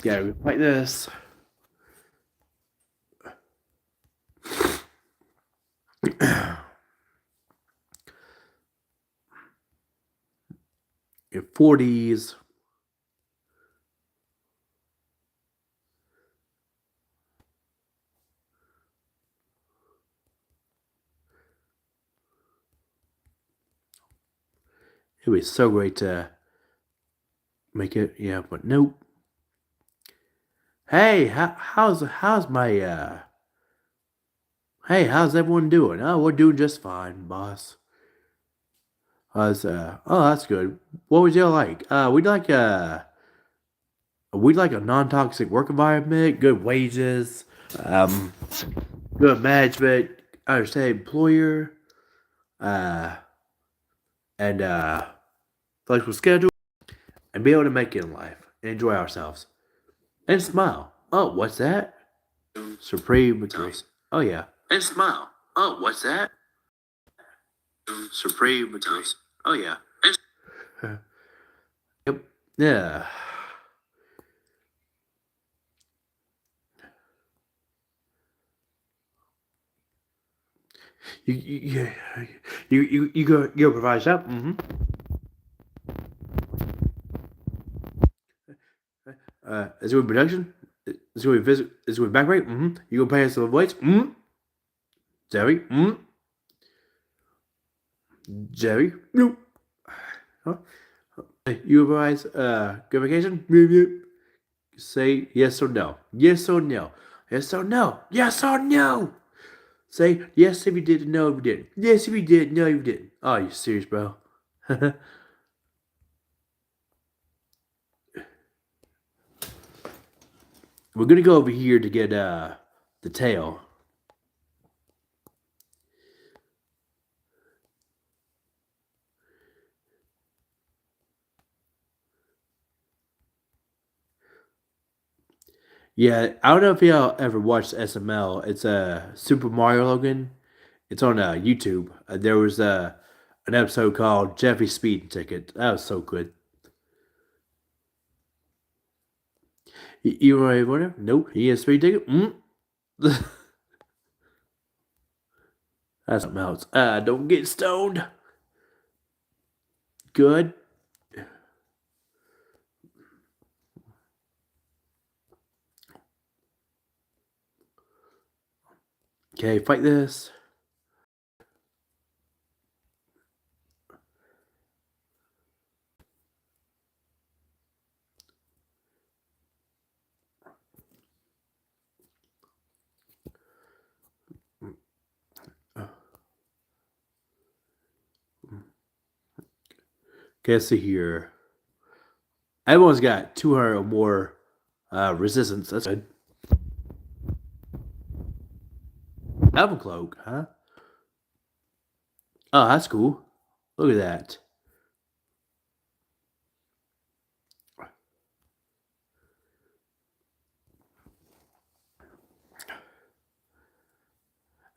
Gotta go like this. Your 40s. It would be so great to make it, yeah, but nope. Hey, how's my Hey, how's everyone doing? Oh, we're doing just fine, boss. Oh, that's good. What would you like? We'd like a non-toxic work environment, good wages, um, good management, understand employer, uh, and flexible schedule, and be able to make it in life and enjoy ourselves and smile. Oh, what's that? Supreme victory. Oh yeah. And smile. Oh, what's that? Supreme victory. Oh yeah. Yep. Yeah. You go provide that. Mm-hmm. Is it going to be production? Is it going to be physical? Is it going to be back rate? Mm-hmm. You going to pay us the weights? Mm-hmm. Jerry? Mm-hmm. Jerry? Nope. Huh? You guys, good vacation? Yep, yep. Say yes or no. Yes or no. Yes or no. Yes or no. Say yes if you did, no if you didn't. Yes if you did, no if you didn't. Oh, you serious, bro? We're gonna go over here to get the tail. Yeah, I don't know if y'all ever watched SML. It's Super Mario Logan. It's on YouTube. There was an episode called Jeffy's Speeding Ticket. That was so good. You want to? Nope. He has speed ticket. That's something else. Don't get stoned. Good. Okay, fight this. Okay, let's see here. Everyone's got 200 or more resistance. That's good. Elven cloak, huh? Oh, that's cool. Look at that.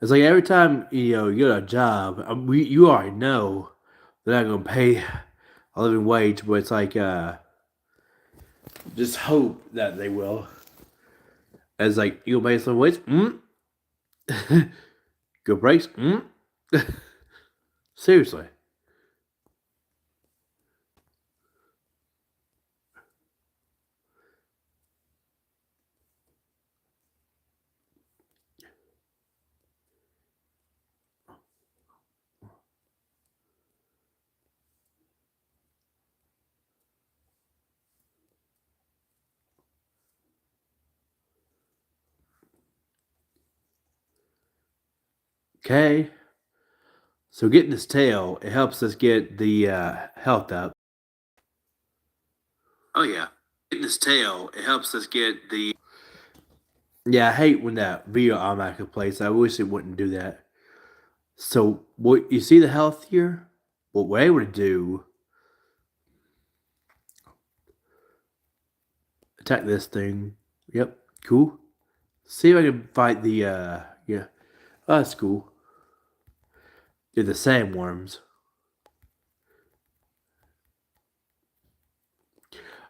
It's like every time you get a job, you already know they're not gonna pay a living wage, but it's like just hope that they will. As like you gonna pay some wage, good breaks, seriously. Okay. So getting this tail, it helps us get the health up. Oh yeah. Getting this tail, it helps us get the. Yeah, I hate when that video automatically plays. I wish it wouldn't do that. So what you see the health here? What we're able to do, attack this thing. Yep, cool. See if I can fight the yeah. Oh, that's cool. They're the sandworms.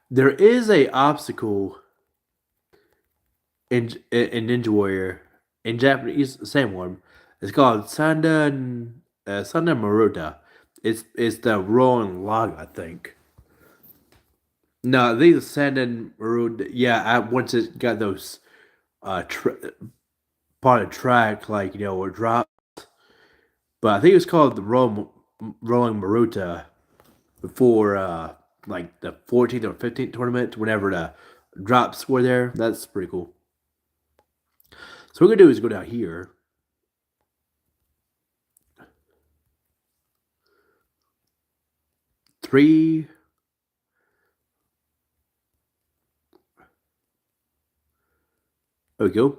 There is a obstacle in Ninja Warrior in Japanese sandworm. It's called Sanda Maruta. It's the rolling log, I think. No, these are Sanda Maruta. Yeah, I once it got those part of track like or drop, but I think it was called the Rolling Maruta before like the 14th or 15th tournament. Whenever the drops were there, that's pretty cool. So what we're gonna do is go down here. Three. There we go.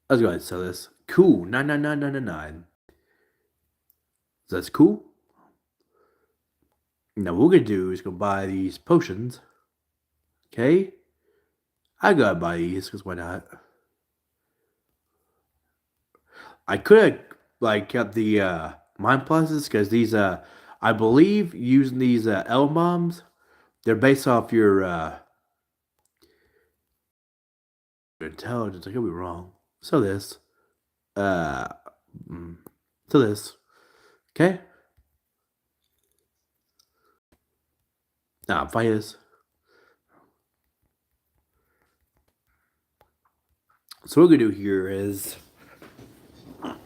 Let's go ahead and sell this. Cool. 99999. That's cool. Now what we're gonna do is go buy these potions. Okay. I gotta buy these because why not? I could have like kept the mind pluses because these I believe using these L bombs, they're based off your intelligence. I could be wrong. So this. Uh, so this. Okay. Now fight this. So what we're gonna do here is I'm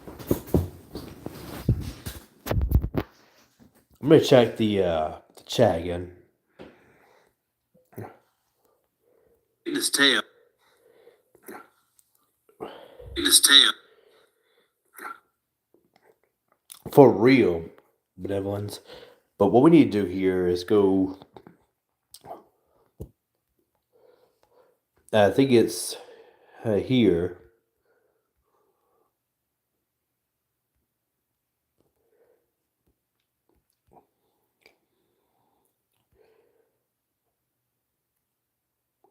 gonna check the chat again. This tail. This tail. For real, benevolence. But what we need to do here is go. I think it's here.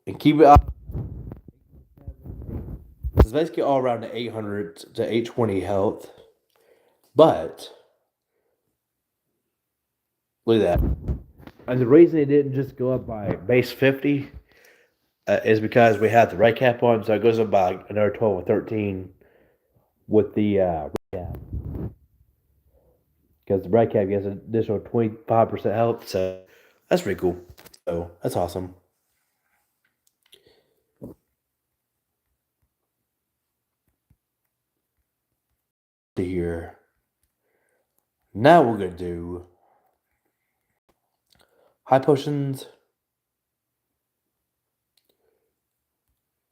And keep it up. It's basically all around the 800 to 820 health. But look at that. And the reason it didn't just go up by base 50 is because we had the red cap on, so it goes up by another 12 or 13 with the red cap. Because the red cap gets an additional 25% health, so that's pretty cool. So that's awesome. Here. Now we're gonna do high potions.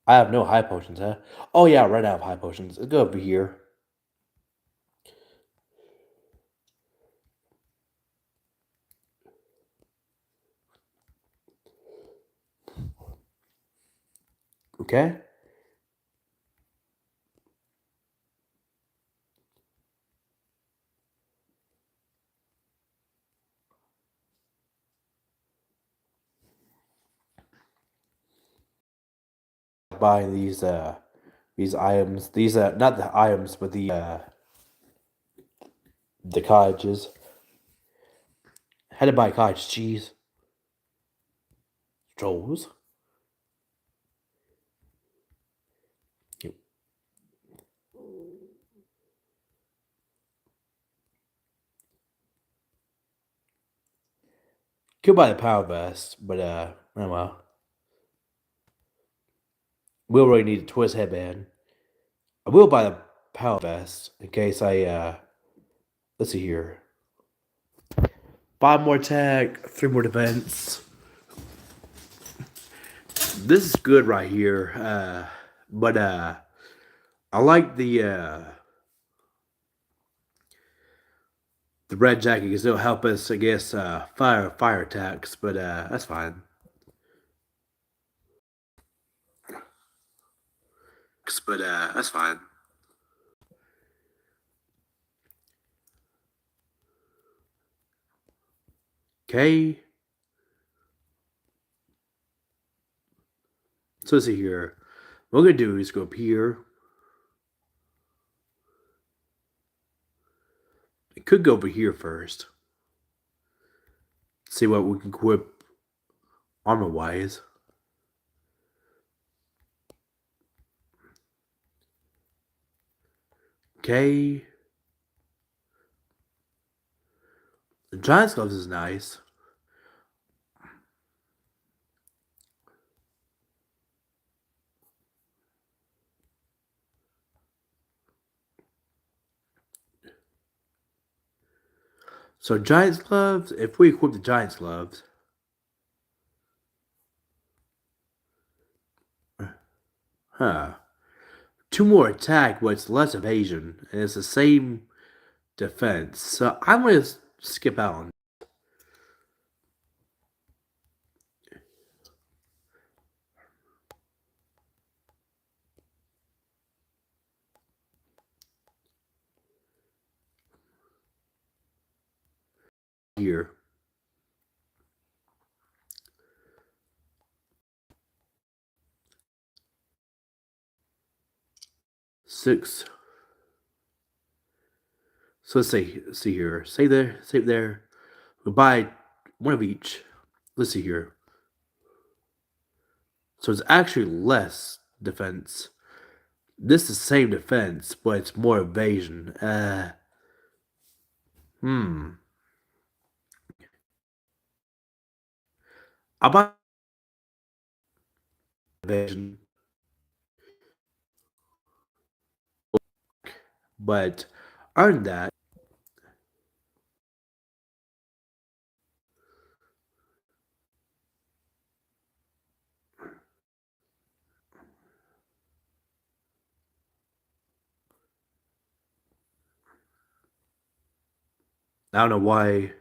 I have no high potions, huh? Oh yeah, right now I have high potions. Let's go over here. Okay. Buying these items. These not the items, but the cottages. Had to buy cottage cheese. Strolls. Could buy the power vest, but oh well. We'll really need a twist headband. I will buy the power vest in case I let's see here. 5 more attack, 3 more defense. This is good right here. But I like the red jacket because it'll help us against fire attacks, but that's fine. But that's fine. Okay. So let's see here. What we're gonna do is go up here. It could go over here first. See what we can equip armor wise. Okay. The giant's gloves is nice. So giant's gloves, if we equip the giant's gloves. Huh. 2 more attack, but it's less evasion. And it's the same defense. So I'm gonna skip out on here. Six. So let's see here. Save there. We'll buy 1 of each. Let's see here. So it's actually less defense. This is the same defense, but it's more evasion. About evasion, but earn that. I don't know why